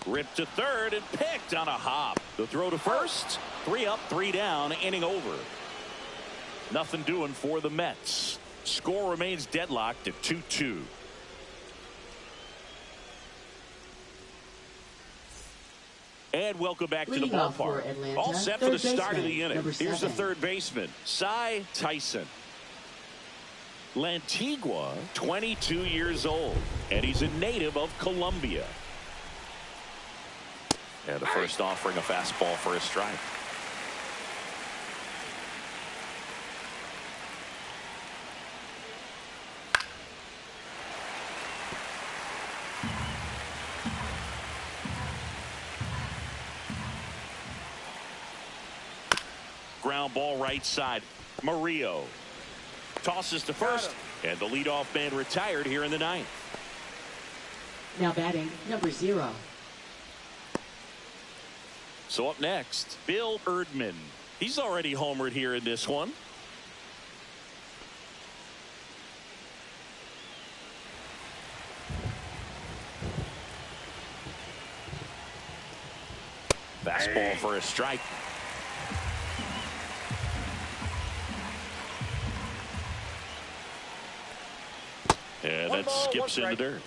Ripped to third and picked on a hop. The throw to first. 3 up, 3 down, inning over. Nothing doing for the Mets. Score remains deadlocked at 2-2. And welcome back to the ballpark. All set for the start of the inning. Here's the third baseman, Cy Tyson. Lantigua, 22 years old, and he's a native of Colombia. And the first offering a fastball for a strike. Ground ball right side. Murillo tosses to first, and the leadoff man retired here in the 9th. Now batting, number 0. So up next, Bill Erdman. He's already homered here in this one. Fastball for a strike. And that skips in the dirt.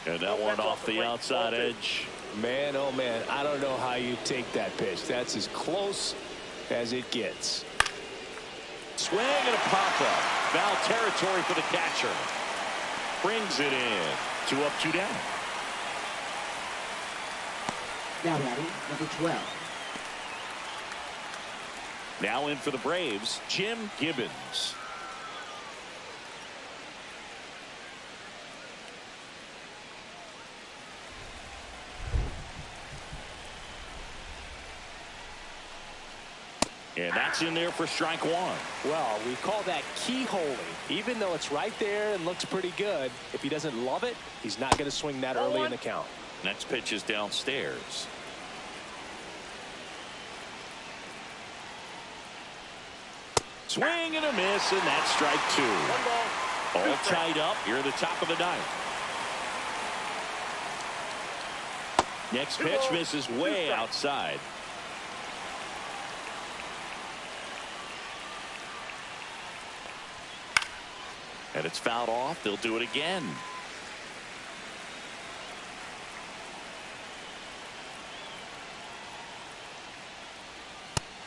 And that one off the outside edge. Man, oh man, I don't know how you take that pitch. That's as close as it gets. Swing and a pop-up. Foul territory for the catcher. Brings it in. 2 up, 2 down. Now batting, number 12. Now in for the Braves, Jim Gibbons. And that's in there for strike 1. Well, we call that keyholing. Even though it's right there and looks pretty good, if he doesn't love it, he's not going to swing that early in the count. Next pitch is downstairs. Swing and a miss, and that's strike 2. All tied up here at the top of the 9th. Next pitch misses way outside. And it's fouled off. They'll do it again.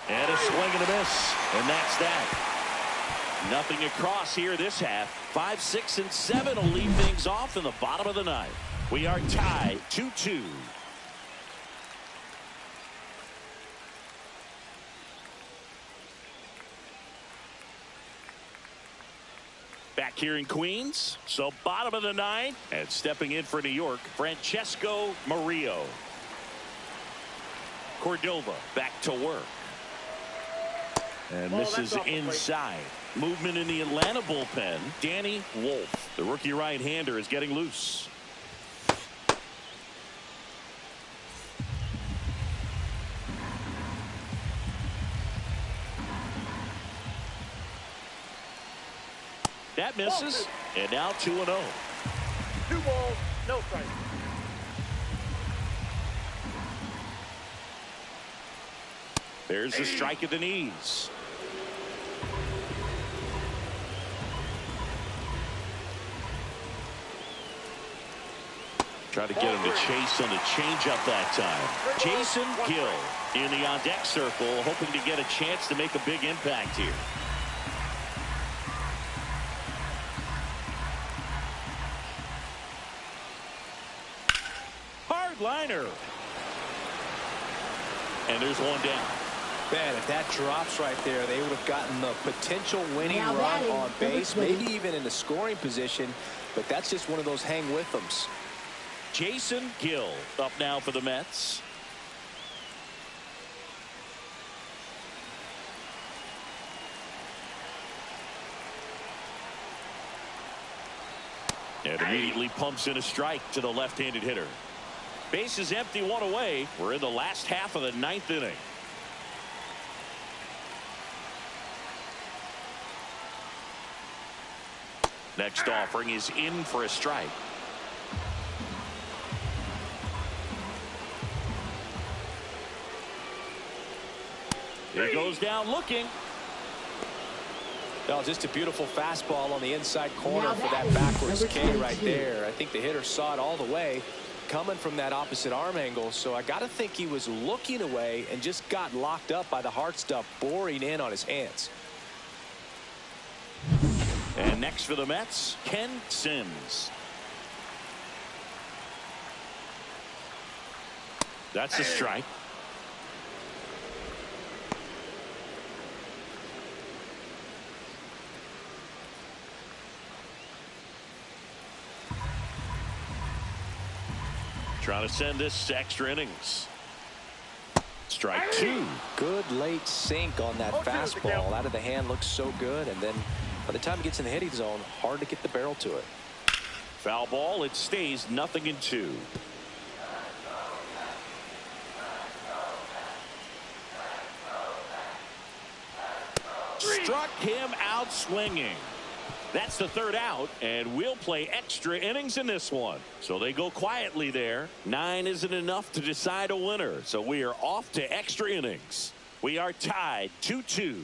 And a swing and a miss. And that's that. Nothing across here this half. 5, 6, and 7 will lead things off in the bottom of the 9th. We are tied 2-2. Back here in Queens, so bottom of the 9th, and stepping in for New York, Francesco Murillo. Cordova back to work. And misses inside. Movement in the Atlanta bullpen. Danny Wolf, the rookie right-hander, is getting loose. That misses. And now 2-0. 2 balls, no strikes. There's the strike at the knees. Try to get him to chase on the changeup that time. Jason Gill in the on-deck circle, hoping to get a chance to make a big impact here. Hard liner. And there's one down. Man, if that drops right there, they would have gotten the potential winning Now run batting, on base, number 20. maybe even in the scoring position, but that's just one of those hang with thems. Jason Gill up now for the Mets. And immediately pumps in a strike to the left-handed hitter. Base is empty, one away. We're in the last half of the 9th inning. Next offering is in for a strike. He goes down looking. Well, just a beautiful fastball on the inside corner Now for that batting, backwards number K right 22. there. I think the hitter saw it all the way coming from that opposite arm angle, so I got to think he was looking away and just got locked up by the hard stuff boring in on his hands. And next for the Mets, Ken Sims. That's a strike. Trying to send this to extra innings. Strike 2. Good late sink on that fastball. Out of the hand looks so good, and then by the time it gets in the hitting zone, hard to get the barrel to it. Foul ball. It stays 0-2. Struck him out swinging. That's the 3rd out, and we'll play extra innings in this one. So they go quietly there. 9 isn't enough to decide a winner, so we are off to extra innings. We are tied 2-2.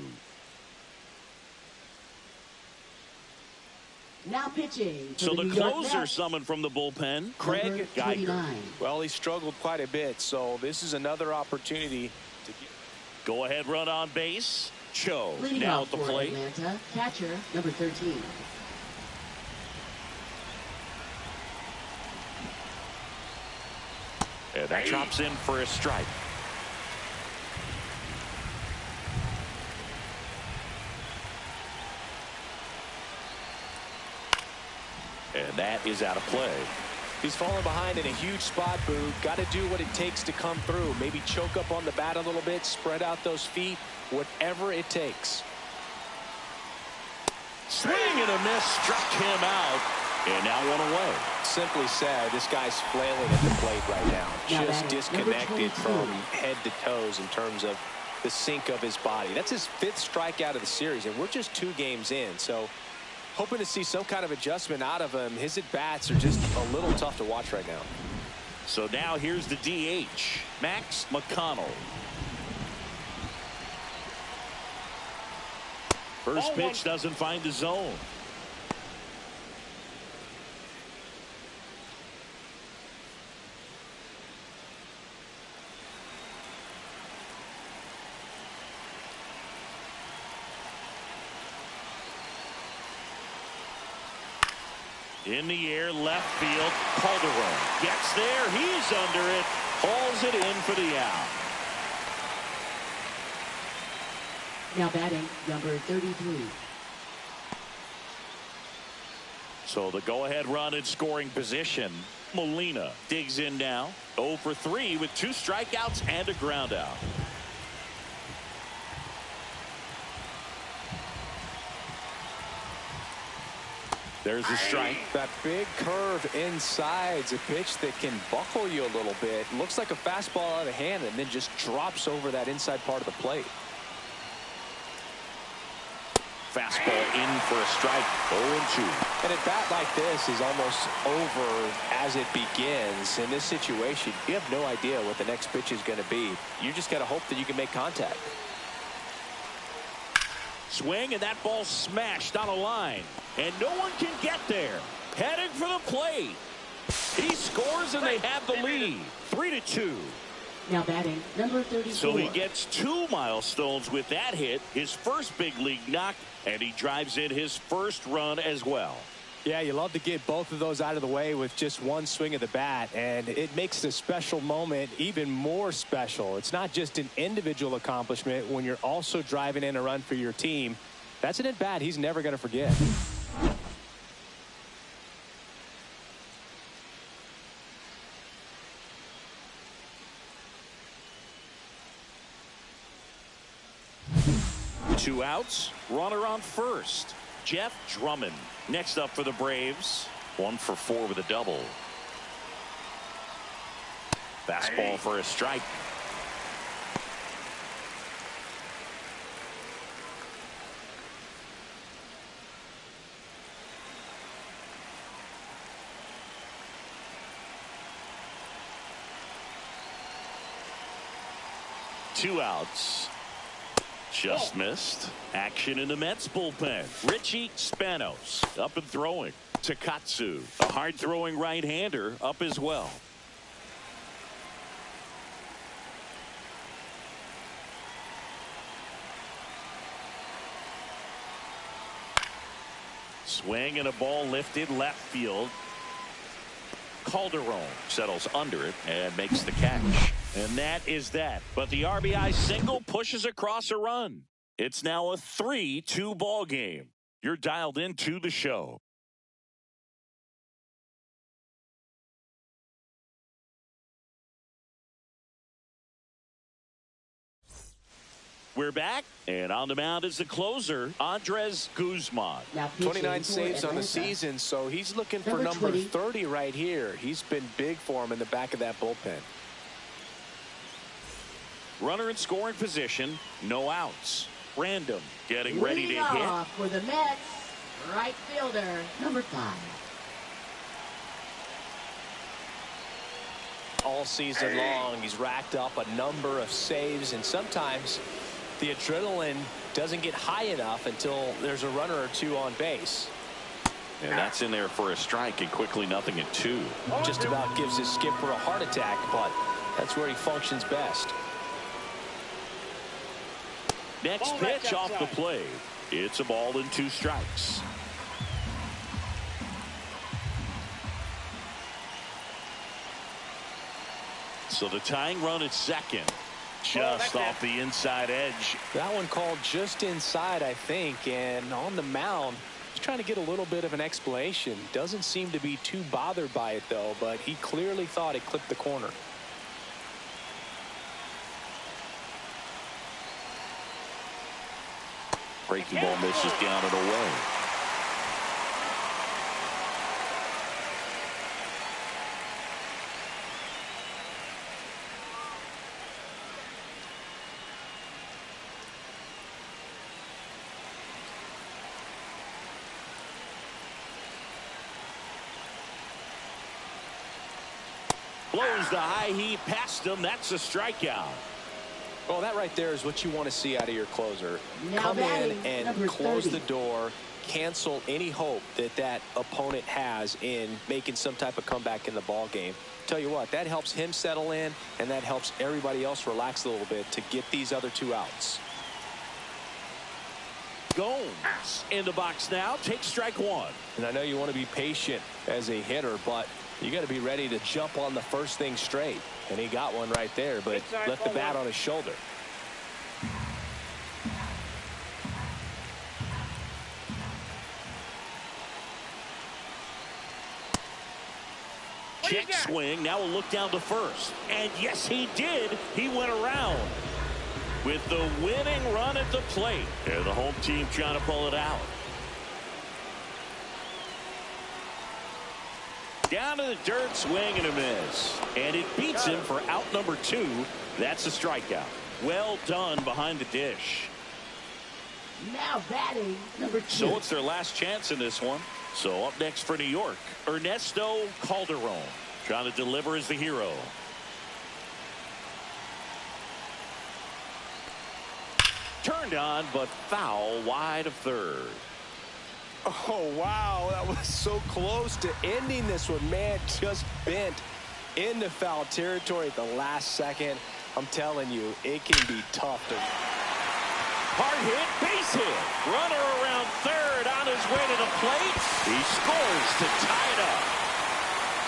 Now pitching. So for the New York closer Mets, summoned from the bullpen, number Craig Geiger. 29. Well, he struggled quite a bit, so this is another opportunity to get. Go ahead, run on base. Cho Leading now off at the for plate. Atlanta, catcher, number 13. And that drops in for a strike. And that is out of play. He's falling behind in a huge spot, Boo. Got to do what it takes to come through. Maybe choke up on the bat a little bit, spread out those feet, whatever it takes. Swing and a miss, struck him out, and now 1 away. Simply said, this guy's flailing at the plate right now. Now Just batting, disconnected number 22. from head to toes in terms of the sink of his body. That's his 5th strikeout of the series, and we're just 2 games in. So hoping to see some kind of adjustment out of him. His at-bats are just a little tough to watch right now. So now here's the DH, Max McConnell. First pitch doesn't find the zone. In the air, left field, Calderon gets there, he's under it, hauls it in for the out. Now batting, number 33. So the go-ahead run in scoring position. Molina digs in now. 0 for 3 with 2 strikeouts and a ground out. There's a strike. That big curve inside's a pitch that can buckle you a little bit. Looks like a fastball out of hand and then just drops over that inside part of the plate. Fastball in for a strike. 0-2. And a bat like this is almost over as it begins. In this situation, you have no idea what the next pitch is going to be. You just got to hope that you can make contact. Swing, and that ball smashed on a line. And no one can get there. Heading for the plate. He scores, and they have the lead. 3-2. Now batting, number 34. So he gets 2 milestones with that hit, his first big league knock, and he drives in his first run as well. Yeah, you love to get both of those out of the way with just one swing of the bat, and it makes the special moment even more special. It's not just an individual accomplishment when you're also driving in a run for your team. That's an at-bat he's never going to forget. Two outs, runner on first. Jeff Drummond next up for the Braves. 1 for 4 with a double. Fastball for a strike. Two outs. Just missed. Action in the Mets bullpen. Richie Spanos up and throwing. Takatsu, a hard-throwing right-hander, up as well. Swing and a ball lifted left field. Calderon settles under it and makes the catch. And that is that. But the RBI single pushes across a run. It's now a 3-2 ball game. You're dialed into the show. We're back, and on the mound is the closer, Andres Guzman. 29 saves on the season, so he's looking for number 30 right here. He's been big for him in the back of that bullpen. Runner in scoring position, no outs. Random getting ready to hit. Off for the Mets, right fielder, number 5. All season long, he's racked up a number of saves, and sometimes the adrenaline doesn't get high enough until there's a runner or two on base. And that's in there for a strike, and quickly 0-2. Just about gives his skipper a heart attack, but that's where he functions best. Next pitch off the plate. It's a ball and 2 strikes. So the tying run at second. Just off the inside edge. That one called just inside, I think, and on the mound, he's trying to get a little bit of an explanation. Doesn't seem to be too bothered by it, though, but he clearly thought it clipped the corner. Breaking ball misses down and away. Blows the high heat past him. That's a strikeout. Well, that right there is what you want to see out of your closer. Now Come in batting, and number close 30. the door, cancel any hope that that opponent has in making some type of comeback in the ball game. Tell you what, that helps him settle in, and that helps everybody else relax a little bit to get these other 2 outs. Gomes in the box now. Takes strike 1. And I know you want to be patient as a hitter, but you got to be ready to jump on the first thing straight. And he got one right there, but left the bat on his shoulder. Check swing. Now we'll look down to first. And yes, he did. He went around with the winning run at the plate. And the home team trying to pull it out. Down to the dirt, swing and a miss. And it beats him for out number 2. That's a strikeout. Well done behind the dish. Now batting, number 2. So it's their last chance in this one. So up next for New York, Ernesto Calderon. Trying to deliver as the hero. Turned on, but foul wide of third. Oh, wow. That was so close to ending this one. Man, just bent into foul territory at the last second. I'm telling you, it can be tough to... Hard hit, base hit. Runner around third on his way to the plate. He scores to tie it up.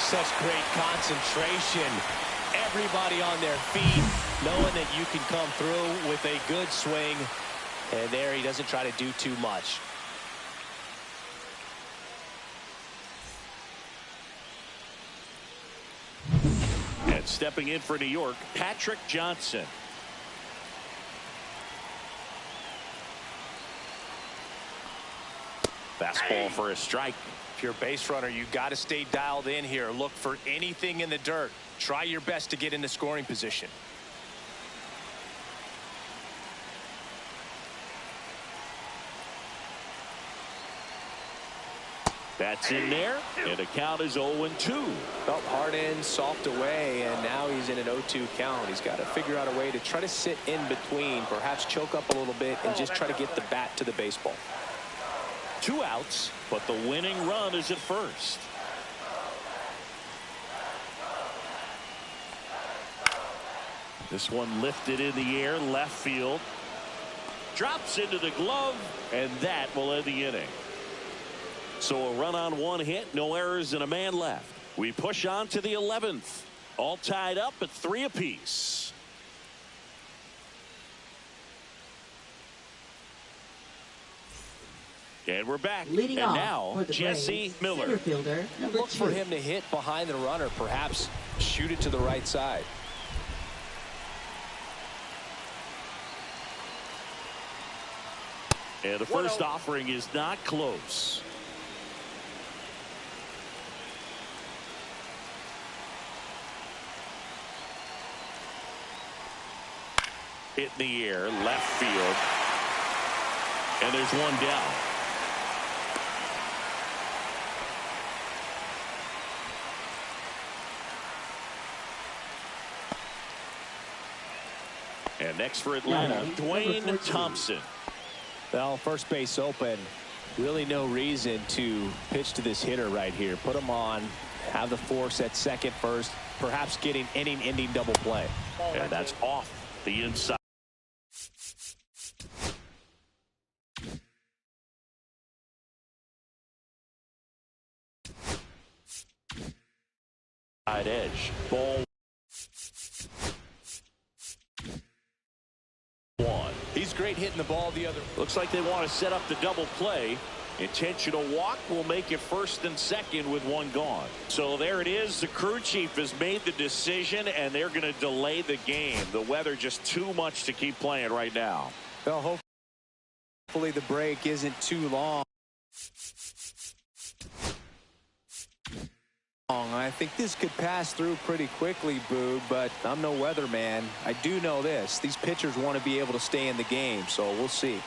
Such great concentration. Everybody on their feet, knowing that you can come through with a good swing. And there he doesn't try to do too much. And stepping in for New York, Patrick Johnson. Fastball for a strike. If you're a base runner, you got to stay dialed in here. Look for anything in the dirt. Try your best to get into scoring position. That's in there, and the count is 0-2. Felt hard in, soft away, and now he's in an 0-2 count. He's got to figure out a way to try to sit in between, perhaps choke up a little bit, and just try to get the bat to the baseball. 2 outs, but the winning run is at first. This one lifted in the air, left field. Drops into the glove, and that will end the inning. So a run on 1 hit, no errors, and a man left. We push on to the 11th. All tied up at 3 apiece. And we're back. Leading and off now for the Jesse Braves, Miller. center fielder, number Look 2. for him to hit behind the runner, perhaps shoot it to the right side. And the first offering is not close. Hit in the air, left field. And there's one down. And next for Atlanta, Dwayne Thompson. Well, first base open. Really no reason to pitch to this hitter right here. Put him on, have the force at second first, perhaps getting inning-ending double play. And that's off the inside. Edge. Ball 1. He's great hitting the ball the other. Looks like they want to set up the double play. Intentional walk will make it first and second with 1 gone. So there it is. The crew chief has made the decision, and they're going to delay the game. The weather just too much to keep playing right now. Well, hopefully the break isn't too long. I think this could pass through pretty quickly, Boog, but I'm no weatherman. I do know this. These pitchers want to be able to stay in the game, so we'll see.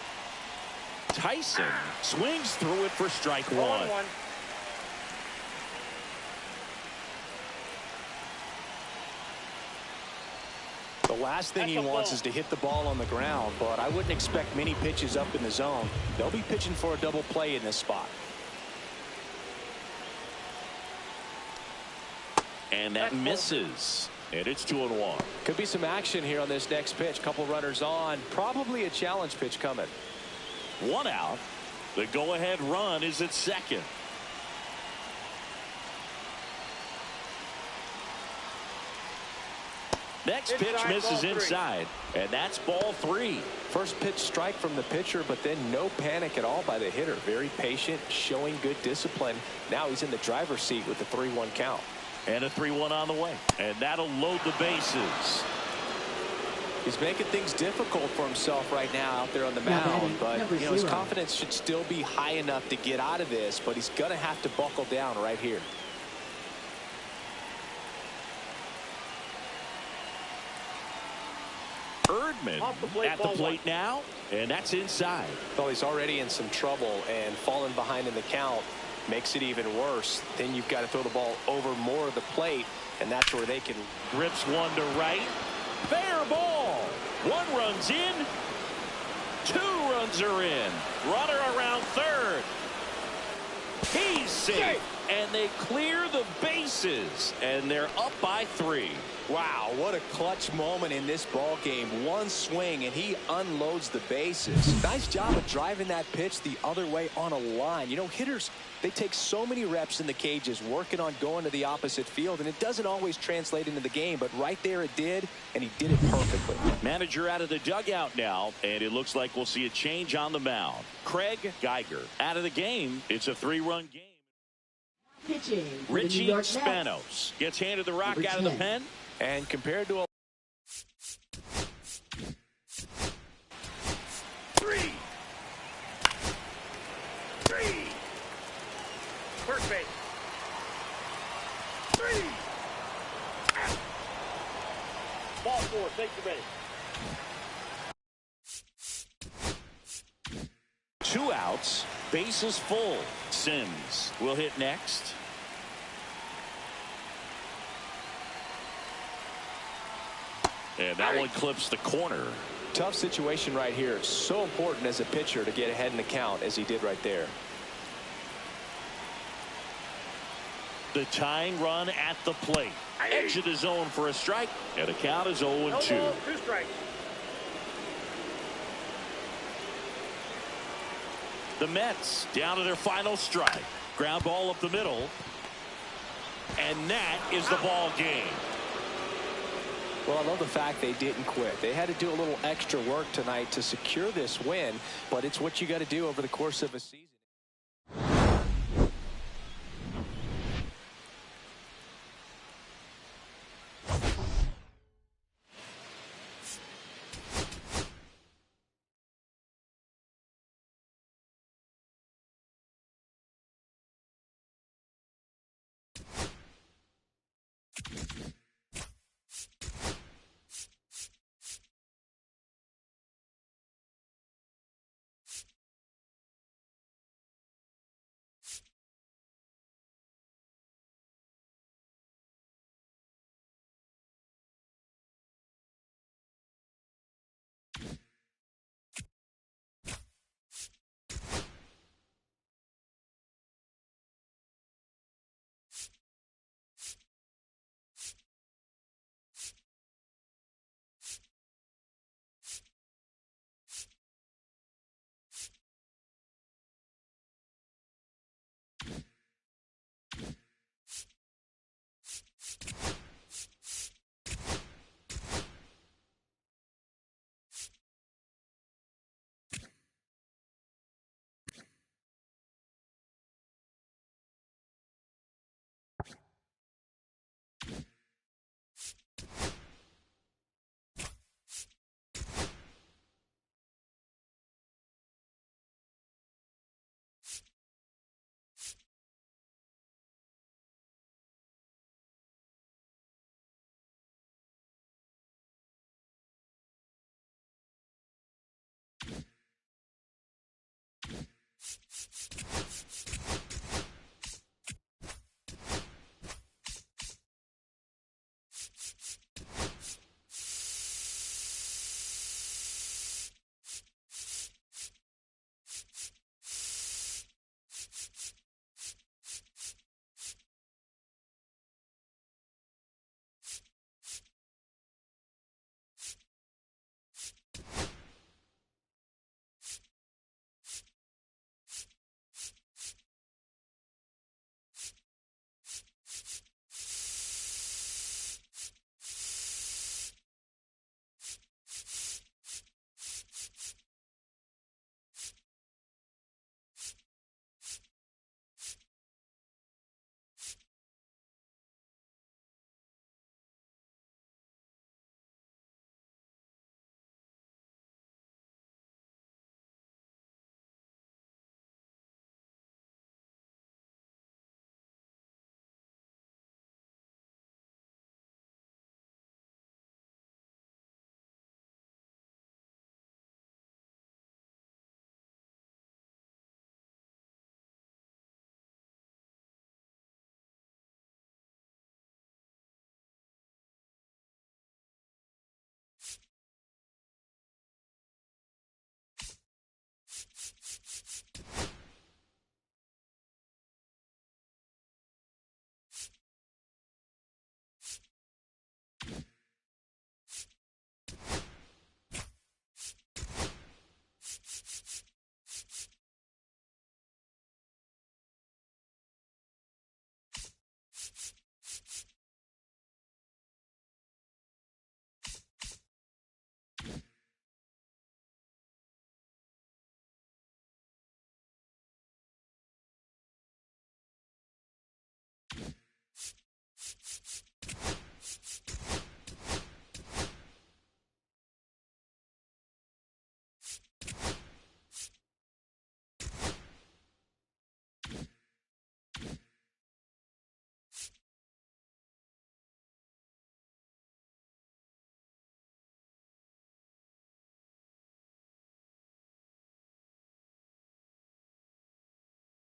Tyson swings through it for strike 1. The last thing he wants is to hit the ball on the ground, but I wouldn't expect many pitches up in the zone. They'll be pitching for a double play in this spot. And that misses. And it's 2-1. Could be some action here on this next pitch. Couple runners on. Probably a challenge pitch coming. 1 out. The go-ahead run is at second. Next pitch misses inside, and that's ball 3. First pitch strike from the pitcher, but then no panic at all by the hitter. Very patient, showing good discipline. Now he's in the driver's seat with the 3-1 count. And a 3-1 on the way. And that'll load the bases. He's making things difficult for himself right now out there on the mound, but you know, his confidence should still be high enough to get out of this, but he's going to have to buckle down right here. Erdman Off the plate, at the ball plate one. now, and that's inside. Well, he's already in some trouble, and falling behind in the count makes it even worse. Then you've got to throw the ball over more of the plate, and that's where they can. Rips one to right. Fair ball. One run's in. Two runs are in. Runner around third. He's safe. And they clear the bases. And they're up by 3. Wow, what a clutch moment in this ball game. One swing and he unloads the bases. Nice job of driving that pitch the other way on a line. You know, hitters, they take so many reps in the cages working on going to the opposite field, and it doesn't always translate into the game, but right there it did, and he did it perfectly. Manager out of the dugout now, and it looks like we'll see a change on the mound. Craig Geiger out of the game. It's a 3-run game. Pitching for the New Richie York Mets. Spanos gets handed the rock Number out of the 10. pen. And compared to a Three. First base. 3. Ball 4. Take the base. 2 outs. Bases full. Sims will hit next. And that one clips the corner. tough situation right here. It's so important as a pitcher to get ahead in the count as he did right there. The tying run at the plate. Edge of the zone for a strike. And the count is 0-2. 2 strikes. The Mets down to their final strike. Ground ball up the middle. And that is the ball game. Well, I love the fact they didn't quit. They had to do a little extra work tonight to secure this win, but it's what you got to do over the course of a season.